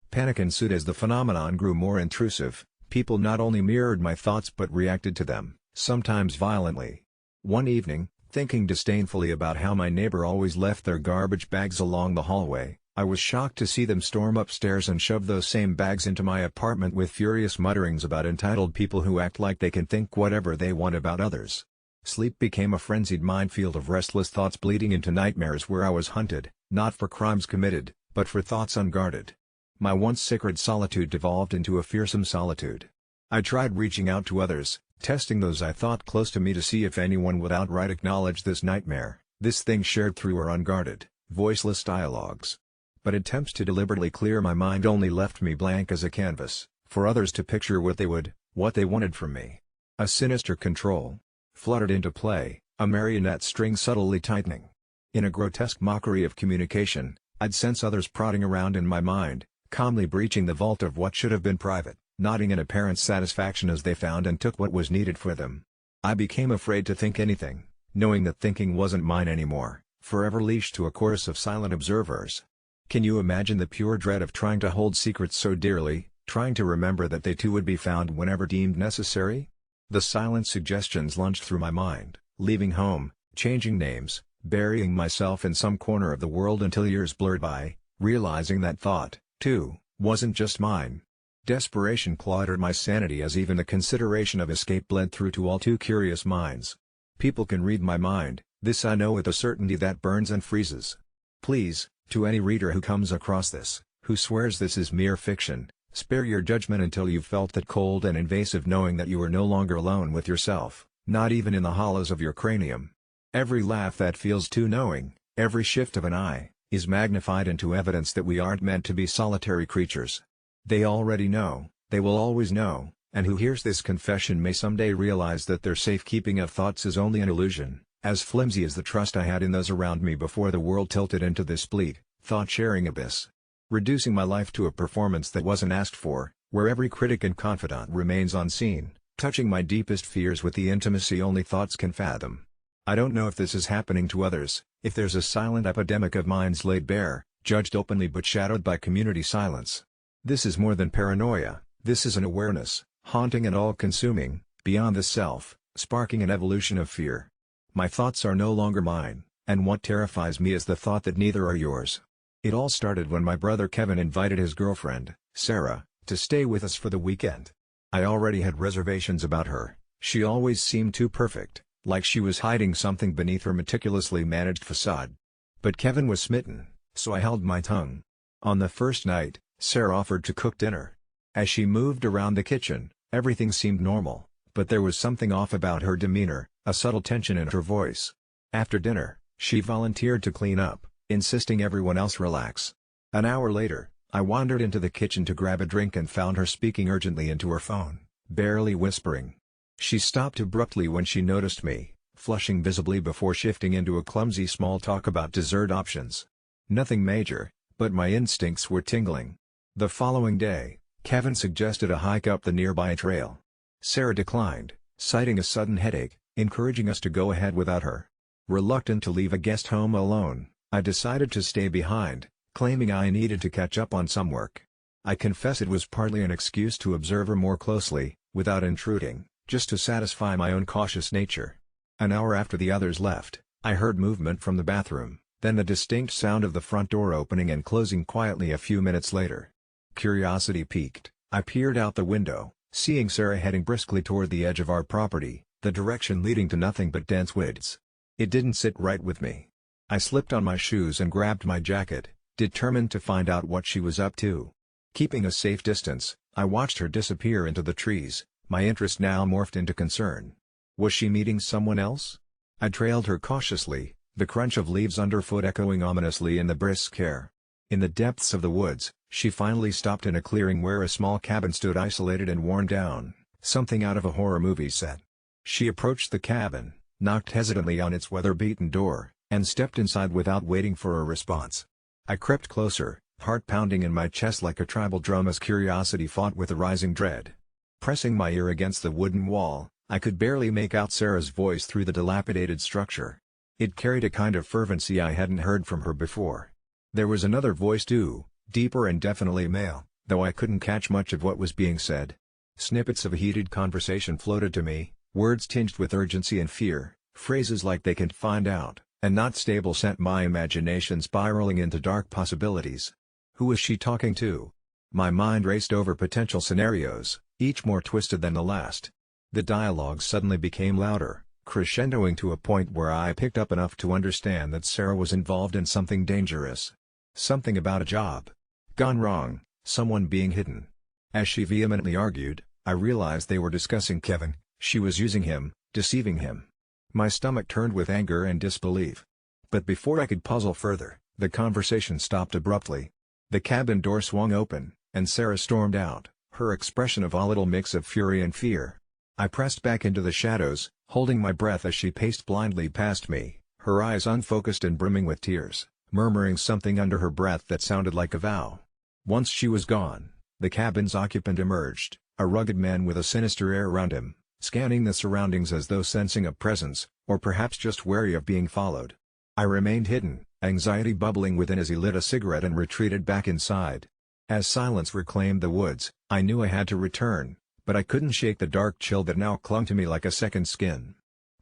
Panic ensued as the phenomenon grew more intrusive. People not only mirrored my thoughts but reacted to them, sometimes violently. One evening, thinking disdainfully about how my neighbor always left their garbage bags along the hallway, I was shocked to see them storm upstairs and shove those same bags into my apartment with furious mutterings about entitled people who act like they can think whatever they want about others. Sleep became a frenzied minefield of restless thoughts bleeding into nightmares where I was hunted, not for crimes committed, but for thoughts unguarded. My once sacred solitude devolved into a fearsome solitude. I tried reaching out to others, testing those I thought close to me to see if anyone would outright acknowledge this nightmare, this thing shared through our unguarded, voiceless dialogues. But attempts to deliberately clear my mind only left me blank as a canvas, for others to picture what they wanted from me. A sinister control fluttered into play, a marionette string subtly tightening. In a grotesque mockery of communication, I'd sense others prodding around in my mind, calmly breaching the vault of what should have been private, nodding in apparent satisfaction as they found and took what was needed for them. I became afraid to think anything, knowing that thinking wasn't mine anymore, forever leashed to a chorus of silent observers. Can you imagine the pure dread of trying to hold secrets so dearly, trying to remember that they too would be found whenever deemed necessary? The silent suggestions lunged through my mind, leaving home, changing names, burying myself in some corner of the world until years blurred by, realizing that thought, too, wasn't just mine. Desperation clawed at my sanity as even the consideration of escape bled through to all too curious minds. People can read my mind, this I know with a certainty that burns and freezes. Please, to any reader who comes across this, who swears this is mere fiction, spare your judgment until you've felt that cold and invasive knowing that you are no longer alone with yourself, not even in the hollows of your cranium. Every laugh that feels too knowing, every shift of an eye, is magnified into evidence that we aren't meant to be solitary creatures. They already know, they will always know, and who hears this confession may someday realize that their safekeeping of thoughts is only an illusion, as flimsy as the trust I had in those around me before the world tilted into this bleak, thought-sharing abyss. Reducing my life to a performance that wasn't asked for, where every critic and confidant remains unseen, touching my deepest fears with the intimacy only thoughts can fathom. I don't know if this is happening to others, if there's a silent epidemic of minds laid bare, judged openly but shadowed by community silence. This is more than paranoia, this is an awareness, haunting and all-consuming, beyond the self, sparking an evolution of fear. My thoughts are no longer mine, and what terrifies me is the thought that neither are yours. It all started when my brother Kevin invited his girlfriend, Sarah, to stay with us for the weekend. I already had reservations about her, she always seemed too perfect, like she was hiding something beneath her meticulously managed facade. But Kevin was smitten, so I held my tongue. On the first night, Sarah offered to cook dinner. As she moved around the kitchen, everything seemed normal, but there was something off about her demeanor, a subtle tension in her voice. After dinner, she volunteered to clean up, insisting everyone else relax. An hour later, I wandered into the kitchen to grab a drink and found her speaking urgently into her phone, barely whispering. She stopped abruptly when she noticed me, flushing visibly before shifting into a clumsy small talk about dessert options. Nothing major, but my instincts were tingling. The following day, Kevin suggested a hike up the nearby trail. Sarah declined, citing a sudden headache, encouraging us to go ahead without her. Reluctant to leave a guest home alone, I decided to stay behind, claiming I needed to catch up on some work. I confess it was partly an excuse to observe her more closely, without intruding, just to satisfy my own cautious nature. An hour after the others left, I heard movement from the bathroom, then the distinct sound of the front door opening and closing quietly a few minutes later. Curiosity piqued, I peered out the window, seeing Sarah heading briskly toward the edge of our property, the direction leading to nothing but dense woods. It didn't sit right with me. I slipped on my shoes and grabbed my jacket, determined to find out what she was up to. Keeping a safe distance, I watched her disappear into the trees, my interest now morphed into concern. Was she meeting someone else? I trailed her cautiously, the crunch of leaves underfoot echoing ominously in the brisk air. In the depths of the woods, she finally stopped in a clearing where a small cabin stood isolated and worn down, something out of a horror movie set. She approached the cabin, knocked hesitantly on its weather-beaten door, and stepped inside without waiting for a response. I crept closer, heart pounding in my chest like a tribal drum as curiosity fought with a rising dread. Pressing my ear against the wooden wall, I could barely make out Sarah's voice through the dilapidated structure. It carried a kind of fervency I hadn't heard from her before. There was another voice too, deeper and definitely male, though I couldn't catch much of what was being said. Snippets of a heated conversation floated to me, words tinged with urgency and fear, phrases like "they can't find out," and "not stable" sent my imagination spiraling into dark possibilities. Who was she talking to? My mind raced over potential scenarios, each more twisted than the last. The dialogue suddenly became louder, crescendoing to a point where I picked up enough to understand that Sarah was involved in something dangerous. Something about a job gone wrong, someone being hidden. As she vehemently argued, I realized they were discussing Kevin. She was using him, deceiving him. My stomach turned with anger and disbelief. But before I could puzzle further, the conversation stopped abruptly. The cabin door swung open, and Sarah stormed out, her expression a volatile mix of fury and fear. I pressed back into the shadows, holding my breath as she paced blindly past me, her eyes unfocused and brimming with tears, murmuring something under her breath that sounded like a vow. Once she was gone, the cabin's occupant emerged, a rugged man with a sinister air around him, scanning the surroundings as though sensing a presence, or perhaps just wary of being followed. I remained hidden, anxiety bubbling within as he lit a cigarette and retreated back inside. As silence reclaimed the woods, I knew I had to return, but I couldn't shake the dark chill that now clung to me like a second skin.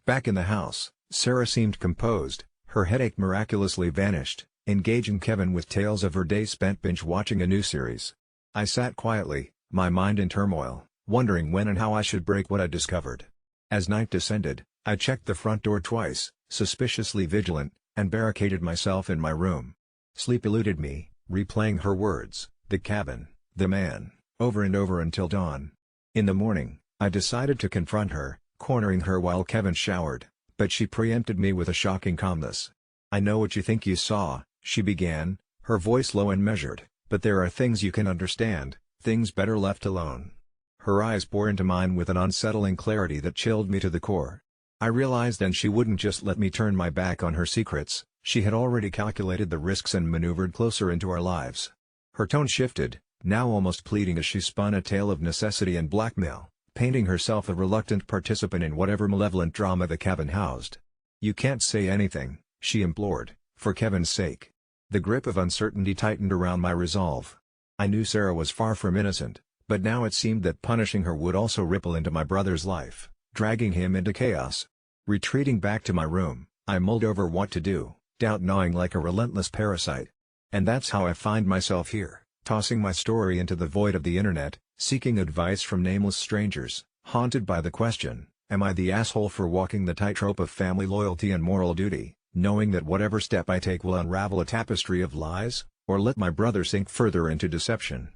Back in the house, Sarah seemed composed, her headache miraculously vanished, engaging Kevin with tales of her day spent binge-watching a new series. I sat quietly, my mind in turmoil, wondering when and how I should break what I discovered. As night descended, I checked the front door twice, suspiciously vigilant, and barricaded myself in my room. Sleep eluded me, replaying her words, the cabin, the man, over and over until dawn. In the morning, I decided to confront her, cornering her while Kevin showered, but she preempted me with a shocking calmness. "I know what you think you saw," she began, her voice low and measured, "but there are things you can understand, things better left alone." Her eyes bore into mine with an unsettling clarity that chilled me to the core. I realized then she wouldn't just let me turn my back on her secrets, she had already calculated the risks and maneuvered closer into our lives. Her tone shifted, now almost pleading as she spun a tale of necessity and blackmail, painting herself a reluctant participant in whatever malevolent drama the cabin housed. "You can't say anything," she implored, "for Kevin's sake." The grip of uncertainty tightened around my resolve. I knew Sarah was far from innocent, but now it seemed that punishing her would also ripple into my brother's life, dragging him into chaos. Retreating back to my room, I mulled over what to do, doubt gnawing like a relentless parasite. And that's how I find myself here, tossing my story into the void of the internet, seeking advice from nameless strangers, haunted by the question, am I the asshole for walking the tightrope of family loyalty and moral duty, knowing that whatever step I take will unravel a tapestry of lies, or let my brother sink further into deception?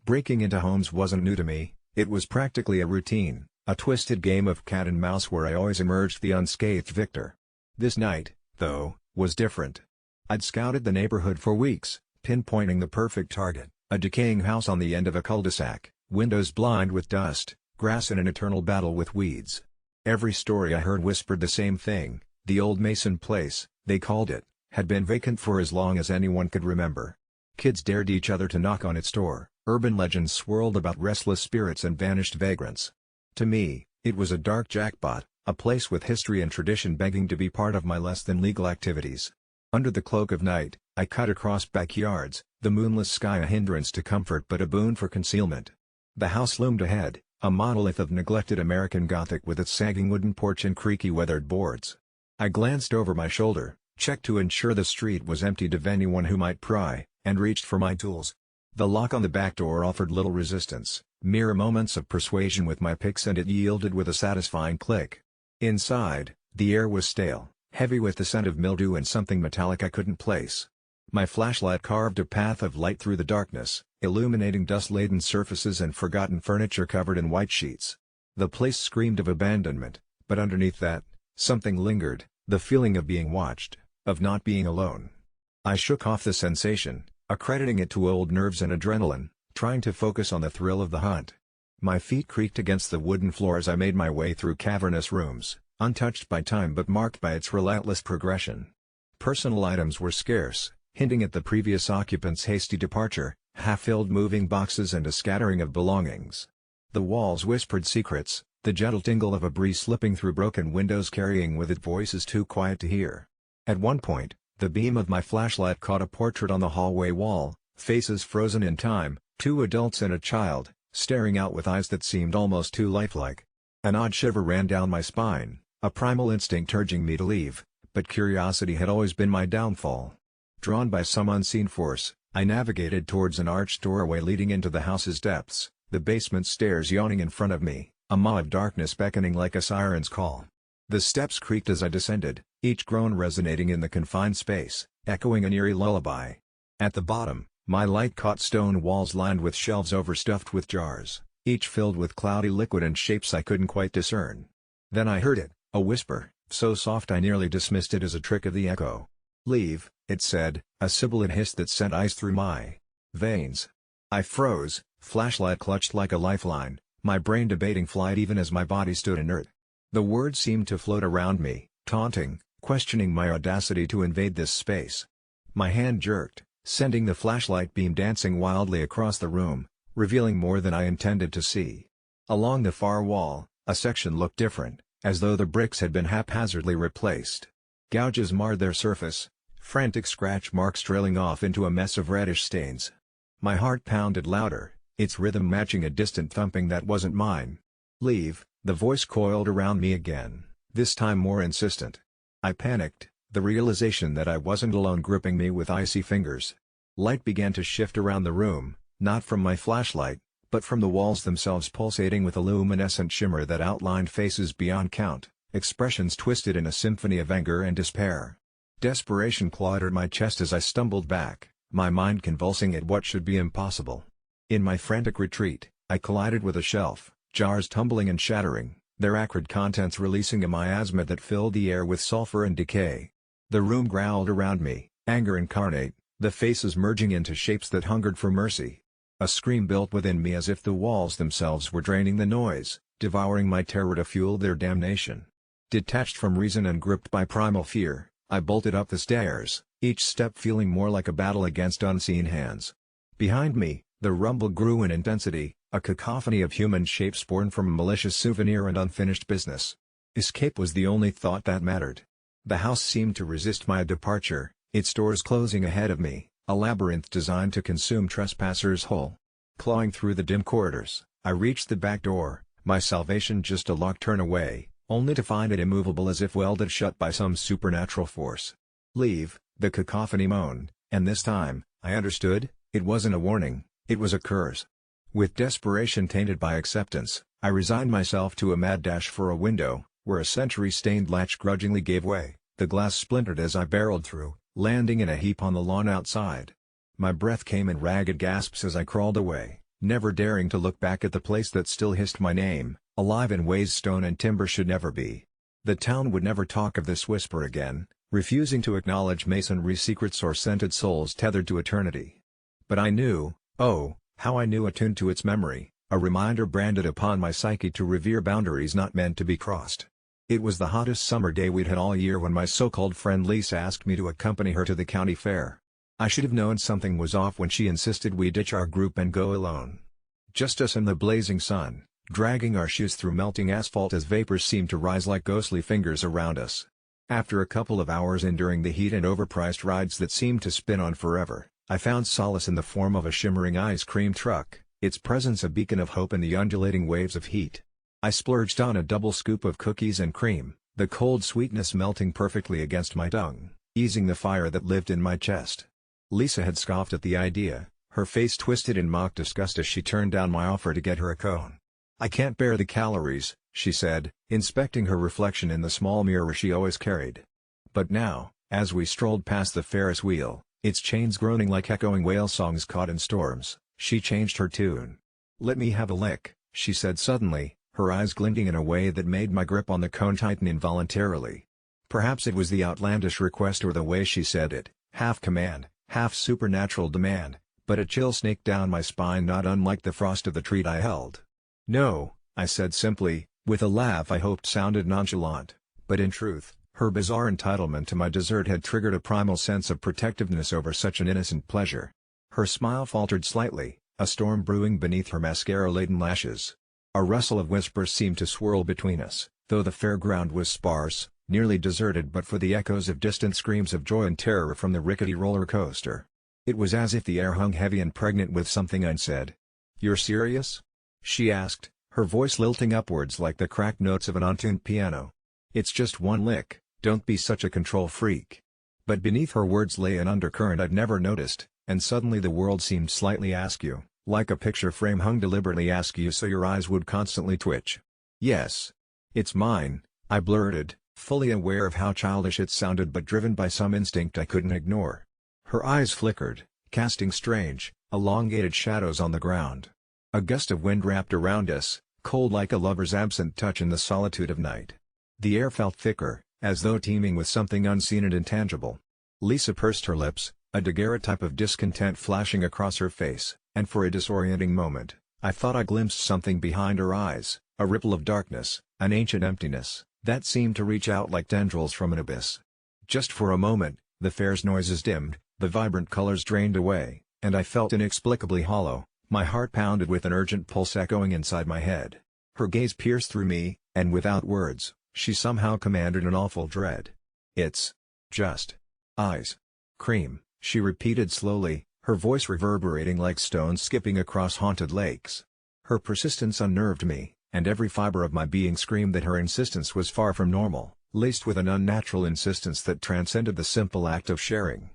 Breaking into homes wasn't new to me, it was practically a routine, a twisted game of cat and mouse where I always emerged the unscathed victor. This night, though, was different. I'd scouted the neighborhood for weeks, pinpointing the perfect target, a decaying house on the end of a cul-de-sac, windows blind with dust, grass in an eternal battle with weeds. Every story I heard whispered the same thing: the old Mason place, they called it, had been vacant for as long as anyone could remember. Kids dared each other to knock on its door, urban legends swirled about restless spirits and vanished vagrants. To me, it was a dark jackpot, a place with history and tradition begging to be part of my less-than-legal activities. Under the cloak of night, I cut across backyards, the moonless sky a hindrance to comfort but a boon for concealment. The house loomed ahead, a monolith of neglected American Gothic with its sagging wooden porch and creaky weathered boards. I glanced over my shoulder, checked to ensure the street was emptied of anyone who might pry, and reached for my tools. The lock on the back door offered little resistance, mere moments of persuasion with my picks and it yielded with a satisfying click. Inside, the air was stale, heavy with the scent of mildew and something metallic I couldn't place. My flashlight carved a path of light through the darkness, illuminating dust-laden surfaces and forgotten furniture covered in white sheets. The place screamed of abandonment, but underneath that, something lingered, the feeling of being watched, of not being alone. I shook off the sensation, accrediting it to old nerves and adrenaline, trying to focus on the thrill of the hunt. My feet creaked against the wooden floor as I made my way through cavernous rooms, untouched by time but marked by its relentless progression. Personal items were scarce, hinting at the previous occupant's hasty departure, half-filled moving boxes and a scattering of belongings. The walls whispered secrets, the gentle tingle of a breeze slipping through broken windows carrying with it voices too quiet to hear. At one point, the beam of my flashlight caught a portrait on the hallway wall, faces frozen in time, two adults and a child, staring out with eyes that seemed almost too lifelike. An odd shiver ran down my spine, a primal instinct urging me to leave, but curiosity had always been my downfall. Drawn by some unseen force, I navigated towards an arched doorway leading into the house's depths, the basement stairs yawning in front of me, a maw of darkness beckoning like a siren's call. The steps creaked as I descended, each groan resonating in the confined space, echoing an eerie lullaby. At the bottom, my light caught stone walls lined with shelves overstuffed with jars, each filled with cloudy liquid and shapes I couldn't quite discern. Then I heard it, a whisper, so soft I nearly dismissed it as a trick of the echo. "Leave," it said, a sibilant hiss that sent ice through my veins. I froze, flashlight clutched like a lifeline, my brain debating flight even as my body stood inert. The words seemed to float around me, taunting, questioning my audacity to invade this space. My hand jerked, sending the flashlight beam dancing wildly across the room, revealing more than I intended to see. Along the far wall, a section looked different, as though the bricks had been haphazardly replaced. Gouges marred their surface, frantic scratch marks trailing off into a mess of reddish stains. My heart pounded louder, its rhythm matching a distant thumping that wasn't mine. "Leave," the voice coiled around me again, this time more insistent. I panicked, the realization that I wasn't alone gripping me with icy fingers. Light began to shift around the room, not from my flashlight, but from the walls themselves pulsating with a luminescent shimmer that outlined faces beyond count, expressions twisted in a symphony of anger and despair. Desperation clawed at my chest as I stumbled back, my mind convulsing at what should be impossible. In my frantic retreat, I collided with a shelf, jars tumbling and shattering, their acrid contents releasing a miasma that filled the air with sulfur and decay. The room growled around me, anger incarnate, the faces merging into shapes that hungered for mercy. A scream built within me as if the walls themselves were draining the noise, devouring my terror to fuel their damnation. Detached from reason and gripped by primal fear, I bolted up the stairs, each step feeling more like a battle against unseen hands. Behind me, the rumble grew in intensity, a cacophony of human shapes born from a malicious souvenir and unfinished business. Escape was the only thought that mattered. The house seemed to resist my departure, its doors closing ahead of me, a labyrinth designed to consume trespassers whole. Clawing through the dim corridors, I reached the back door, my salvation just a lock turn away, only to find it immovable as if welded shut by some supernatural force. "Leave," the cacophony moaned, and this time, I understood, it wasn't a warning, it was a curse. With desperation tainted by acceptance, I resigned myself to a mad dash for a window, where a century-stained latch grudgingly gave way, the glass splintered as I barreled through, landing in a heap on the lawn outside. My breath came in ragged gasps as I crawled away, never daring to look back at the place that still hissed my name, alive in ways stone and timber should never be. The town would never talk of this whisper again, refusing to acknowledge masonry secrets or scented souls tethered to eternity. But I knew, oh, how I knew, attuned to its memory, a reminder branded upon my psyche to revere boundaries not meant to be crossed. It was the hottest summer day we'd had all year when my so-called friend Lisa asked me to accompany her to the county fair. I should have known something was off when she insisted we ditch our group and go alone. Just us in the blazing sun, dragging our shoes through melting asphalt as vapors seemed to rise like ghostly fingers around us. After a couple of hours enduring the heat and overpriced rides that seemed to spin on forever, I found solace in the form of a shimmering ice cream truck, its presence a beacon of hope in the undulating waves of heat. I splurged on a double scoop of cookies and cream, the cold sweetness melting perfectly against my tongue, easing the fire that lived in my chest. Lisa had scoffed at the idea, her face twisted in mock disgust as she turned down my offer to get her a cone. "I can't bear the calories," she said, inspecting her reflection in the small mirror she always carried. But now, as we strolled past the Ferris wheel, its chains groaning like echoing whale songs caught in storms, she changed her tune. "Let me have a lick," she said suddenly, her eyes glinting in a way that made my grip on the cone tighten involuntarily. Perhaps it was the outlandish request or the way she said it, half command, half supernatural demand, but a chill snaked down my spine not unlike the frost of the treat I held. "No," I said simply, with a laugh I hoped sounded nonchalant, but in truth, her bizarre entitlement to my dessert had triggered a primal sense of protectiveness over such an innocent pleasure. Her smile faltered slightly, a storm brewing beneath her mascara-laden lashes. A rustle of whispers seemed to swirl between us, though the fairground was sparse, nearly deserted but for the echoes of distant screams of joy and terror from the rickety roller coaster. It was as if the air hung heavy and pregnant with something unsaid. "You're serious?" she asked, her voice lilting upwards like the cracked notes of an untuned piano. "It's just one lick, don't be such a control freak." But beneath her words lay an undercurrent I'd never noticed, and suddenly the world seemed slightly askew, like a picture frame hung deliberately askew so your eyes would constantly twitch. "Yes. It's mine," I blurted, fully aware of how childish it sounded but driven by some instinct I couldn't ignore. Her eyes flickered, casting strange, elongated shadows on the ground. A gust of wind wrapped around us, cold like a lover's absent touch in the solitude of night. The air felt thicker, as though teeming with something unseen and intangible. Lisa pursed her lips, a daguerreotype of discontent flashing across her face, and for a disorienting moment, I thought I glimpsed something behind her eyes, a ripple of darkness, an ancient emptiness, that seemed to reach out like tendrils from an abyss. Just for a moment, the fair's noises dimmed, the vibrant colors drained away, and I felt inexplicably hollow, my heart pounded with an urgent pulse echoing inside my head. Her gaze pierced through me, and without words, she somehow commanded an awful dread. "It's just ice cream," she repeated slowly, her voice reverberating like stones skipping across haunted lakes. Her persistence unnerved me, and every fiber of my being screamed that her insistence was far from normal, laced with an unnatural insistence that transcended the simple act of sharing.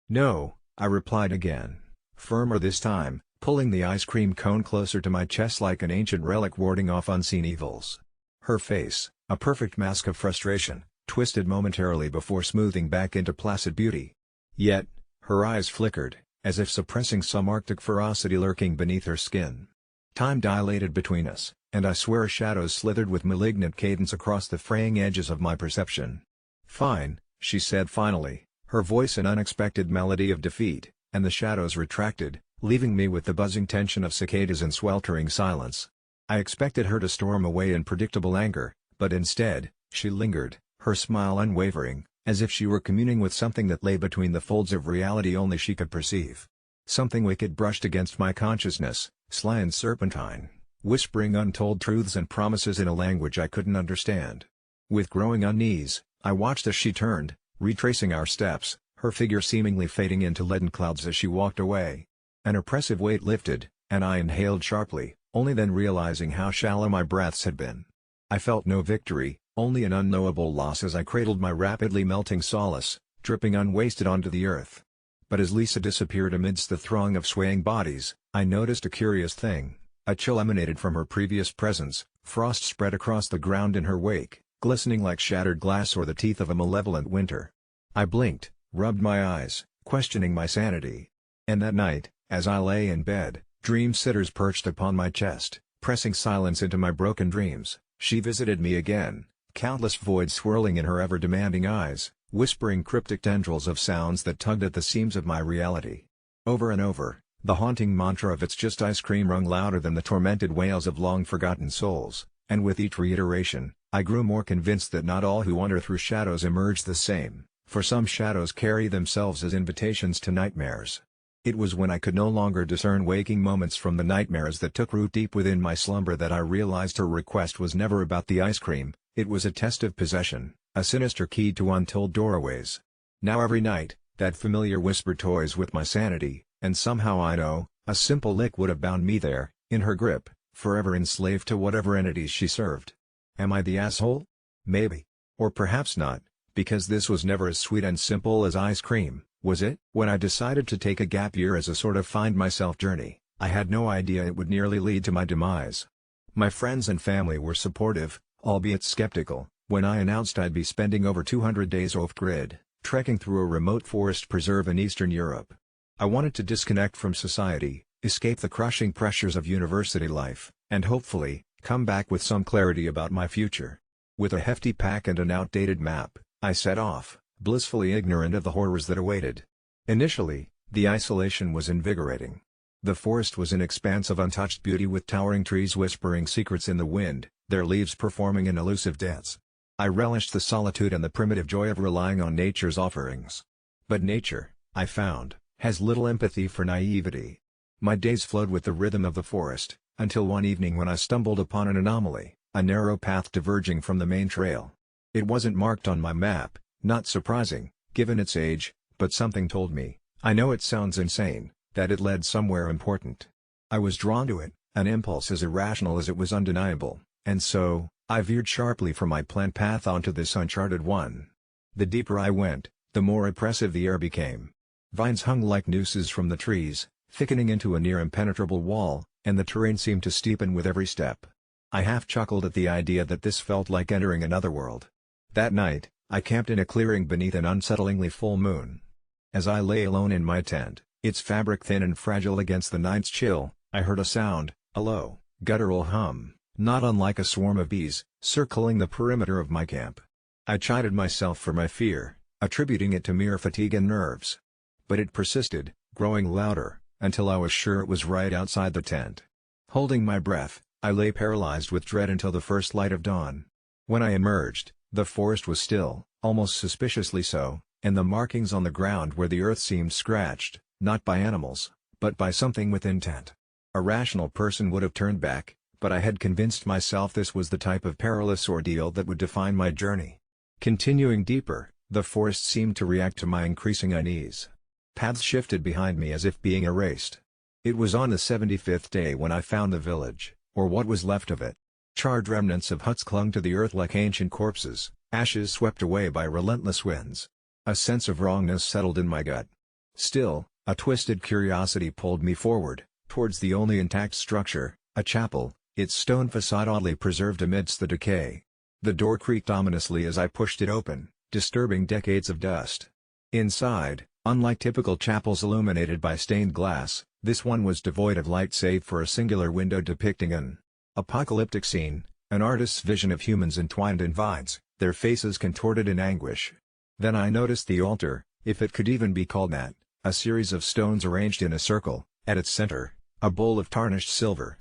"No," I replied again, firmer this time, pulling the ice cream cone closer to my chest like an ancient relic warding off unseen evils. Her face, a perfect mask of frustration, twisted momentarily before smoothing back into placid beauty. Yet, her eyes flickered, as if suppressing some arctic ferocity lurking beneath her skin. Time dilated between us, and I swear shadows slithered with malignant cadence across the fraying edges of my perception. "Fine," she said finally, her voice an unexpected melody of defeat, and the shadows retracted, leaving me with the buzzing tension of cicadas and sweltering silence. I expected her to storm away in predictable anger, but instead, she lingered, her smile unwavering, as if she were communing with something that lay between the folds of reality only she could perceive. Something wicked brushed against my consciousness, sly and serpentine, whispering untold truths and promises in a language I couldn't understand. With growing unease, I watched as she turned, retracing our steps, her figure seemingly fading into leaden clouds as she walked away. An oppressive weight lifted, and I inhaled sharply, only then realizing how shallow my breaths had been. I felt no victory, only an unknowable loss as I cradled my rapidly melting solace, dripping unwasted onto the earth. But as Lisa disappeared amidst the throng of swaying bodies, I noticed a curious thing. A chill emanated from her previous presence, frost spread across the ground in her wake, glistening like shattered glass or the teeth of a malevolent winter. I blinked, rubbed my eyes, questioning my sanity. And that night, as I lay in bed, dream sitters perched upon my chest, pressing silence into my broken dreams. She visited me again, countless voids swirling in her ever-demanding eyes, whispering cryptic tendrils of sounds that tugged at the seams of my reality. Over and over, the haunting mantra of "it's just ice cream" rung louder than the tormented wails of long-forgotten souls, and with each reiteration, I grew more convinced that not all who wander through shadows emerge the same, for some shadows carry themselves as invitations to nightmares. It was when I could no longer discern waking moments from the nightmares that took root deep within my slumber that I realized her request was never about the ice cream. It was a test of possession, a sinister key to untold doorways. Now every night, that familiar whisper toys with my sanity, and somehow I know, a simple lick would have bound me there, in her grip, forever enslaved to whatever entities she served. Am I the asshole? Maybe. Or perhaps not, because this was never as sweet and simple as ice cream, was it? When I decided to take a gap year as a sort of find myself journey, I had no idea it would nearly lead to my demise. My friends and family were supportive, albeit skeptical, when I announced I'd be spending over 200 days off-grid, trekking through a remote forest preserve in Eastern Europe. I wanted to disconnect from society, escape the crushing pressures of university life, and hopefully, come back with some clarity about my future. With a hefty pack and an outdated map, I set off, blissfully ignorant of the horrors that awaited. Initially, the isolation was invigorating. The forest was an expanse of untouched beauty with towering trees whispering secrets in the wind, their leaves performing an elusive dance. I relished the solitude and the primitive joy of relying on nature's offerings. But nature, I found, has little empathy for naivety. My days flowed with the rhythm of the forest, until one evening when I stumbled upon an anomaly, a narrow path diverging from the main trail. It wasn't marked on my map, not surprising, given its age, but something told me, I know it sounds insane, that it led somewhere important. I was drawn to it, an impulse as irrational as it was undeniable, and so, I veered sharply from my planned path onto this uncharted one. The deeper I went, the more oppressive the air became. Vines hung like nooses from the trees, thickening into a near impenetrable wall, and the terrain seemed to steepen with every step. I half chuckled at the idea that this felt like entering another world. That night, I camped in a clearing beneath an unsettlingly full moon. As I lay alone in my tent, its fabric thin and fragile against the night's chill, I heard a sound, a low, guttural hum, not unlike a swarm of bees, circling the perimeter of my camp. I chided myself for my fear, attributing it to mere fatigue and nerves. But it persisted, growing louder, until I was sure it was right outside the tent. Holding my breath, I lay paralyzed with dread until the first light of dawn. When I emerged, the forest was still, almost suspiciously so, and the markings on the ground where the earth seemed scratched, not by animals, but by something with intent. A rational person would have turned back, but I had convinced myself this was the type of perilous ordeal that would define my journey. Continuing deeper, the forest seemed to react to my increasing unease. Paths shifted behind me as if being erased. It was on the 75th day when I found the village, or what was left of it. Charred remnants of huts clung to the earth like ancient corpses, ashes swept away by relentless winds. A sense of wrongness settled in my gut. Still, a twisted curiosity pulled me forward, towards the only intact structure, a chapel, its stone facade oddly preserved amidst the decay. The door creaked ominously as I pushed it open, disturbing decades of dust. Inside, unlike typical chapels illuminated by stained glass, this one was devoid of light save for a singular window depicting an apocalyptic scene, an artist's vision of humans entwined in vines, their faces contorted in anguish. Then I noticed the altar, if it could even be called that, a series of stones arranged in a circle, at its center, a bowl of tarnished silver.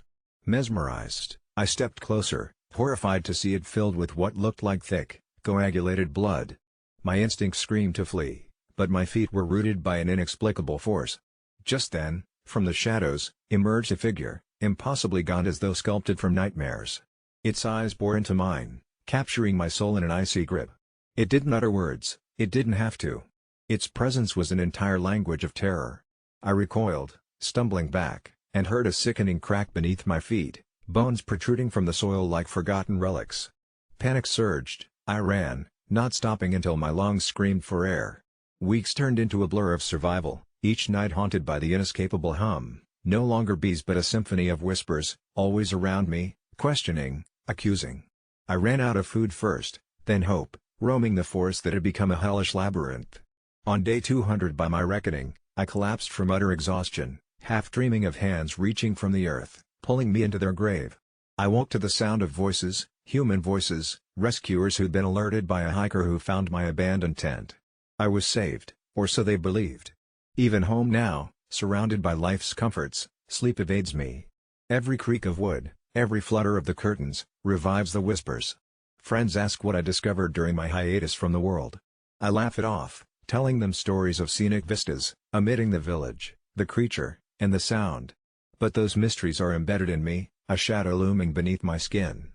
Mesmerized, I stepped closer, horrified to see it filled with what looked like thick, coagulated blood. My instinct screamed to flee, but my feet were rooted by an inexplicable force. Just then, from the shadows, emerged a figure, impossibly gaunt as though sculpted from nightmares. Its eyes bore into mine, capturing my soul in an icy grip. It didn't utter words, it didn't have to. Its presence was an entire language of terror. I recoiled, stumbling back, and heard a sickening crack beneath my feet, bones protruding from the soil like forgotten relics. Panic surged, I ran, not stopping until my lungs screamed for air. Weeks turned into a blur of survival, each night haunted by the inescapable hum, no longer bees but a symphony of whispers, always around me, questioning, accusing. I ran out of food first, then hope, roaming the forest that had become a hellish labyrinth. On day 200 by my reckoning, I collapsed from utter exhaustion, half dreaming of hands reaching from the earth, pulling me into their grave. I woke to the sound of voices, human voices, rescuers who'd been alerted by a hiker who found my abandoned tent. I was saved, or so they believed. Even home now, surrounded by life's comforts, sleep evades me. Every creak of wood, every flutter of the curtains, revives the whispers. Friends ask what I discovered during my hiatus from the world. I laugh it off, telling them stories of scenic vistas, omitting the village, the creature, and the sound. But those mysteries are embedded in me, a shadow looming beneath my skin.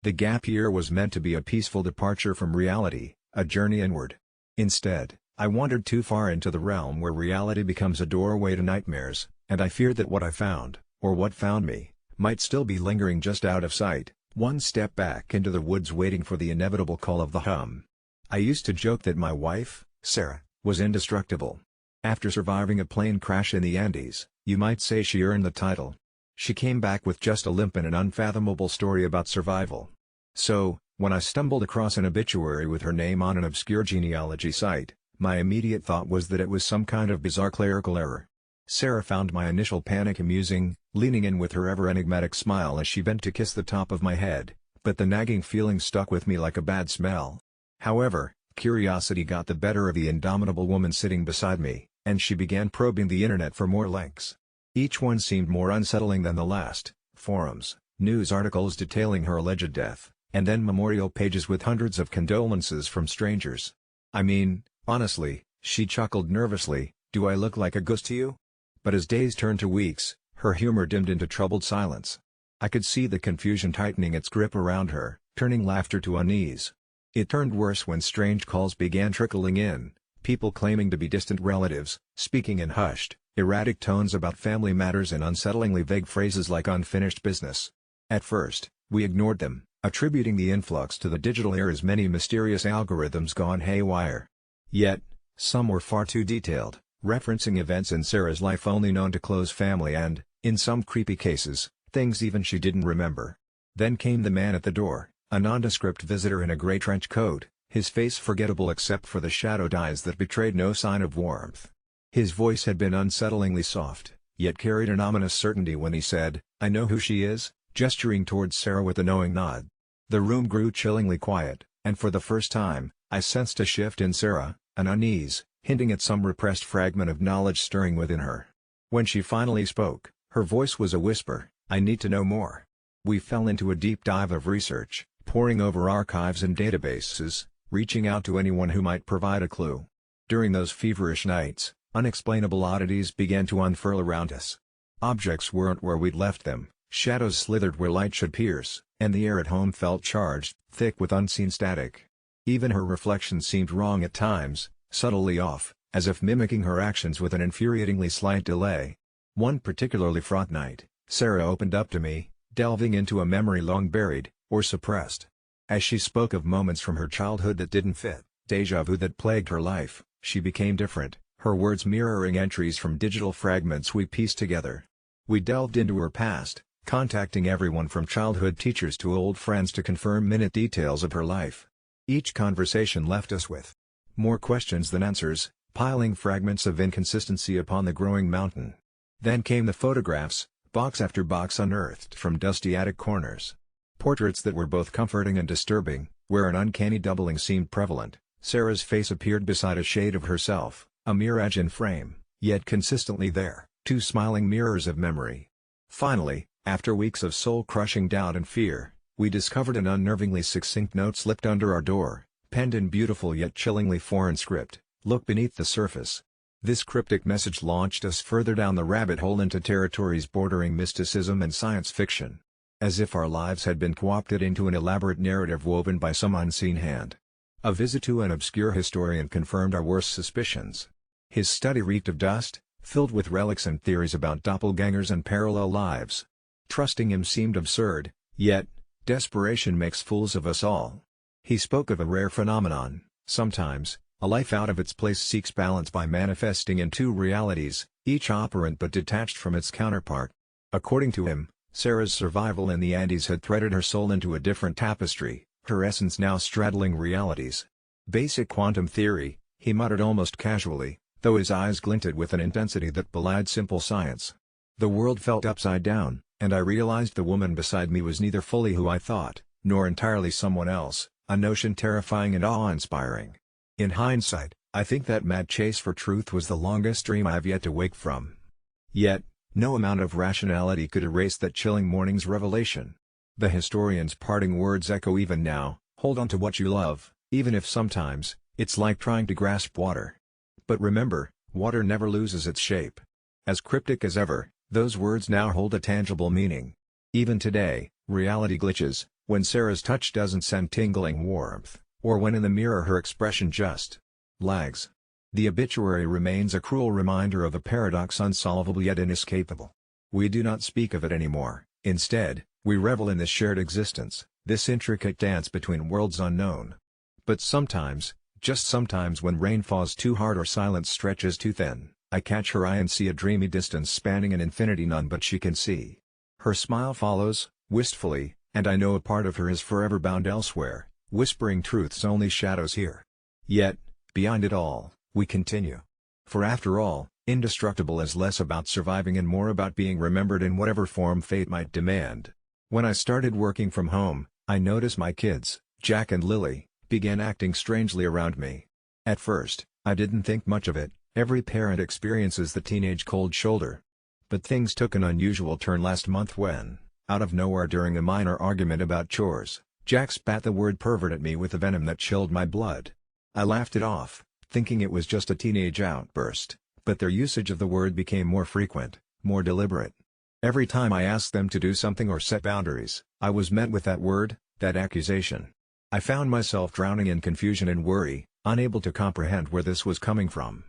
The gap year was meant to be a peaceful departure from reality, a journey inward. Instead, I wandered too far into the realm where reality becomes a doorway to nightmares, and I feared that what I found, or what found me, might still be lingering just out of sight, one step back into the woods waiting for the inevitable call of the hum. I used to joke that my wife, Sarah, was indestructible. After surviving a plane crash in the Andes, you might say she earned the title. She came back with just a limp and an unfathomable story about survival. So, when I stumbled across an obituary with her name on an obscure genealogy site, my immediate thought was that it was some kind of bizarre clerical error. Sarah found my initial panic amusing, leaning in with her ever-enigmatic smile as she bent to kiss the top of my head, but the nagging feeling stuck with me like a bad smell. However, curiosity got the better of the indomitable woman sitting beside me, and she began probing the internet for more links. Each one seemed more unsettling than the last: forums, news articles detailing her alleged death, and then memorial pages with hundreds of condolences from strangers. I mean, honestly, she chuckled nervously, "Do I look like a ghost to you?" But as days turned to weeks, her humor dimmed into troubled silence. I could see the confusion tightening its grip around her, turning laughter to unease. It turned worse when strange calls began trickling in, people claiming to be distant relatives, speaking in hushed, erratic tones about family matters and unsettlingly vague phrases like unfinished business. At first, we ignored them, attributing the influx to the digital era's many mysterious algorithms gone haywire. Yet, some were far too detailed, referencing events in Sarah's life only known to close family and, in some creepy cases, things even she didn't remember. Then came the man at the door, a nondescript visitor in a gray trench coat, his face forgettable except for the shadowed eyes that betrayed no sign of warmth. His voice had been unsettlingly soft, yet carried an ominous certainty when he said, "I know who she is," gesturing towards Sarah with a knowing nod. The room grew chillingly quiet, and for the first time, I sensed a shift in Sarah, an unease, hinting at some repressed fragment of knowledge stirring within her. When she finally spoke, her voice was a whisper, "I need to know more." We fell into a deep dive of research, poring over archives and databases, reaching out to anyone who might provide a clue. During those feverish nights, unexplainable oddities began to unfurl around us. Objects weren't where we'd left them, shadows slithered where light should pierce, and the air at home felt charged, thick with unseen static. Even her reflection seemed wrong at times, subtly off, as if mimicking her actions with an infuriatingly slight delay. One particularly fraught night, Sarah opened up to me, delving into a memory long buried, or suppressed. As she spoke of moments from her childhood that didn't fit, déjà vu that plagued her life, she became different, her words mirroring entries from digital fragments we pieced together. We delved into her past, contacting everyone from childhood teachers to old friends to confirm minute details of her life. Each conversation left us with more questions than answers, piling fragments of inconsistency upon the growing mountain. Then came the photographs, box after box unearthed from dusty attic corners. Portraits that were both comforting and disturbing, where an uncanny doubling seemed prevalent. Sarah's face appeared beside a shade of herself, a mirage in frame, yet consistently there, two smiling mirrors of memory. Finally, after weeks of soul-crushing doubt and fear, we discovered an unnervingly succinct note slipped under our door, penned in beautiful yet chillingly foreign script: "Look beneath the surface." This cryptic message launched us further down the rabbit hole into territories bordering mysticism and science fiction. As if our lives had been co-opted into an elaborate narrative woven by some unseen hand. A visit to an obscure historian confirmed our worst suspicions. His study reeked of dust, filled with relics and theories about doppelgangers and parallel lives. Trusting him seemed absurd, yet, desperation makes fools of us all. He spoke of a rare phenomenon: sometimes, a life out of its place seeks balance by manifesting in two realities, each operant but detached from its counterpart. According to him, Sarah's survival in the Andes had threaded her soul into a different tapestry, her essence now straddling realities. "Basic quantum theory," he muttered almost casually, though his eyes glinted with an intensity that belied simple science. The world felt upside down, and I realized the woman beside me was neither fully who I thought, nor entirely someone else, a notion terrifying and awe-inspiring. In hindsight, I think that mad chase for truth was the longest dream I have yet to wake from. Yet, no amount of rationality could erase that chilling morning's revelation. The historian's parting words echo even now: "Hold on to what you love, even if sometimes, it's like trying to grasp water. But remember, water never loses its shape." As cryptic as ever, those words now hold a tangible meaning. Even today, reality glitches, when Sarah's touch doesn't send tingling warmth, Or when in the mirror her expression just lags. The obituary remains a cruel reminder of a paradox unsolvable yet inescapable. We do not speak of it anymore, instead, we revel in this shared existence, this intricate dance between worlds unknown. But sometimes, just sometimes when rain falls too hard or silence stretches too thin, I catch her eye and see a dreamy distance spanning an infinity none but she can see. Her smile follows, wistfully, and I know a part of her is forever bound elsewhere, whispering truths only shadows hear. Yet, beyond it all, we continue. For after all, indestructible is less about surviving and more about being remembered in whatever form fate might demand. When I started working from home, I noticed my kids, Jack and Lily, began acting strangely around me. At first, I didn't think much of it, every parent experiences the teenage cold shoulder. But things took an unusual turn last month when, out of nowhere during a minor argument about chores, Jack spat the word pervert at me with a venom that chilled my blood. I laughed it off, thinking it was just a teenage outburst, but their usage of the word became more frequent, more deliberate. Every time I asked them to do something or set boundaries, I was met with that word, that accusation. I found myself drowning in confusion and worry, unable to comprehend where this was coming from.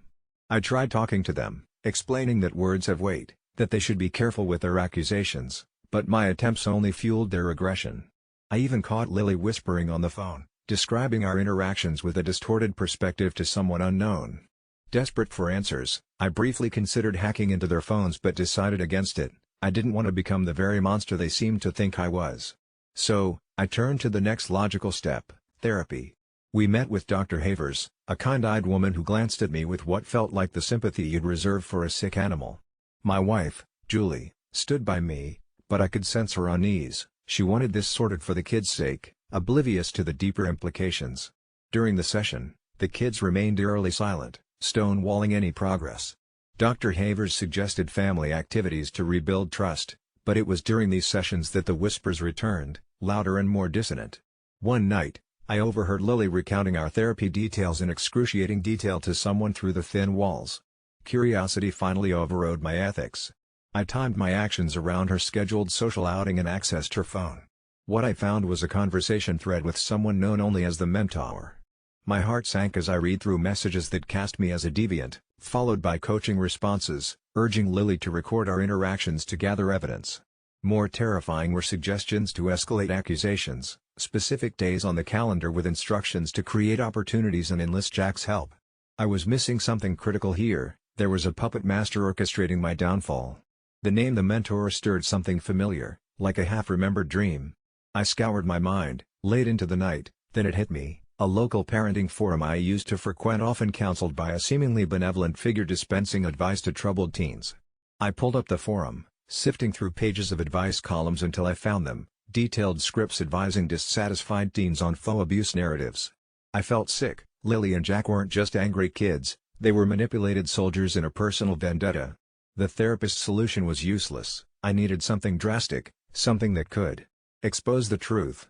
I tried talking to them, explaining that words have weight, that they should be careful with their accusations, but my attempts only fueled their aggression. I even caught Lily whispering on the phone, describing our interactions with a distorted perspective to someone unknown. Desperate for answers, I briefly considered hacking into their phones but decided against it. I didn't want to become the very monster they seemed to think I was. So, I turned to the next logical step, therapy. We met with Dr. Havers, a kind-eyed woman who glanced at me with what felt like the sympathy you'd reserve for a sick animal. My wife, Julie, stood by me, but I could sense her unease. She wanted this sorted for the kids' sake, oblivious to the deeper implications. During the session, the kids remained eerily silent, stonewalling any progress. Dr. Havers suggested family activities to rebuild trust, but it was during these sessions that the whispers returned, louder and more dissonant. One night, I overheard Lily recounting our therapy details in excruciating detail to someone through the thin walls. Curiosity finally overrode my ethics. I timed my actions around her scheduled social outing and accessed her phone. What I found was a conversation thread with someone known only as the mentor. My heart sank as I read through messages that cast me as a deviant, followed by coaching responses, urging Lily to record our interactions to gather evidence. More terrifying were suggestions to escalate accusations, specific days on the calendar with instructions to create opportunities and enlist Jack's help. I was missing something critical here. There was a puppet master orchestrating my downfall. The name the mentor stirred something familiar, like a half-remembered dream. I scoured my mind, late into the night, then it hit me. A local parenting forum I used to frequent often counseled by a seemingly benevolent figure dispensing advice to troubled teens. I pulled up the forum, sifting through pages of advice columns until I found them, detailed scripts advising dissatisfied teens on faux abuse narratives. I felt sick. Lily and Jack weren't just angry kids, they were manipulated soldiers in a personal vendetta. The therapist's solution was useless. I needed something drastic, something that could expose the truth.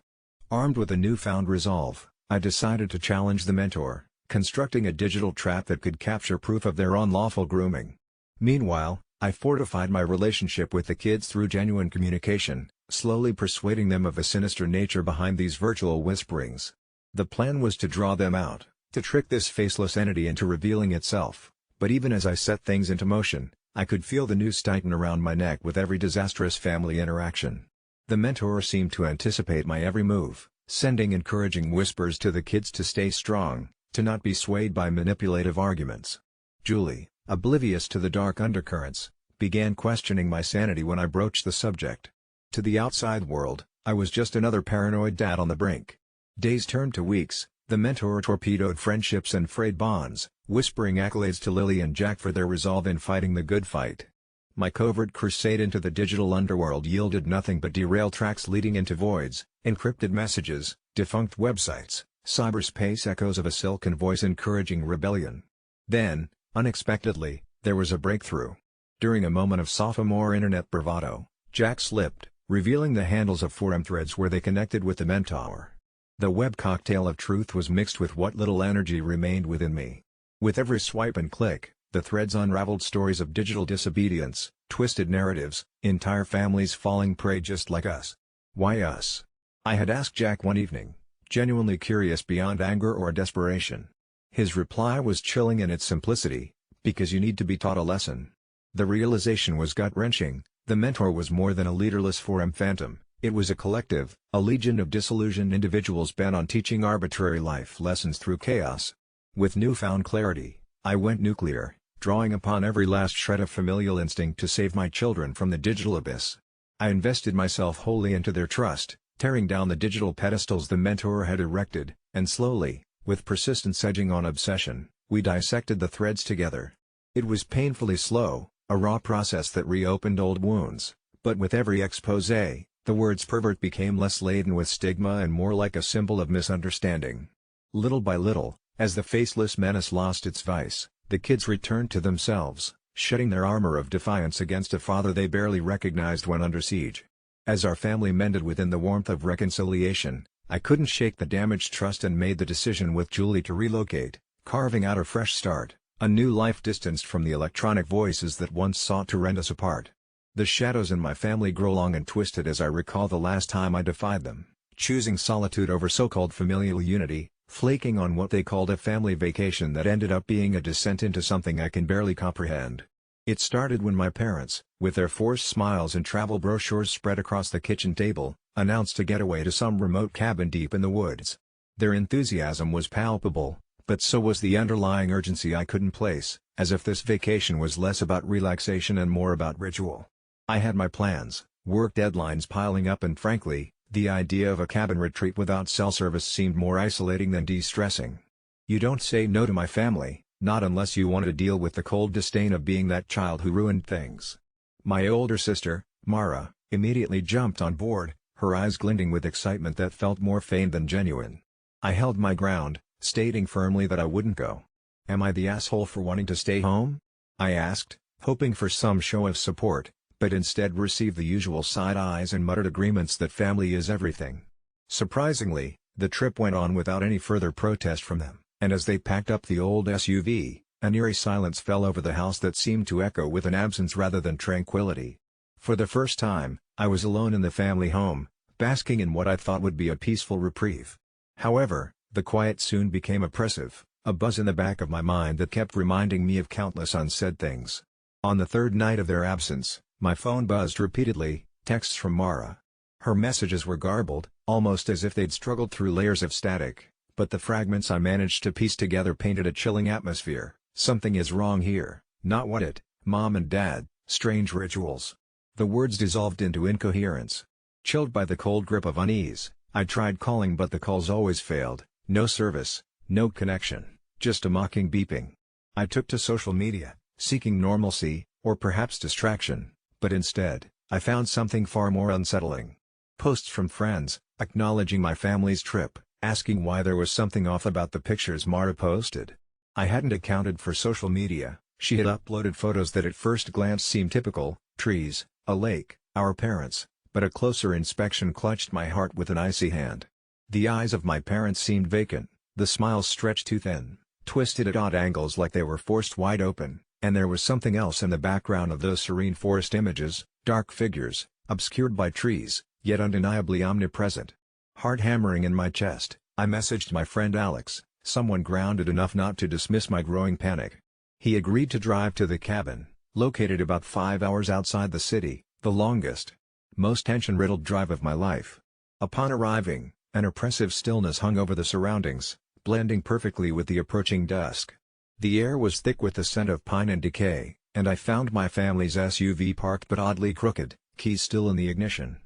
Armed with a newfound resolve, I decided to challenge the mentor, constructing a digital trap that could capture proof of their unlawful grooming. Meanwhile, I fortified my relationship with the kids through genuine communication, slowly persuading them of the sinister nature behind these virtual whisperings. The plan was to draw them out, to trick this faceless entity into revealing itself, but even as I set things into motion, I could feel the noose tighten around my neck with every disastrous family interaction. The mentor seemed to anticipate my every move, sending encouraging whispers to the kids to stay strong, to not be swayed by manipulative arguments. Julie, oblivious to the dark undercurrents, began questioning my sanity when I broached the subject. To the outside world, I was just another paranoid dad on the brink. Days turned to weeks, the mentor torpedoed friendships and frayed bonds, whispering accolades to Lily and Jack for their resolve in fighting the good fight. My covert crusade into the digital underworld yielded nothing but derailed tracks leading into voids, encrypted messages, defunct websites, cyberspace echoes of a silken voice encouraging rebellion. Then, unexpectedly, there was a breakthrough. During a moment of sophomore internet bravado, Jack slipped, revealing the handles of forum threads where they connected with the mentor. The web cocktail of truth was mixed with what little energy remained within me. With every swipe and click, the threads unraveled stories of digital disobedience, twisted narratives, entire families falling prey just like us. Why us? I had asked Jack one evening, genuinely curious beyond anger or desperation. His reply was chilling in its simplicity, because you need to be taught a lesson. The realization was gut-wrenching. The mentor was more than a leaderless 4M phantom, it was a collective, a legion of disillusioned individuals bent on teaching arbitrary life lessons through chaos. With newfound clarity, I went nuclear, drawing upon every last shred of familial instinct to save my children from the digital abyss. I invested myself wholly into their trust, tearing down the digital pedestals the mentor had erected, and slowly, with persistence edging on obsession, we dissected the threads together. It was painfully slow, a raw process that reopened old wounds, but with every exposé, the words pervert became less laden with stigma and more like a symbol of misunderstanding. Little by little, as the faceless menace lost its vice, the kids returned to themselves, shedding their armor of defiance against a father they barely recognized when under siege. As our family mended within the warmth of reconciliation, I couldn't shake the damaged trust and made the decision with Julie to relocate, carving out a fresh start, a new life distanced from the electronic voices that once sought to rend us apart. The shadows in my family grow long and twisted as I recall the last time I defied them, choosing solitude over so-called familial unity, flaking on what they called a family vacation that ended up being a descent into something I can barely comprehend. It started when my parents, with their forced smiles and travel brochures spread across the kitchen table, announced a getaway to some remote cabin deep in the woods. Their enthusiasm was palpable, but so was the underlying urgency I couldn't place, as if this vacation was less about relaxation and more about ritual. I had my plans, work deadlines piling up, and frankly, the idea of a cabin retreat without cell service seemed more isolating than de-stressing. You don't say no to my family, not unless you want to deal with the cold disdain of being that child who ruined things. My older sister, Mara, immediately jumped on board, her eyes glinting with excitement that felt more feigned than genuine. I held my ground, stating firmly that I wouldn't go. "Am I the asshole for wanting to stay home?" I asked, hoping for some show of support, but instead received the usual side eyes and muttered agreements that family is everything. Surprisingly, the trip went on without any further protest from them, and as they packed up the old SUV, an eerie silence fell over the house that seemed to echo with an absence rather than tranquility. For the first time, I was alone in the family home, basking in what I thought would be a peaceful reprieve. However, the quiet soon became oppressive, a buzz in the back of my mind that kept reminding me of countless unsaid things. On the third night of their absence, my phone buzzed repeatedly, texts from Mara. Her messages were garbled, almost as if they'd struggled through layers of static, but the fragments I managed to piece together painted a chilling atmosphere. "Something is wrong here, not what it, Mom and Dad, strange rituals." The words dissolved into incoherence. Chilled by the cold grip of unease, I tried calling, but the calls always failed. No service, no connection, just a mocking beeping. I took to social media, seeking normalcy, or perhaps distraction, but instead, I found something far more unsettling. Posts from friends, acknowledging my family's trip, asking why there was something off about the pictures Mara posted. I hadn't accounted for social media. She had uploaded photos that at first glance seemed typical: trees, a lake, our parents, but a closer inspection clutched my heart with an icy hand. The eyes of my parents seemed vacant, the smiles stretched too thin, twisted at odd angles like they were forced wide open, and there was something else in the background of those serene forest images, dark figures, obscured by trees, yet undeniably omnipresent. Heart hammering in my chest, I messaged my friend Alex, someone grounded enough not to dismiss my growing panic. He agreed to drive to the cabin, located about 5 hours outside the city, the longest, most tension-riddled drive of my life. Upon arriving, an oppressive stillness hung over the surroundings, blending perfectly with the approaching dusk. The air was thick with the scent of pine and decay, and I found my family's SUV parked but oddly crooked, keys still in the ignition.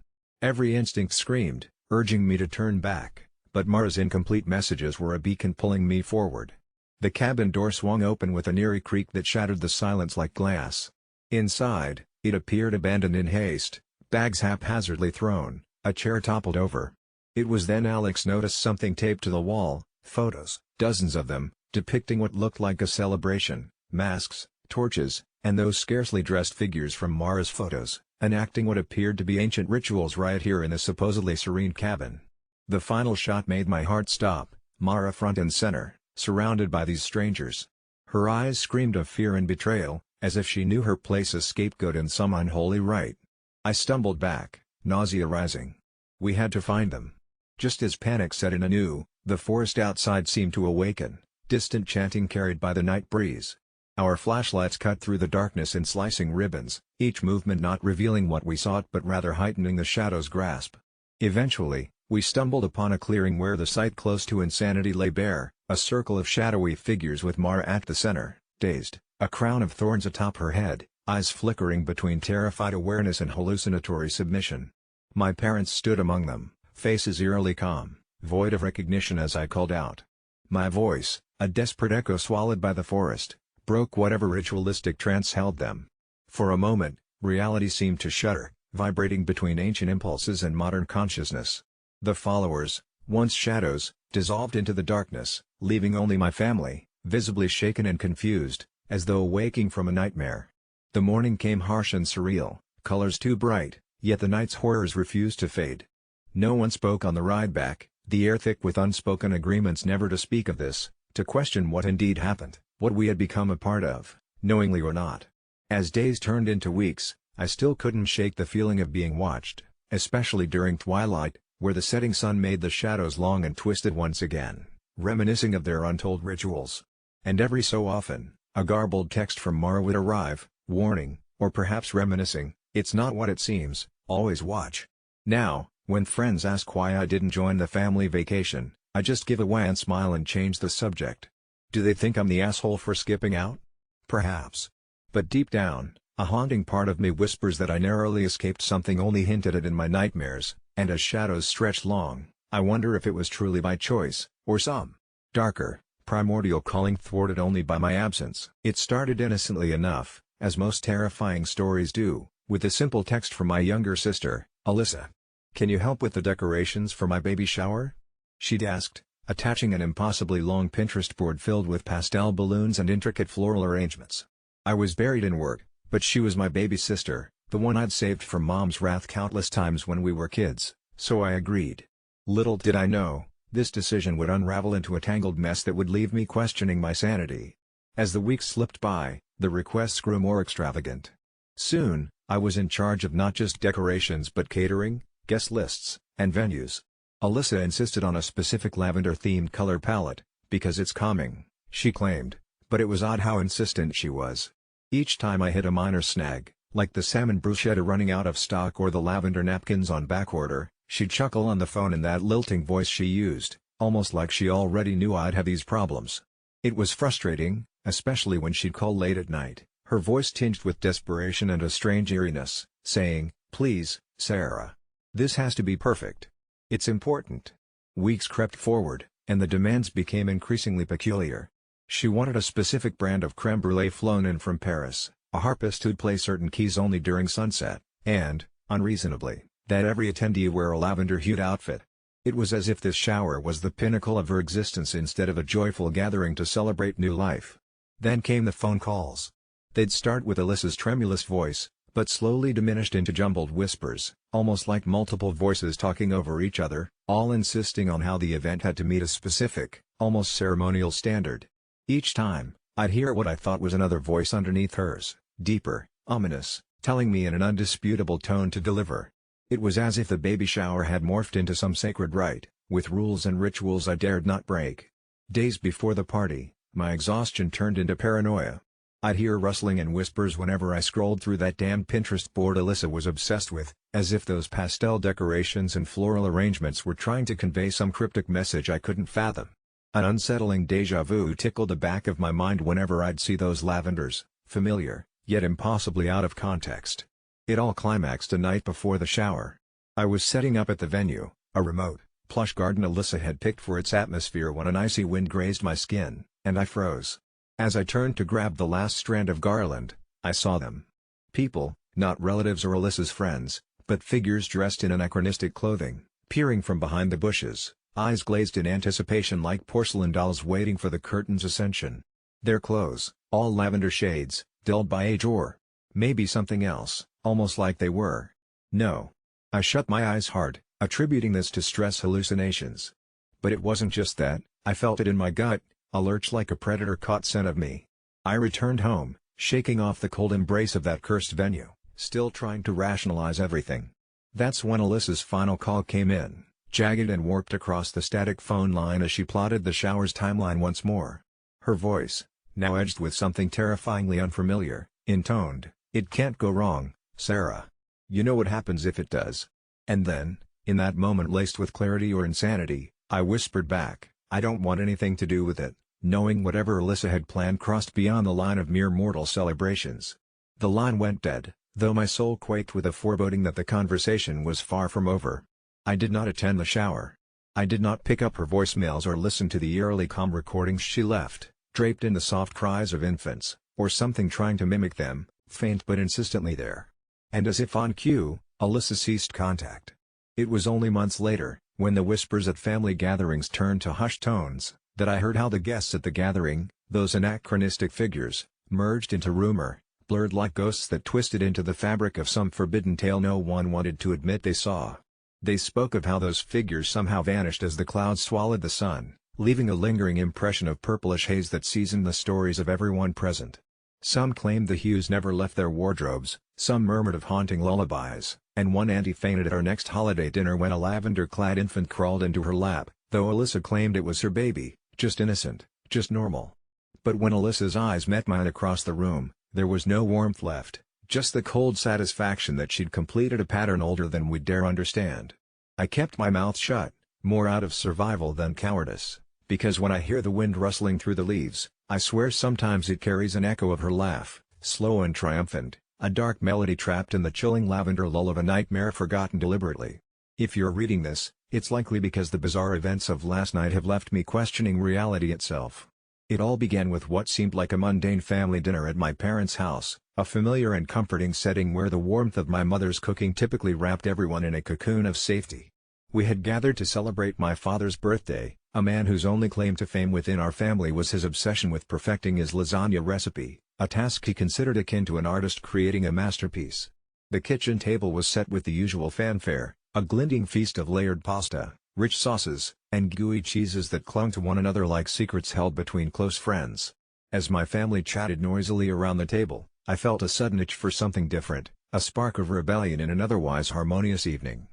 Every instinct screamed, urging me to turn back, but Mara's incomplete messages were a beacon pulling me forward. The cabin door swung open with an eerie creak that shattered the silence like glass. Inside, it appeared abandoned in haste, bags haphazardly thrown, a chair toppled over. It was then Alex noticed something taped to the wall, photos, dozens of them, depicting what looked like a celebration, masks, torches, and those scarcely dressed figures from Mara's photos, enacting what appeared to be ancient rituals right here in the supposedly serene cabin. The final shot made my heart stop, Mara front and center, surrounded by these strangers. Her eyes screamed of fear and betrayal, as if she knew her place a scapegoat in some unholy rite. I stumbled back, nausea rising. We had to find them. Just as panic set in anew, the forest outside seemed to awaken, distant chanting carried by the night breeze. Our flashlights cut through the darkness in slicing ribbons, each movement not revealing what we sought but rather heightening the shadow's grasp. Eventually, we stumbled upon a clearing where the sight close to insanity lay bare, a circle of shadowy figures with Mara at the center, dazed, a crown of thorns atop her head, eyes flickering between terrified awareness and hallucinatory submission. My parents stood among them, faces eerily calm, void of recognition as I called out. My voice, a desperate echo swallowed by the forest, broke whatever ritualistic trance held them. For a moment, reality seemed to shudder, vibrating between ancient impulses and modern consciousness. The followers, once shadows, dissolved into the darkness, leaving only my family, visibly shaken and confused, as though waking from a nightmare. The morning came harsh and surreal, colors too bright, yet the night's horrors refused to fade. No one spoke on the ride back, the air thick with unspoken agreements never to speak of this, to question what indeed happened, what we had become a part of, knowingly or not. As days turned into weeks, I still couldn't shake the feeling of being watched, especially during twilight, where the setting sun made the shadows long and twisted once again, reminiscing of their untold rituals. And every so often, a garbled text from Mara would arrive, warning, or perhaps reminiscing, "It's not what it seems, always watch." Now, when friends ask why I didn't join the family vacation, I just give a wan smile and change the subject. Do they think I'm the asshole for skipping out? Perhaps. But deep down, a haunting part of me whispers that I narrowly escaped something only hinted at in my nightmares, and as shadows stretch long, I wonder if it was truly by choice, or some darker, primordial calling thwarted only by my absence. It started innocently enough, as most terrifying stories do, with a simple text from my younger sister, Alyssa. "Can you help with the decorations for my baby shower?" she'd asked, attaching an impossibly long Pinterest board filled with pastel balloons and intricate floral arrangements. I was buried in work, but she was my baby sister, the one I'd saved from Mom's wrath countless times when we were kids, so I agreed. Little did I know, this decision would unravel into a tangled mess that would leave me questioning my sanity. As the weeks slipped by, the requests grew more extravagant. Soon, I was in charge of not just decorations but catering, guest lists, and venues. Alyssa insisted on a specific lavender-themed color palette, because it's calming, she claimed, but it was odd how insistent she was. Each time I hit a minor snag, like the salmon bruschetta running out of stock or the lavender napkins on backorder, she'd chuckle on the phone in that lilting voice she used, almost like she already knew I'd have these problems. It was frustrating, especially when she'd call late at night, her voice tinged with desperation and a strange eeriness, saying, "Please, Sarah. This has to be perfect. It's important." Weeks crept forward, and the demands became increasingly peculiar. She wanted a specific brand of crème brûlée flown in from Paris, a harpist who'd play certain keys only during sunset, and, unreasonably, that every attendee wear a lavender-hued outfit. It was as if this shower was the pinnacle of her existence instead of a joyful gathering to celebrate new life. Then came the phone calls. They'd start with Alyssa's tremulous voice, but slowly diminished into jumbled whispers, almost like multiple voices talking over each other, all insisting on how the event had to meet a specific, almost ceremonial standard. Each time, I'd hear what I thought was another voice underneath hers, deeper, ominous, telling me in an undisputable tone to deliver. It was as if the baby shower had morphed into some sacred rite, with rules and rituals I dared not break. Days before the party, my exhaustion turned into paranoia. I'd hear rustling and whispers whenever I scrolled through that damned Pinterest board Alyssa was obsessed with, as if those pastel decorations and floral arrangements were trying to convey some cryptic message I couldn't fathom. An unsettling déjà vu tickled the back of my mind whenever I'd see those lavenders, familiar, yet impossibly out of context. It all climaxed a night before the shower. I was setting up at the venue, a remote, plush garden Alyssa had picked for its atmosphere, when an icy wind grazed my skin, and I froze. As I turned to grab the last strand of garland, I saw them. People, not relatives or Alyssa's friends, but figures dressed in anachronistic clothing, peering from behind the bushes, eyes glazed in anticipation like porcelain dolls waiting for the curtain's ascension. Their clothes, all lavender shades, dulled by age or maybe something else, almost like they were. No. I shut my eyes hard, attributing this to stress hallucinations. But it wasn't just that, I felt it in my gut, a lurch like a predator caught scent of me. I returned home, shaking off the cold embrace of that cursed venue, still trying to rationalize everything. That's when Alyssa's final call came in, jagged and warped across the static phone line as she plotted the shower's timeline once more. Her voice, now edged with something terrifyingly unfamiliar, intoned, "It can't go wrong, Sarah. You know what happens if it does." And then, in that moment laced with clarity or insanity, I whispered back, "I don't want anything to do with it," knowing whatever Alyssa had planned crossed beyond the line of mere mortal celebrations. The line went dead, though my soul quaked with a foreboding that the conversation was far from over. I did not attend the shower. I did not pick up her voicemails or listen to the eerily calm recordings she left, draped in the soft cries of infants, or something trying to mimic them, faint but insistently there. And as if on cue, Alyssa ceased contact. It was only months later, when the whispers at family gatherings turned to hushed tones, that I heard how the guests at the gathering, those anachronistic figures, merged into rumor, blurred like ghosts that twisted into the fabric of some forbidden tale no one wanted to admit they saw. They spoke of how those figures somehow vanished as the clouds swallowed the sun, leaving a lingering impression of purplish haze that seasoned the stories of everyone present. Some claimed the hues never left their wardrobes, some murmured of haunting lullabies, and one auntie fainted at our next holiday dinner when a lavender-clad infant crawled into her lap, though Alyssa claimed it was her baby, just innocent, just normal. But when Alyssa's eyes met mine across the room, there was no warmth left, just the cold satisfaction that she'd completed a pattern older than we'd dare understand. I kept my mouth shut, more out of survival than cowardice, because when I hear the wind rustling through the leaves, I swear sometimes it carries an echo of her laugh, slow and triumphant, a dark melody trapped in the chilling lavender lull of a nightmare forgotten deliberately. If you're reading this, it's likely because the bizarre events of last night have left me questioning reality itself. It all began with what seemed like a mundane family dinner at my parents' house, a familiar and comforting setting where the warmth of my mother's cooking typically wrapped everyone in a cocoon of safety. We had gathered to celebrate my father's birthday, a man whose only claim to fame within our family was his obsession with perfecting his lasagna recipe, a task he considered akin to an artist creating a masterpiece. The kitchen table was set with the usual fanfare, a glinting feast of layered pasta, rich sauces, and gooey cheeses that clung to one another like secrets held between close friends. As my family chatted noisily around the table, I felt a sudden itch for something different, a spark of rebellion in an otherwise harmonious evening.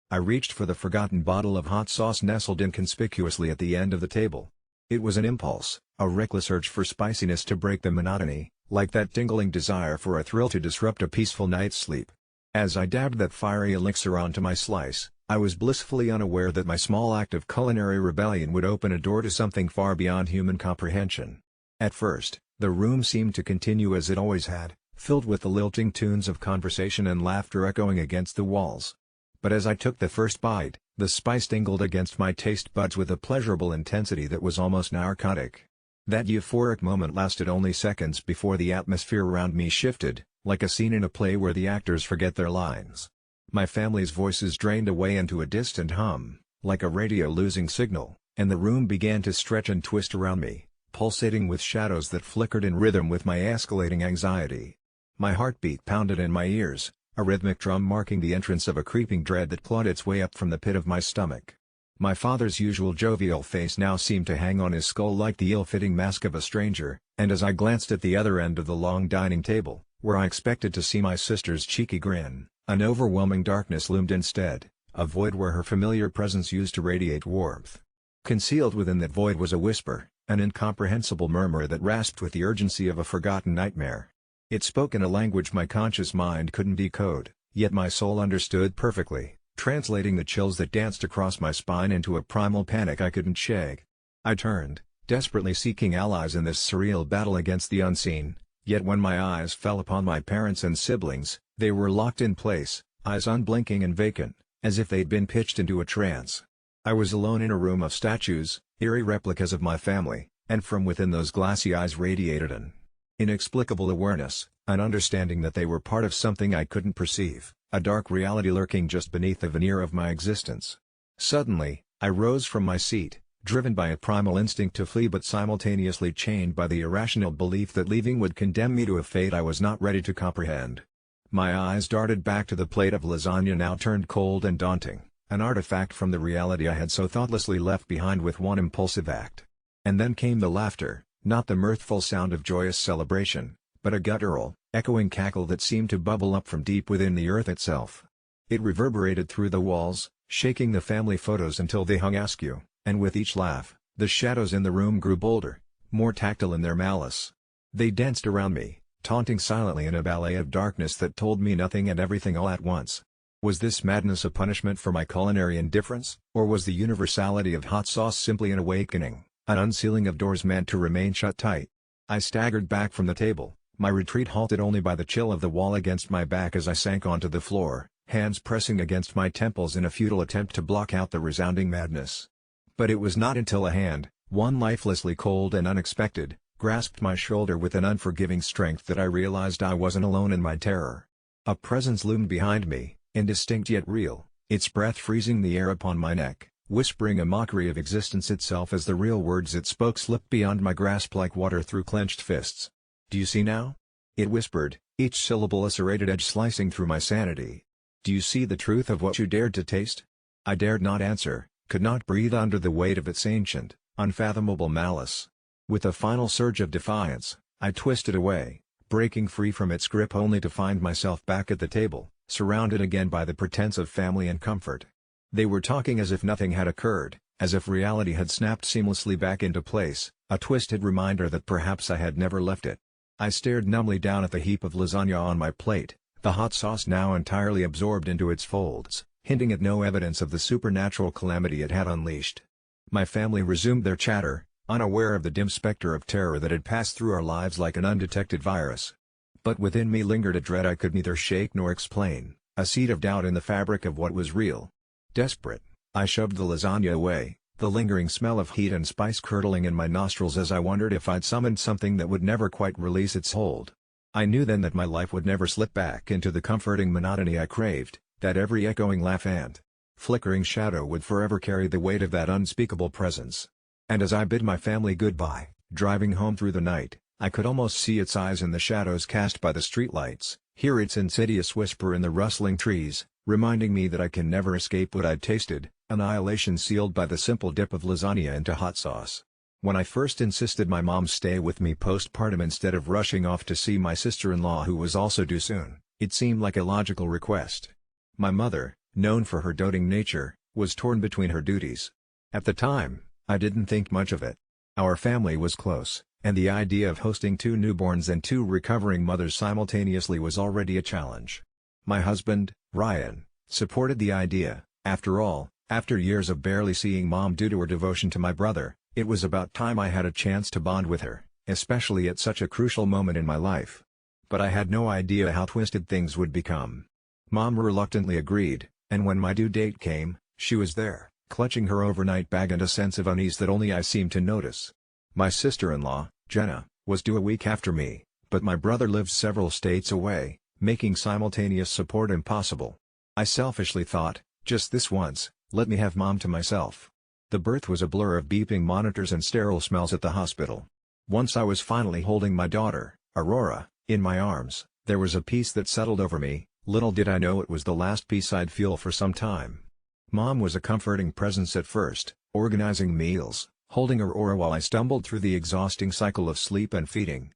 I reached for the forgotten bottle of hot sauce nestled inconspicuously at the end of the table. It was an impulse, a reckless urge for spiciness to break the monotony, like that tingling desire for a thrill to disrupt a peaceful night's sleep. As I dabbed that fiery elixir onto my slice, I was blissfully unaware that my small act of culinary rebellion would open a door to something far beyond human comprehension. At first, the room seemed to continue as it always had, filled with the lilting tunes of conversation and laughter echoing against the walls. But as I took the first bite, the spice tingled against my taste buds with a pleasurable intensity that was almost narcotic. That euphoric moment lasted only seconds before the atmosphere around me shifted, like a scene in a play where the actors forget their lines. My family's voices drained away into a distant hum, like a radio losing signal, and the room began to stretch and twist around me, pulsating with shadows that flickered in rhythm with my escalating anxiety. My heartbeat pounded in my ears, a rhythmic drum marking the entrance of a creeping dread that clawed its way up from the pit of my stomach. My father's usual jovial face now seemed to hang on his skull like the ill-fitting mask of a stranger, and as I glanced at the other end of the long dining table, where I expected to see my sister's cheeky grin, an overwhelming darkness loomed instead, a void where her familiar presence used to radiate warmth. Concealed within that void was a whisper, an incomprehensible murmur that rasped with the urgency of a forgotten nightmare. It spoke in a language my conscious mind couldn't decode, yet my soul understood perfectly, translating the chills that danced across my spine into a primal panic I couldn't shake. I turned, desperately seeking allies in this surreal battle against the unseen, yet when my eyes fell upon my parents and siblings, they were locked in place, eyes unblinking and vacant, as if they'd been pitched into a trance. I was alone in a room of statues, eerie replicas of my family, and from within those glassy eyes radiated an inexplicable awareness, an understanding that they were part of something I couldn't perceive, a dark reality lurking just beneath the veneer of my existence. Suddenly, I rose from my seat, driven by a primal instinct to flee but simultaneously chained by the irrational belief that leaving would condemn me to a fate I was not ready to comprehend. My eyes darted back to the plate of lasagna now turned cold and daunting, an artifact from the reality I had so thoughtlessly left behind with one impulsive act. And then came the laughter, not the mirthful sound of joyous celebration, but a guttural, echoing cackle that seemed to bubble up from deep within the earth itself. It reverberated through the walls, shaking the family photos until they hung askew, and with each laugh, the shadows in the room grew bolder, more tactile in their malice. They danced around me, taunting silently in a ballet of darkness that told me nothing and everything all at once. Was this madness a punishment for my culinary indifference, or was the universality of hot sauce simply an awakening, an unsealing of doors meant to remain shut tight? I staggered back from the table, my retreat halted only by the chill of the wall against my back as I sank onto the floor, hands pressing against my temples in a futile attempt to block out the resounding madness. But it was not until a hand, one lifelessly cold and unexpected, grasped my shoulder with an unforgiving strength that I realized I wasn't alone in my terror. A presence loomed behind me, indistinct yet real, its breath freezing the air upon my neck, whispering a mockery of existence itself as the real words it spoke slipped beyond my grasp like water through clenched fists. "Do you see now?" It whispered, each syllable a serrated edge slicing through my sanity. "Do you see the truth of what you dared to taste?" I dared not answer, could not breathe under the weight of its ancient, unfathomable malice. With a final surge of defiance, I twisted away, breaking free from its grip only to find myself back at the table, surrounded again by the pretense of family and comfort. They were talking as if nothing had occurred, as if reality had snapped seamlessly back into place, a twisted reminder that perhaps I had never left it. I stared numbly down at the heap of lasagna on my plate, the hot sauce now entirely absorbed into its folds, hinting at no evidence of the supernatural calamity it had unleashed. My family resumed their chatter, unaware of the dim specter of terror that had passed through our lives like an undetected virus. But within me lingered a dread I could neither shake nor explain, a seed of doubt in the fabric of what was real. Desperate, I shoved the lasagna away, the lingering smell of heat and spice curdling in my nostrils as I wondered if I'd summoned something that would never quite release its hold. I knew then that my life would never slip back into the comforting monotony I craved, that every echoing laugh and flickering shadow would forever carry the weight of that unspeakable presence. And as I bid my family goodbye, driving home through the night, I could almost see its eyes in the shadows cast by the streetlights, hear its insidious whisper in the rustling trees, reminding me that I can never escape what I'd tasted, annihilation sealed by the simple dip of lasagna into hot sauce. When I first insisted my mom stay with me postpartum instead of rushing off to see my sister-in-law who was also due soon, it seemed like a logical request. My mother, known for her doting nature, was torn between her duties. At the time, I didn't think much of it. Our family was close, and the idea of hosting 2 newborns and 2 recovering mothers simultaneously was already a challenge. My husband, Ryan, supported the idea. After all, after years of barely seeing Mom due to her devotion to my brother, it was about time I had a chance to bond with her, especially at such a crucial moment in my life. But I had no idea how twisted things would become. Mom reluctantly agreed, and when my due date came, she was there, clutching her overnight bag and a sense of unease that only I seemed to notice. My sister-in-law, Jenna, was due a week after me, but my brother lived several states away, making simultaneous support impossible. I selfishly thought, just this once, let me have Mom to myself. The birth was a blur of beeping monitors and sterile smells at the hospital. Once I was finally holding my daughter, Aurora, in my arms, there was a peace that settled over me. Little did I know it was the last peace I'd feel for some time. Mom was a comforting presence at first, organizing meals, holding Aurora while I stumbled through the exhausting cycle of sleep and feeding.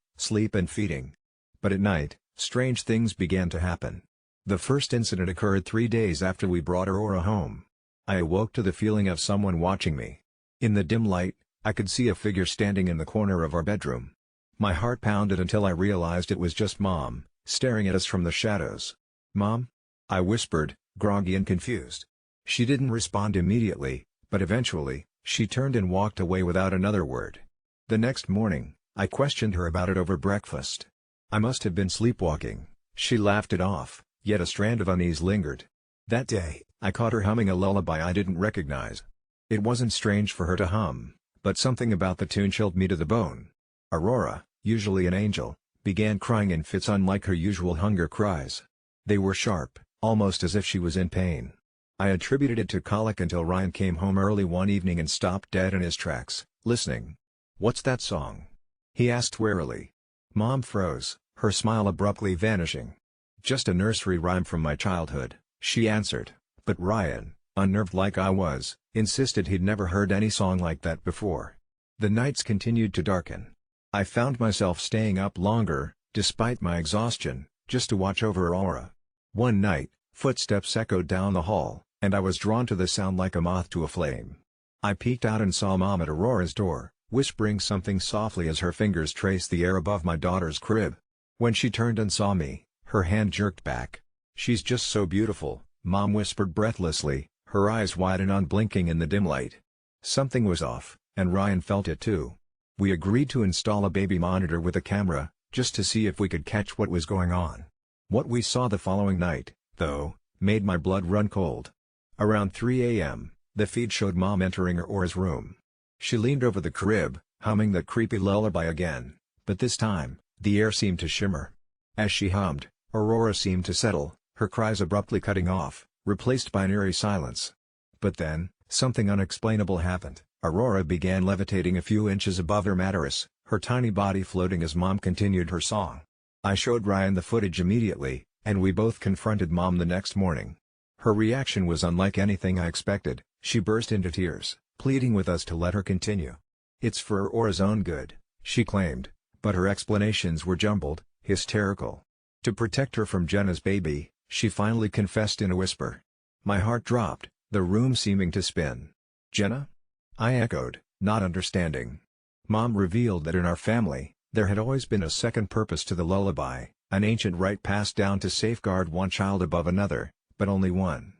But at night, strange things began to happen. The first incident occurred 3 days after we brought Aurora home. I awoke to the feeling of someone watching me. In the dim light, I could see a figure standing in the corner of our bedroom. My heart pounded until I realized it was just Mom, staring at us from the shadows. "Mom?" I whispered, groggy and confused. She didn't respond immediately, but eventually, she turned and walked away without another word. The next morning, I questioned her about it over breakfast. I must have been sleepwalking. She laughed it off, yet a strand of unease lingered. That day, I caught her humming a lullaby I didn't recognize. It wasn't strange for her to hum, but something about the tune chilled me to the bone. Aurora, usually an angel, began crying in fits unlike her usual hunger cries. They were sharp, almost as if she was in pain. I attributed it to colic until Ryan came home early one evening and stopped dead in his tracks, listening. "What's that song?" he asked warily. Mom froze, her smile abruptly vanishing. "Just a nursery rhyme from my childhood," she answered, but Ryan, unnerved like I was, insisted he'd never heard any song like that before. The nights continued to darken. I found myself staying up longer, despite my exhaustion, just to watch over Aurora. One night, footsteps echoed down the hall, and I was drawn to the sound like a moth to a flame. I peeked out and saw Mom at Aurora's door, whispering something softly as her fingers traced the air above my daughter's crib. When she turned and saw me, her hand jerked back. "She's just so beautiful," Mom whispered breathlessly, her eyes wide and unblinking in the dim light. Something was off, and Ryan felt it too. We agreed to install a baby monitor with a camera, just to see if we could catch what was going on. What we saw the following night, though, made my blood run cold. Around 3 a.m., the feed showed Mom entering Aurora's room. She leaned over the crib, humming that creepy lullaby again, but this time, the air seemed to shimmer. As she hummed, Aurora seemed to settle, her cries abruptly cutting off, replaced by an eerie silence. But then, something unexplainable happened. Aurora began levitating a few inches above her mattress, her tiny body floating as Mom continued her song. I showed Ryan the footage immediately, and we both confronted Mom the next morning. Her reaction was unlike anything I expected. She burst into tears, pleading with us to let her continue. "It's for Aurora's own good," she claimed, but her explanations were jumbled, hysterical. To protect her from Jenna's baby, she finally confessed in a whisper. My heart dropped, the room seeming to spin. "Jenna?" I echoed, not understanding. Mom revealed that in our family, there had always been a second purpose to the lullaby, an ancient rite passed down to safeguard one child above another, but only one.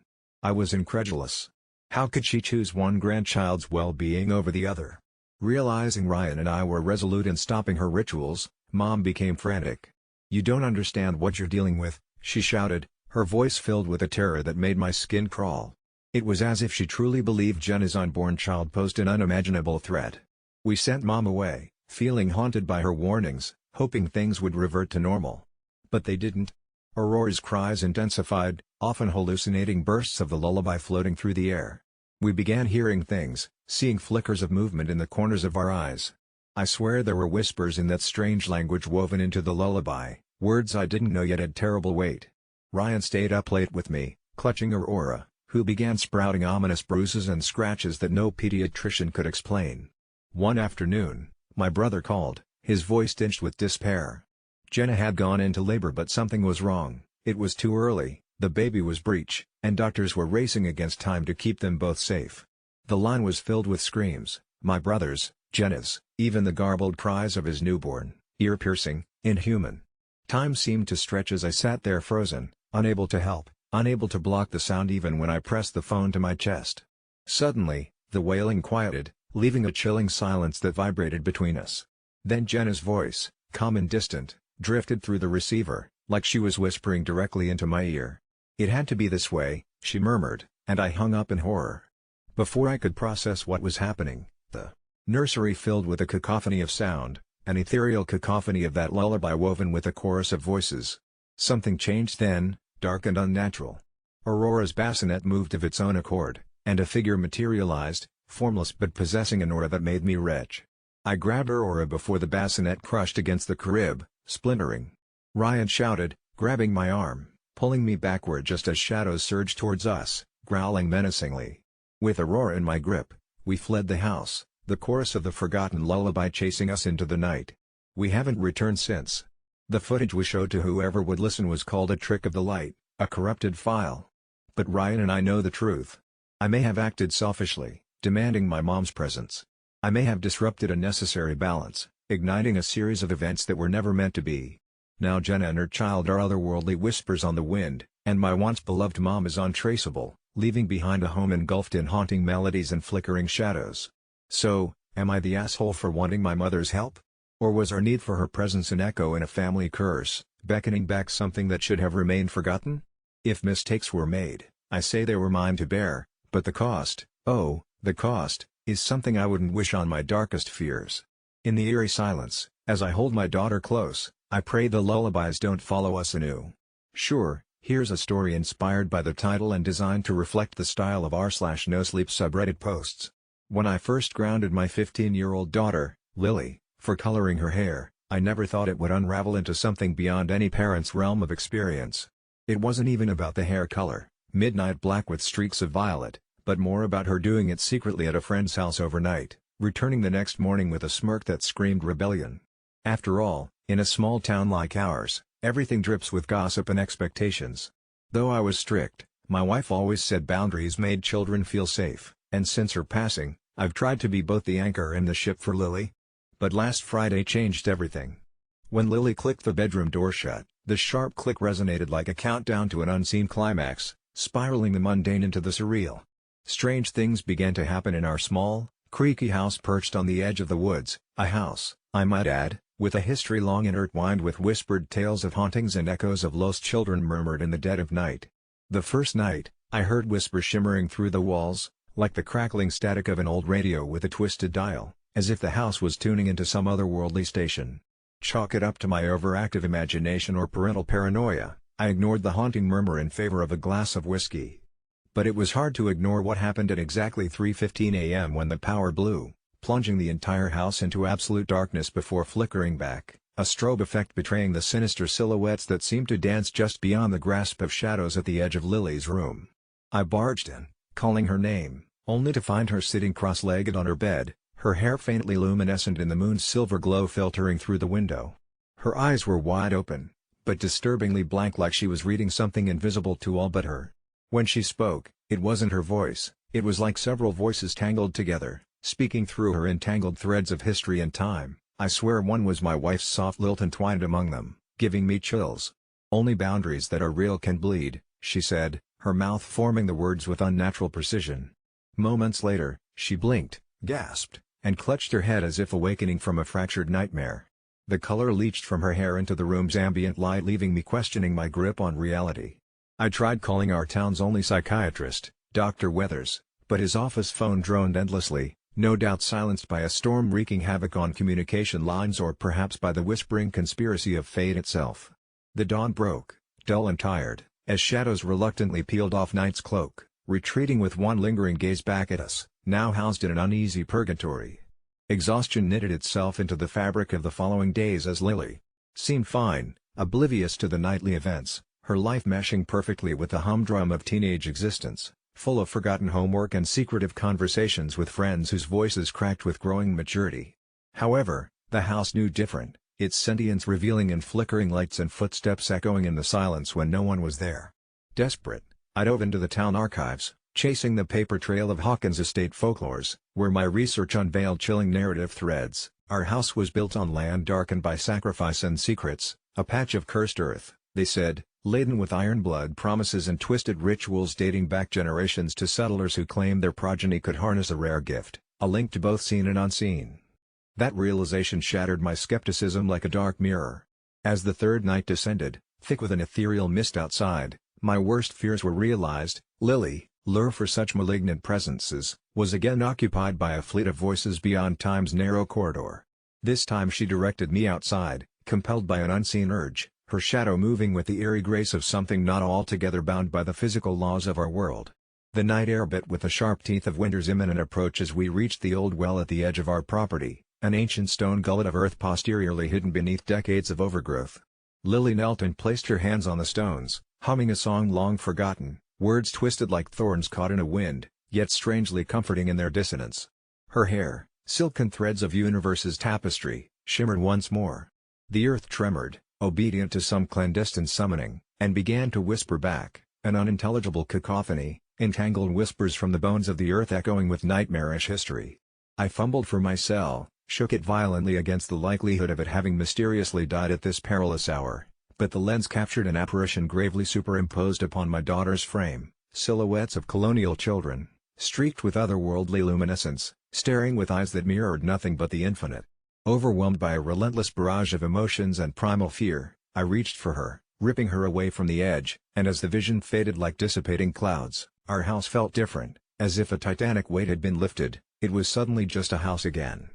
I was incredulous. How could she choose one grandchild's well-being over the other? Realizing Ryan and I were resolute in stopping her rituals, Mom became frantic. "You don't understand what you're dealing with," she shouted, her voice filled with a terror that made my skin crawl. It was as if she truly believed Jenna's unborn child posed an unimaginable threat. We sent Mom away, feeling haunted by her warnings, hoping things would revert to normal. But they didn't. Aurora's cries intensified, often hallucinating bursts of the lullaby floating through the air. We began hearing things, seeing flickers of movement in the corners of our eyes. I swear there were whispers in that strange language woven into the lullaby, words I didn't know yet had terrible weight. Ryan stayed up late with me, clutching Aurora, who began sprouting ominous bruises and scratches that no pediatrician could explain. One afternoon, my brother called, his voice tinged with despair. Jenna had gone into labor, but something was wrong. It was too early, the baby was breech, and doctors were racing against time to keep them both safe. The line was filled with screams, my brother's, Jenna's, even the garbled cries of his newborn, ear-piercing, inhuman. Time seemed to stretch as I sat there frozen, unable to help, unable to block the sound even when I pressed the phone to my chest. Suddenly, the wailing quieted, leaving a chilling silence that vibrated between us. Then Jenna's voice, calm and distant, drifted through the receiver, like she was whispering directly into my ear. "It had to be this way," she murmured, and I hung up in horror. Before I could process what was happening, the nursery filled with a cacophony of sound, an ethereal cacophony of that lullaby woven with a chorus of voices. Something changed then, dark and unnatural. Aurora's bassinet moved of its own accord, and a figure materialized, formless but possessing an aura that made me retch. I grabbed Aurora before the bassinet crushed against the crib, splintering. Ryan shouted, grabbing my arm, pulling me backward just as shadows surged towards us, growling menacingly. With Aurora in my grip, we fled the house, the chorus of the forgotten lullaby chasing us into the night. We haven't returned since. The footage we showed to whoever would listen was called a trick of the light, a corrupted file. But Ryan and I know the truth. I may have acted selfishly, demanding my mom's presence. I may have disrupted a necessary balance, igniting a series of events that were never meant to be. Now Jenna and her child are otherworldly whispers on the wind, and my once beloved mom is untraceable, leaving behind a home engulfed in haunting melodies and flickering shadows. So, am I the asshole for wanting my mother's help? Or was our need for her presence an echo in a family curse, beckoning back something that should have remained forgotten? If mistakes were made, I say they were mine to bear, but the cost, oh, the cost, is something I wouldn't wish on my darkest fears. In the eerie silence, as I hold my daughter close, I pray the lullabies don't follow us anew. Sure, here's a story inspired by the title and designed to reflect the style of r/no-sleep subreddit posts. When I first grounded my 15-year-old daughter, Lily, for coloring her hair, I never thought it would unravel into something beyond any parent's realm of experience. It wasn't even about the hair color, midnight black with streaks of violet, but more about her doing it secretly at a friend's house overnight, returning the next morning with a smirk that screamed rebellion. After all, in a small town like ours, everything drips with gossip and expectations. Though I was strict, My wife always said boundaries made children feel safe, and since her passing, I've tried to be both the anchor and the ship for Lily. But last Friday changed everything. When Lily clicked the bedroom door shut, the sharp click resonated like a countdown to an unseen climax, spiraling the mundane into the surreal. Strange things began to happen in our small, creaky house perched on the edge of the woods, a house, I might add, with a history long intertwined with whispered tales of hauntings and echoes of lost children murmured in the dead of night. The first night, I heard whispers shimmering through the walls, like the crackling static of an old radio with a twisted dial, as if the house was tuning into some otherworldly station. Chalk it up to my overactive imagination or parental paranoia, I ignored the haunting murmur in favor of a glass of whiskey. But it was hard to ignore what happened at exactly 3:15 a.m. when the power blew, plunging the entire house into absolute darkness before flickering back, a strobe effect betraying the sinister silhouettes that seemed to dance just beyond the grasp of shadows at the edge of Lily's room. I barged in, calling her name, only to find her sitting cross-legged on her bed, her hair faintly luminescent in the moon's silver glow filtering through the window. Her eyes were wide open, but disturbingly blank, like she was reading something invisible to all but her. When she spoke, it wasn't her voice, it was like several voices tangled together, speaking through her entangled threads of history and time. I swear one was my wife's soft lilt entwined among them, giving me chills. "Only boundaries that are real can bleed," she said, her mouth forming the words with unnatural precision. Moments later, she blinked, gasped, and clutched her head as if awakening from a fractured nightmare. The color leached from her hair into the room's ambient light, leaving me questioning my grip on reality. I tried calling our town's only psychiatrist, Dr. Weathers, but his office phone droned endlessly, no doubt silenced by a storm wreaking havoc on communication lines or perhaps by the whispering conspiracy of fate itself. The dawn broke, dull and tired, as shadows reluctantly peeled off night's cloak, retreating with one lingering gaze back at us, now housed in an uneasy purgatory. Exhaustion knitted itself into the fabric of the following days as Lily seemed fine, oblivious to the nightly events, her life meshing perfectly with the humdrum of teenage existence, full of forgotten homework and secretive conversations with friends whose voices cracked with growing maturity. However, the house knew different, its sentience revealing in flickering lights and footsteps echoing in the silence when no one was there. Desperate, I dove into the town archives, chasing the paper trail of Hawkins estate folklores, where my research unveiled chilling narrative threads. Our house was built on land darkened by sacrifice and secrets, a patch of cursed earth, they said, laden with iron blood promises and twisted rituals dating back generations to settlers who claimed their progeny could harness a rare gift, a link to both seen and unseen. That realization shattered my skepticism like a dark mirror. As the third night descended, thick with an ethereal mist outside, my worst fears were realized. Lily, lure for such malignant presences, was again occupied by a fleet of voices beyond time's narrow corridor. This time she directed me outside, compelled by an unseen urge, her shadow moving with the eerie grace of something not altogether bound by the physical laws of our world. The night air bit with the sharp teeth of winter's imminent approach as we reached the old well at the edge of our property, an ancient stone gullet of earth posteriorly hidden beneath decades of overgrowth. Lily knelt and placed her hands on the stones, humming a song long forgotten, words twisted like thorns caught in a wind, yet strangely comforting in their dissonance. Her hair, silken threads of universe's tapestry, shimmered once more. The earth tremored, obedient to some clandestine summoning, and began to whisper back, an unintelligible cacophony, entangled whispers from the bones of the earth echoing with nightmarish history. I fumbled for my cell, shook it violently against the likelihood of it having mysteriously died at this perilous hour, but the lens captured an apparition gravely superimposed upon my daughter's frame, silhouettes of colonial children, streaked with otherworldly luminescence, staring with eyes that mirrored nothing but the infinite. Overwhelmed by a relentless barrage of emotions and primal fear, I reached for her, ripping her away from the edge, and as the vision faded like dissipating clouds, our house felt different, as if a titanic weight had been lifted. It was suddenly just a house again.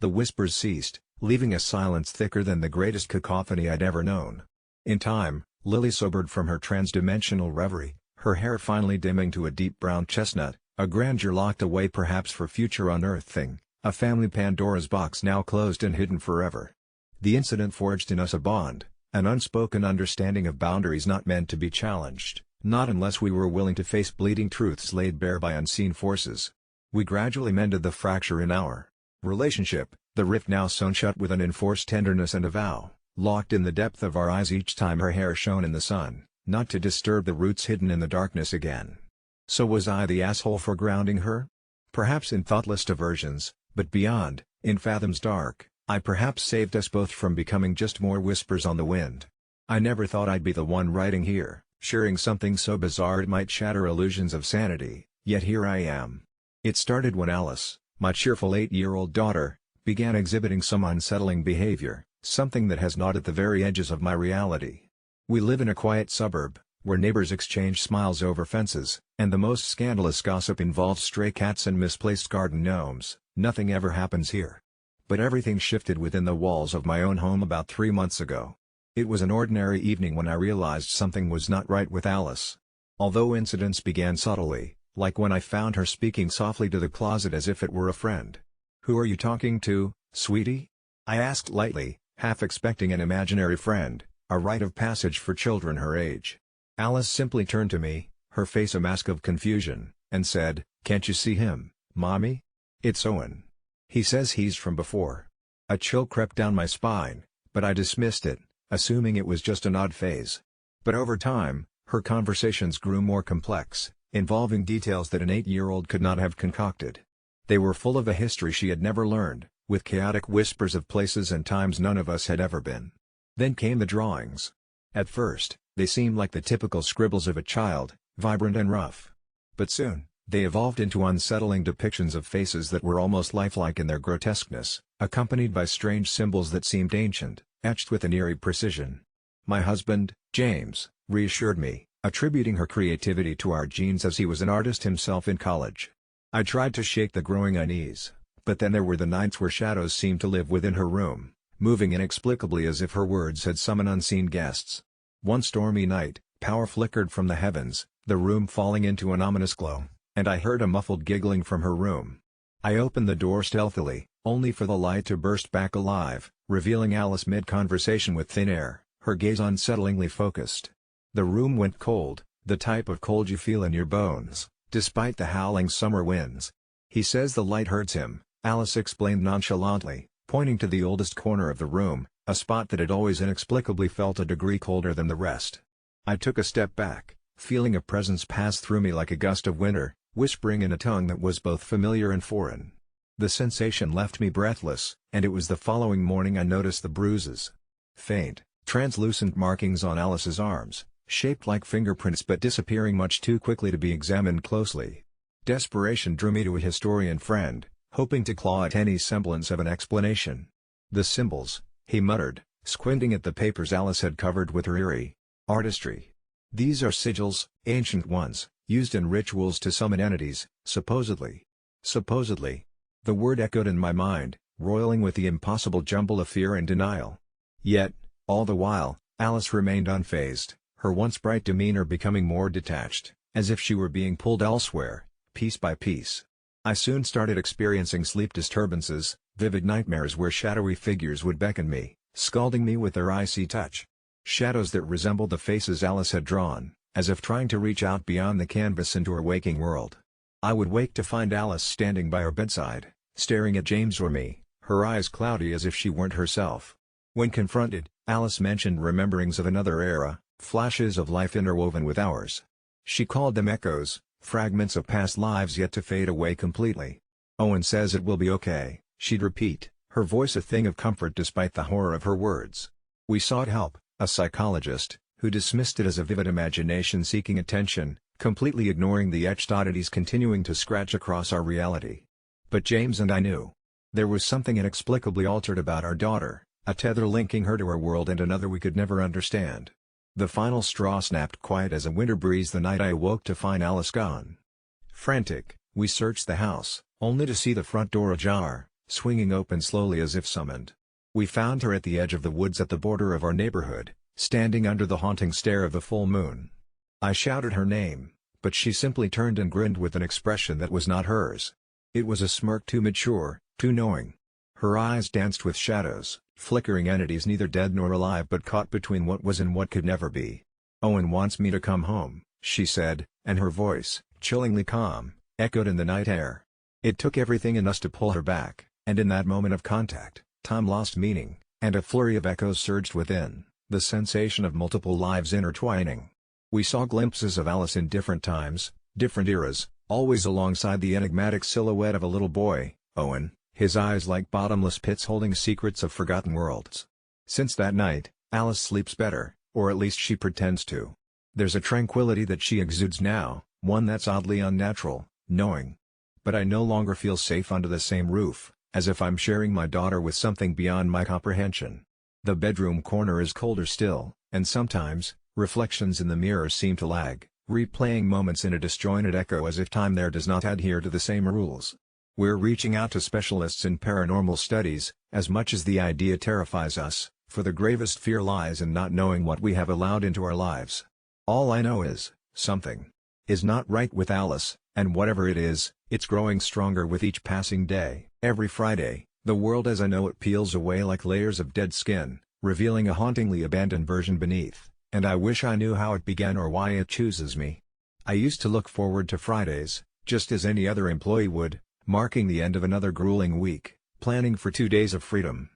The whispers ceased, leaving a silence thicker than the greatest cacophony I'd ever known. In time, Lily sobered from her transdimensional reverie, her hair finally dimming to a deep brown chestnut, a grandeur locked away perhaps for future unearthing, a family Pandora's box now closed and hidden forever. The incident forged in us a bond, an unspoken understanding of boundaries not meant to be challenged, not unless we were willing to face bleeding truths laid bare by unseen forces. We gradually mended the fracture in our relationship, the rift now sewn shut with an enforced tenderness and a vow, locked in the depth of our eyes each time her hair shone in the sun, not to disturb the roots hidden in the darkness again. So was I the asshole for grounding her? Perhaps in thoughtless diversions, but beyond, in fathoms dark, I perhaps saved us both from becoming just more whispers on the wind. I never thought I'd be the one writing here, sharing something so bizarre it might shatter illusions of sanity, yet here I am. It started when Alice, my cheerful 8-year-old daughter, began exhibiting some unsettling behavior, something that has gnawed at the very edges of my reality. We live in a quiet suburb, where neighbors exchange smiles over fences, and the most scandalous gossip involves stray cats and misplaced garden gnomes. Nothing ever happens here. But everything shifted within the walls of my own home about 3 months ago. It was an ordinary evening when I realized something was not right with Alice. Although incidents began subtly, like when I found her speaking softly to the closet as if it were a friend. "Who are you talking to, sweetie?" I asked lightly, half expecting an imaginary friend, a rite of passage for children her age. Alice simply turned to me, her face a mask of confusion, and said, "Can't you see him, Mommy? It's Owen. He says he's from before." A chill crept down my spine, but I dismissed it, assuming it was just an odd phase. But over time, her conversations grew more complex, involving details that an 8-year-old could not have concocted. They were full of a history she had never learned, with chaotic whispers of places and times none of us had ever been. Then came the drawings. At first, they seemed like the typical scribbles of a child, vibrant and rough. But soon, they evolved into unsettling depictions of faces that were almost lifelike in their grotesqueness, accompanied by strange symbols that seemed ancient, etched with an eerie precision. My husband, James, reassured me, attributing her creativity to our genes as he was an artist himself in college. I tried to shake the growing unease, but then there were the nights where shadows seemed to live within her room, moving inexplicably as if her words had summoned unseen guests. One stormy night, power flickered from the heavens, the room falling into an ominous glow, and I heard a muffled giggling from her room. I opened the door stealthily, only for the light to burst back alive, revealing Alice mid-conversation with thin air, her gaze unsettlingly focused. The room went cold, the type of cold you feel in your bones, despite the howling summer winds. "He says the light hurts him," Alice explained nonchalantly, pointing to the oldest corner of the room, a spot that had always inexplicably felt a degree colder than the rest. I took a step back, feeling a presence pass through me like a gust of winter, whispering in a tongue that was both familiar and foreign. The sensation left me breathless, and it was the following morning I noticed the bruises. Faint, translucent markings on Alice's arms, shaped like fingerprints but disappearing much too quickly to be examined closely. Desperation drew me to a historian friend, hoping to claw at any semblance of an explanation. "The symbols," he muttered, squinting at the papers Alice had covered with her eerie artistry. "These are sigils, ancient ones, used in rituals to summon entities, supposedly." Supposedly. The word echoed in my mind, roiling with the impossible jumble of fear and denial. Yet, all the while, Alice remained unfazed, her once bright demeanor becoming more detached, as if she were being pulled elsewhere, piece by piece. I soon started experiencing sleep disturbances, vivid nightmares where shadowy figures would beckon me, scalding me with their icy touch. Shadows that resembled the faces Alice had drawn, as if trying to reach out beyond the canvas into her waking world. I would wake to find Alice standing by her bedside, staring at James or me, her eyes cloudy as if she weren't herself. When confronted, Alice mentioned rememberings of another era, flashes of life interwoven with ours. She called them echoes, fragments of past lives yet to fade away completely. "Owen says it will be okay," she'd repeat, her voice a thing of comfort despite the horror of her words. We sought help, a psychologist, who dismissed it as a vivid imagination seeking attention, completely ignoring the etched oddities continuing to scratch across our reality. But James and I knew. There was something inexplicably altered about our daughter, a tether linking her to her world and another we could never understand. The final straw snapped quiet as a winter breeze the night I awoke to find Alice gone. Frantic, we searched the house, only to see the front door ajar, swinging open slowly as if summoned. We found her at the edge of the woods at the border of our neighborhood, standing under the haunting stare of the full moon. I shouted her name, but she simply turned and grinned with an expression that was not hers. It was a smirk too mature, too knowing. Her eyes danced with shadows, flickering entities neither dead nor alive but caught between what was and what could never be. "Owen wants me to come home," she said, and her voice, chillingly calm, echoed in the night air. It took everything in us to pull her back, and in that moment of contact, time lost meaning, and a flurry of echoes surged within, the sensation of multiple lives intertwining. We saw glimpses of Alice in different times, different eras, always alongside the enigmatic silhouette of a little boy, Owen, his eyes like bottomless pits holding secrets of forgotten worlds. Since that night, Alice sleeps better, or at least she pretends to. There's a tranquility that she exudes now, one that's oddly unnatural, knowing. But I no longer feel safe under the same roof, as if I'm sharing my daughter with something beyond my comprehension. The bedroom corner is colder still, and sometimes, reflections in the mirror seem to lag, replaying moments in a disjointed echo as if time there does not adhere to the same rules. We're reaching out to specialists in paranormal studies, as much as the idea terrifies us, for the gravest fear lies in not knowing what we have allowed into our lives. All I know is, something is not right with Alice, and whatever it is, it's growing stronger with each passing day. Every Friday, the world as I know it peels away like layers of dead skin, revealing a hauntingly abandoned version beneath, and I wish I knew how it began or why it chooses me. I used to look forward to Fridays, just as any other employee would, marking the end of another grueling week, planning for 2 days of freedom.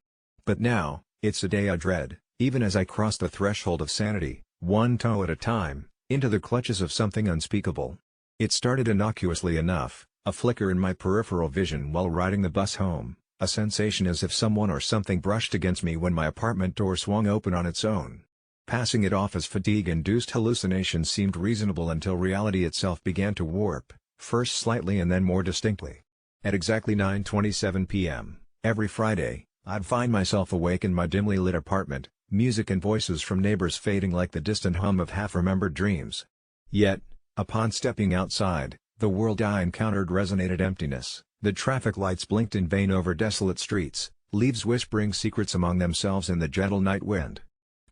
But now, it's a day I dread, even as I cross the threshold of sanity, one toe at a time, into the clutches of something unspeakable. It started innocuously enough, a flicker in my peripheral vision while riding the bus home, a sensation as if someone or something brushed against me when my apartment door swung open on its own. Passing it off as fatigue-induced hallucination seemed reasonable until reality itself began to warp, first slightly and then more distinctly. At exactly 9:27 p.m., every Friday, I'd find myself awake in my dimly lit apartment, music and voices from neighbors fading like the distant hum of half-remembered dreams. Yet, upon stepping outside, the world I encountered resonated emptiness. The traffic lights blinked in vain over desolate streets, leaves whispering secrets among themselves in the gentle night wind.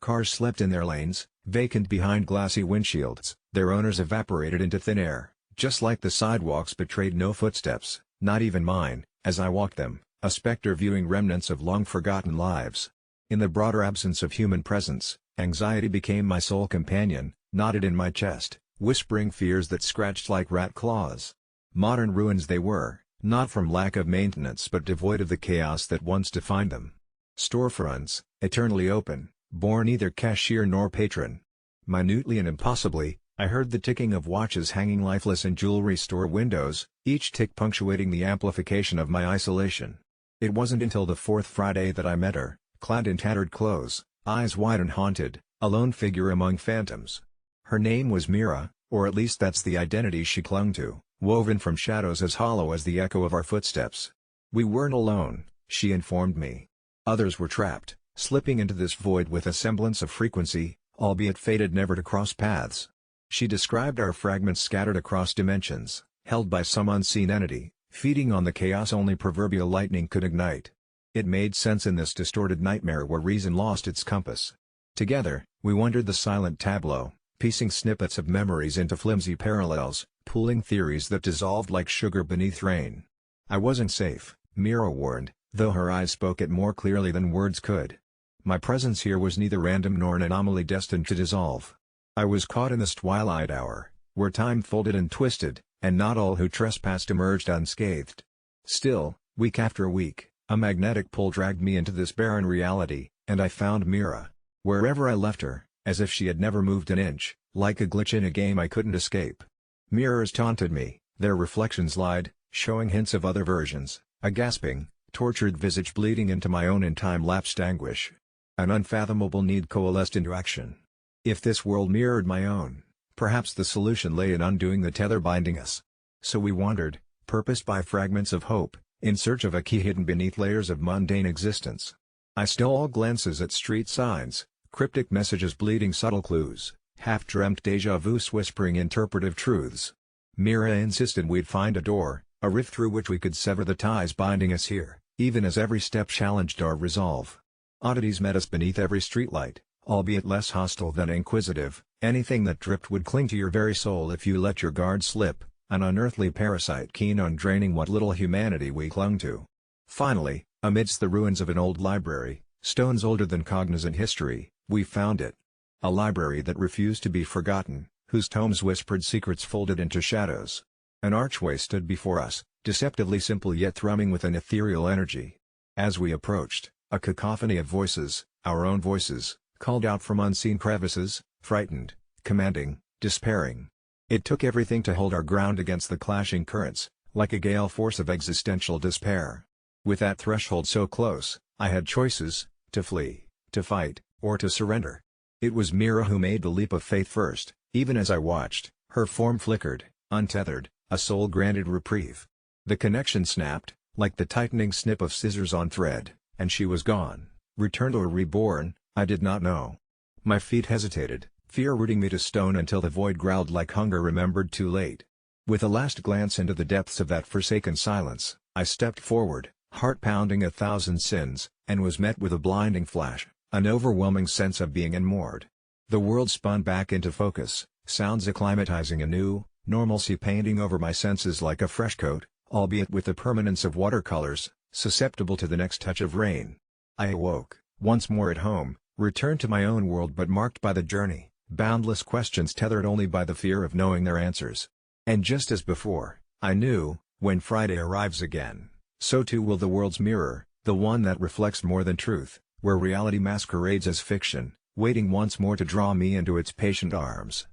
Cars slept in their lanes, vacant behind glassy windshields, their owners evaporated into thin air, just like the sidewalks betrayed no footsteps, not even mine, as I walked them, a specter viewing remnants of long-forgotten lives. In the broader absence of human presence, anxiety became my sole companion, knotted in my chest, whispering fears that scratched like rat claws. Modern ruins they were, not from lack of maintenance but devoid of the chaos that once defined them. Storefronts, eternally open, bore neither cashier nor patron. Minutely and impossibly, I heard the ticking of watches hanging lifeless in jewelry store windows, each tick punctuating the amplification of my isolation. It wasn't until the fourth Friday that I met her, clad in tattered clothes, eyes wide and haunted, a lone figure among phantoms. Her name was Mira, or at least that's the identity she clung to, woven from shadows as hollow as the echo of our footsteps. We weren't alone, she informed me. Others were trapped, slipping into this void with a semblance of frequency, albeit fated never to cross paths. She described our fragments scattered across dimensions, held by some unseen entity, feeding on the chaos only proverbial lightning could ignite. It made sense in this distorted nightmare where reason lost its compass. Together, we wandered the silent tableau, piecing snippets of memories into flimsy parallels, pooling theories that dissolved like sugar beneath rain. I wasn't safe, Mira warned, though her eyes spoke it more clearly than words could. My presence here was neither random nor an anomaly destined to dissolve. I was caught in this twilight hour, where time folded and twisted, and not all who trespassed emerged unscathed. Still, week after week, a magnetic pull dragged me into this barren reality, and I found Mira. Wherever I left her, as if she had never moved an inch, like a glitch in a game I couldn't escape. Mirrors taunted me, their reflections lied, showing hints of other versions, a gasping, tortured visage bleeding into my own in time-lapsed anguish. An unfathomable need coalesced into action. If this world mirrored my own, perhaps the solution lay in undoing the tether binding us. So we wandered, purposed by fragments of hope, in search of a key hidden beneath layers of mundane existence. I stole glances at street signs, cryptic messages bleeding subtle clues, half-dreamt déjà vus whispering interpretive truths. Mira insisted we'd find a door, a rift through which we could sever the ties binding us here, even as every step challenged our resolve. Oddities met us beneath every streetlight, albeit less hostile than inquisitive. Anything that dripped would cling to your very soul if you let your guard slip, an unearthly parasite keen on draining what little humanity we clung to. Finally, amidst the ruins of an old library, stones older than cognizant history, we found it. A library that refused to be forgotten, whose tomes whispered secrets folded into shadows. An archway stood before us, deceptively simple yet thrumming with an ethereal energy. As we approached, a cacophony of voices, our own voices, called out from unseen crevices, frightened, commanding, despairing. It took everything to hold our ground against the clashing currents, like a gale force of existential despair. With that threshold so close, I had choices: to flee, to fight, or to surrender. It was Mira who made the leap of faith first. Even as I watched, her form flickered, untethered, a soul-granted reprieve. The connection snapped, like the tightening snip of scissors on thread, and she was gone. Returned or reborn, I did not know. My feet hesitated, fear rooting me to stone until the void growled like hunger remembered too late. With a last glance into the depths of that forsaken silence, I stepped forward, heart pounding 1,000 sins, and was met with a blinding flash, an overwhelming sense of being unmoored. The world spun back into focus, sounds acclimatizing anew, normalcy painting over my senses like a fresh coat, albeit with the permanence of watercolors, susceptible to the next touch of rain. I awoke, once more at home, returned to my own world but marked by the journey, boundless questions tethered only by the fear of knowing their answers. And just as before, I knew, when Friday arrives again, so too will the world's mirror, the one that reflects more than truth, where reality masquerades as fiction, waiting once more to draw me into its patient arms.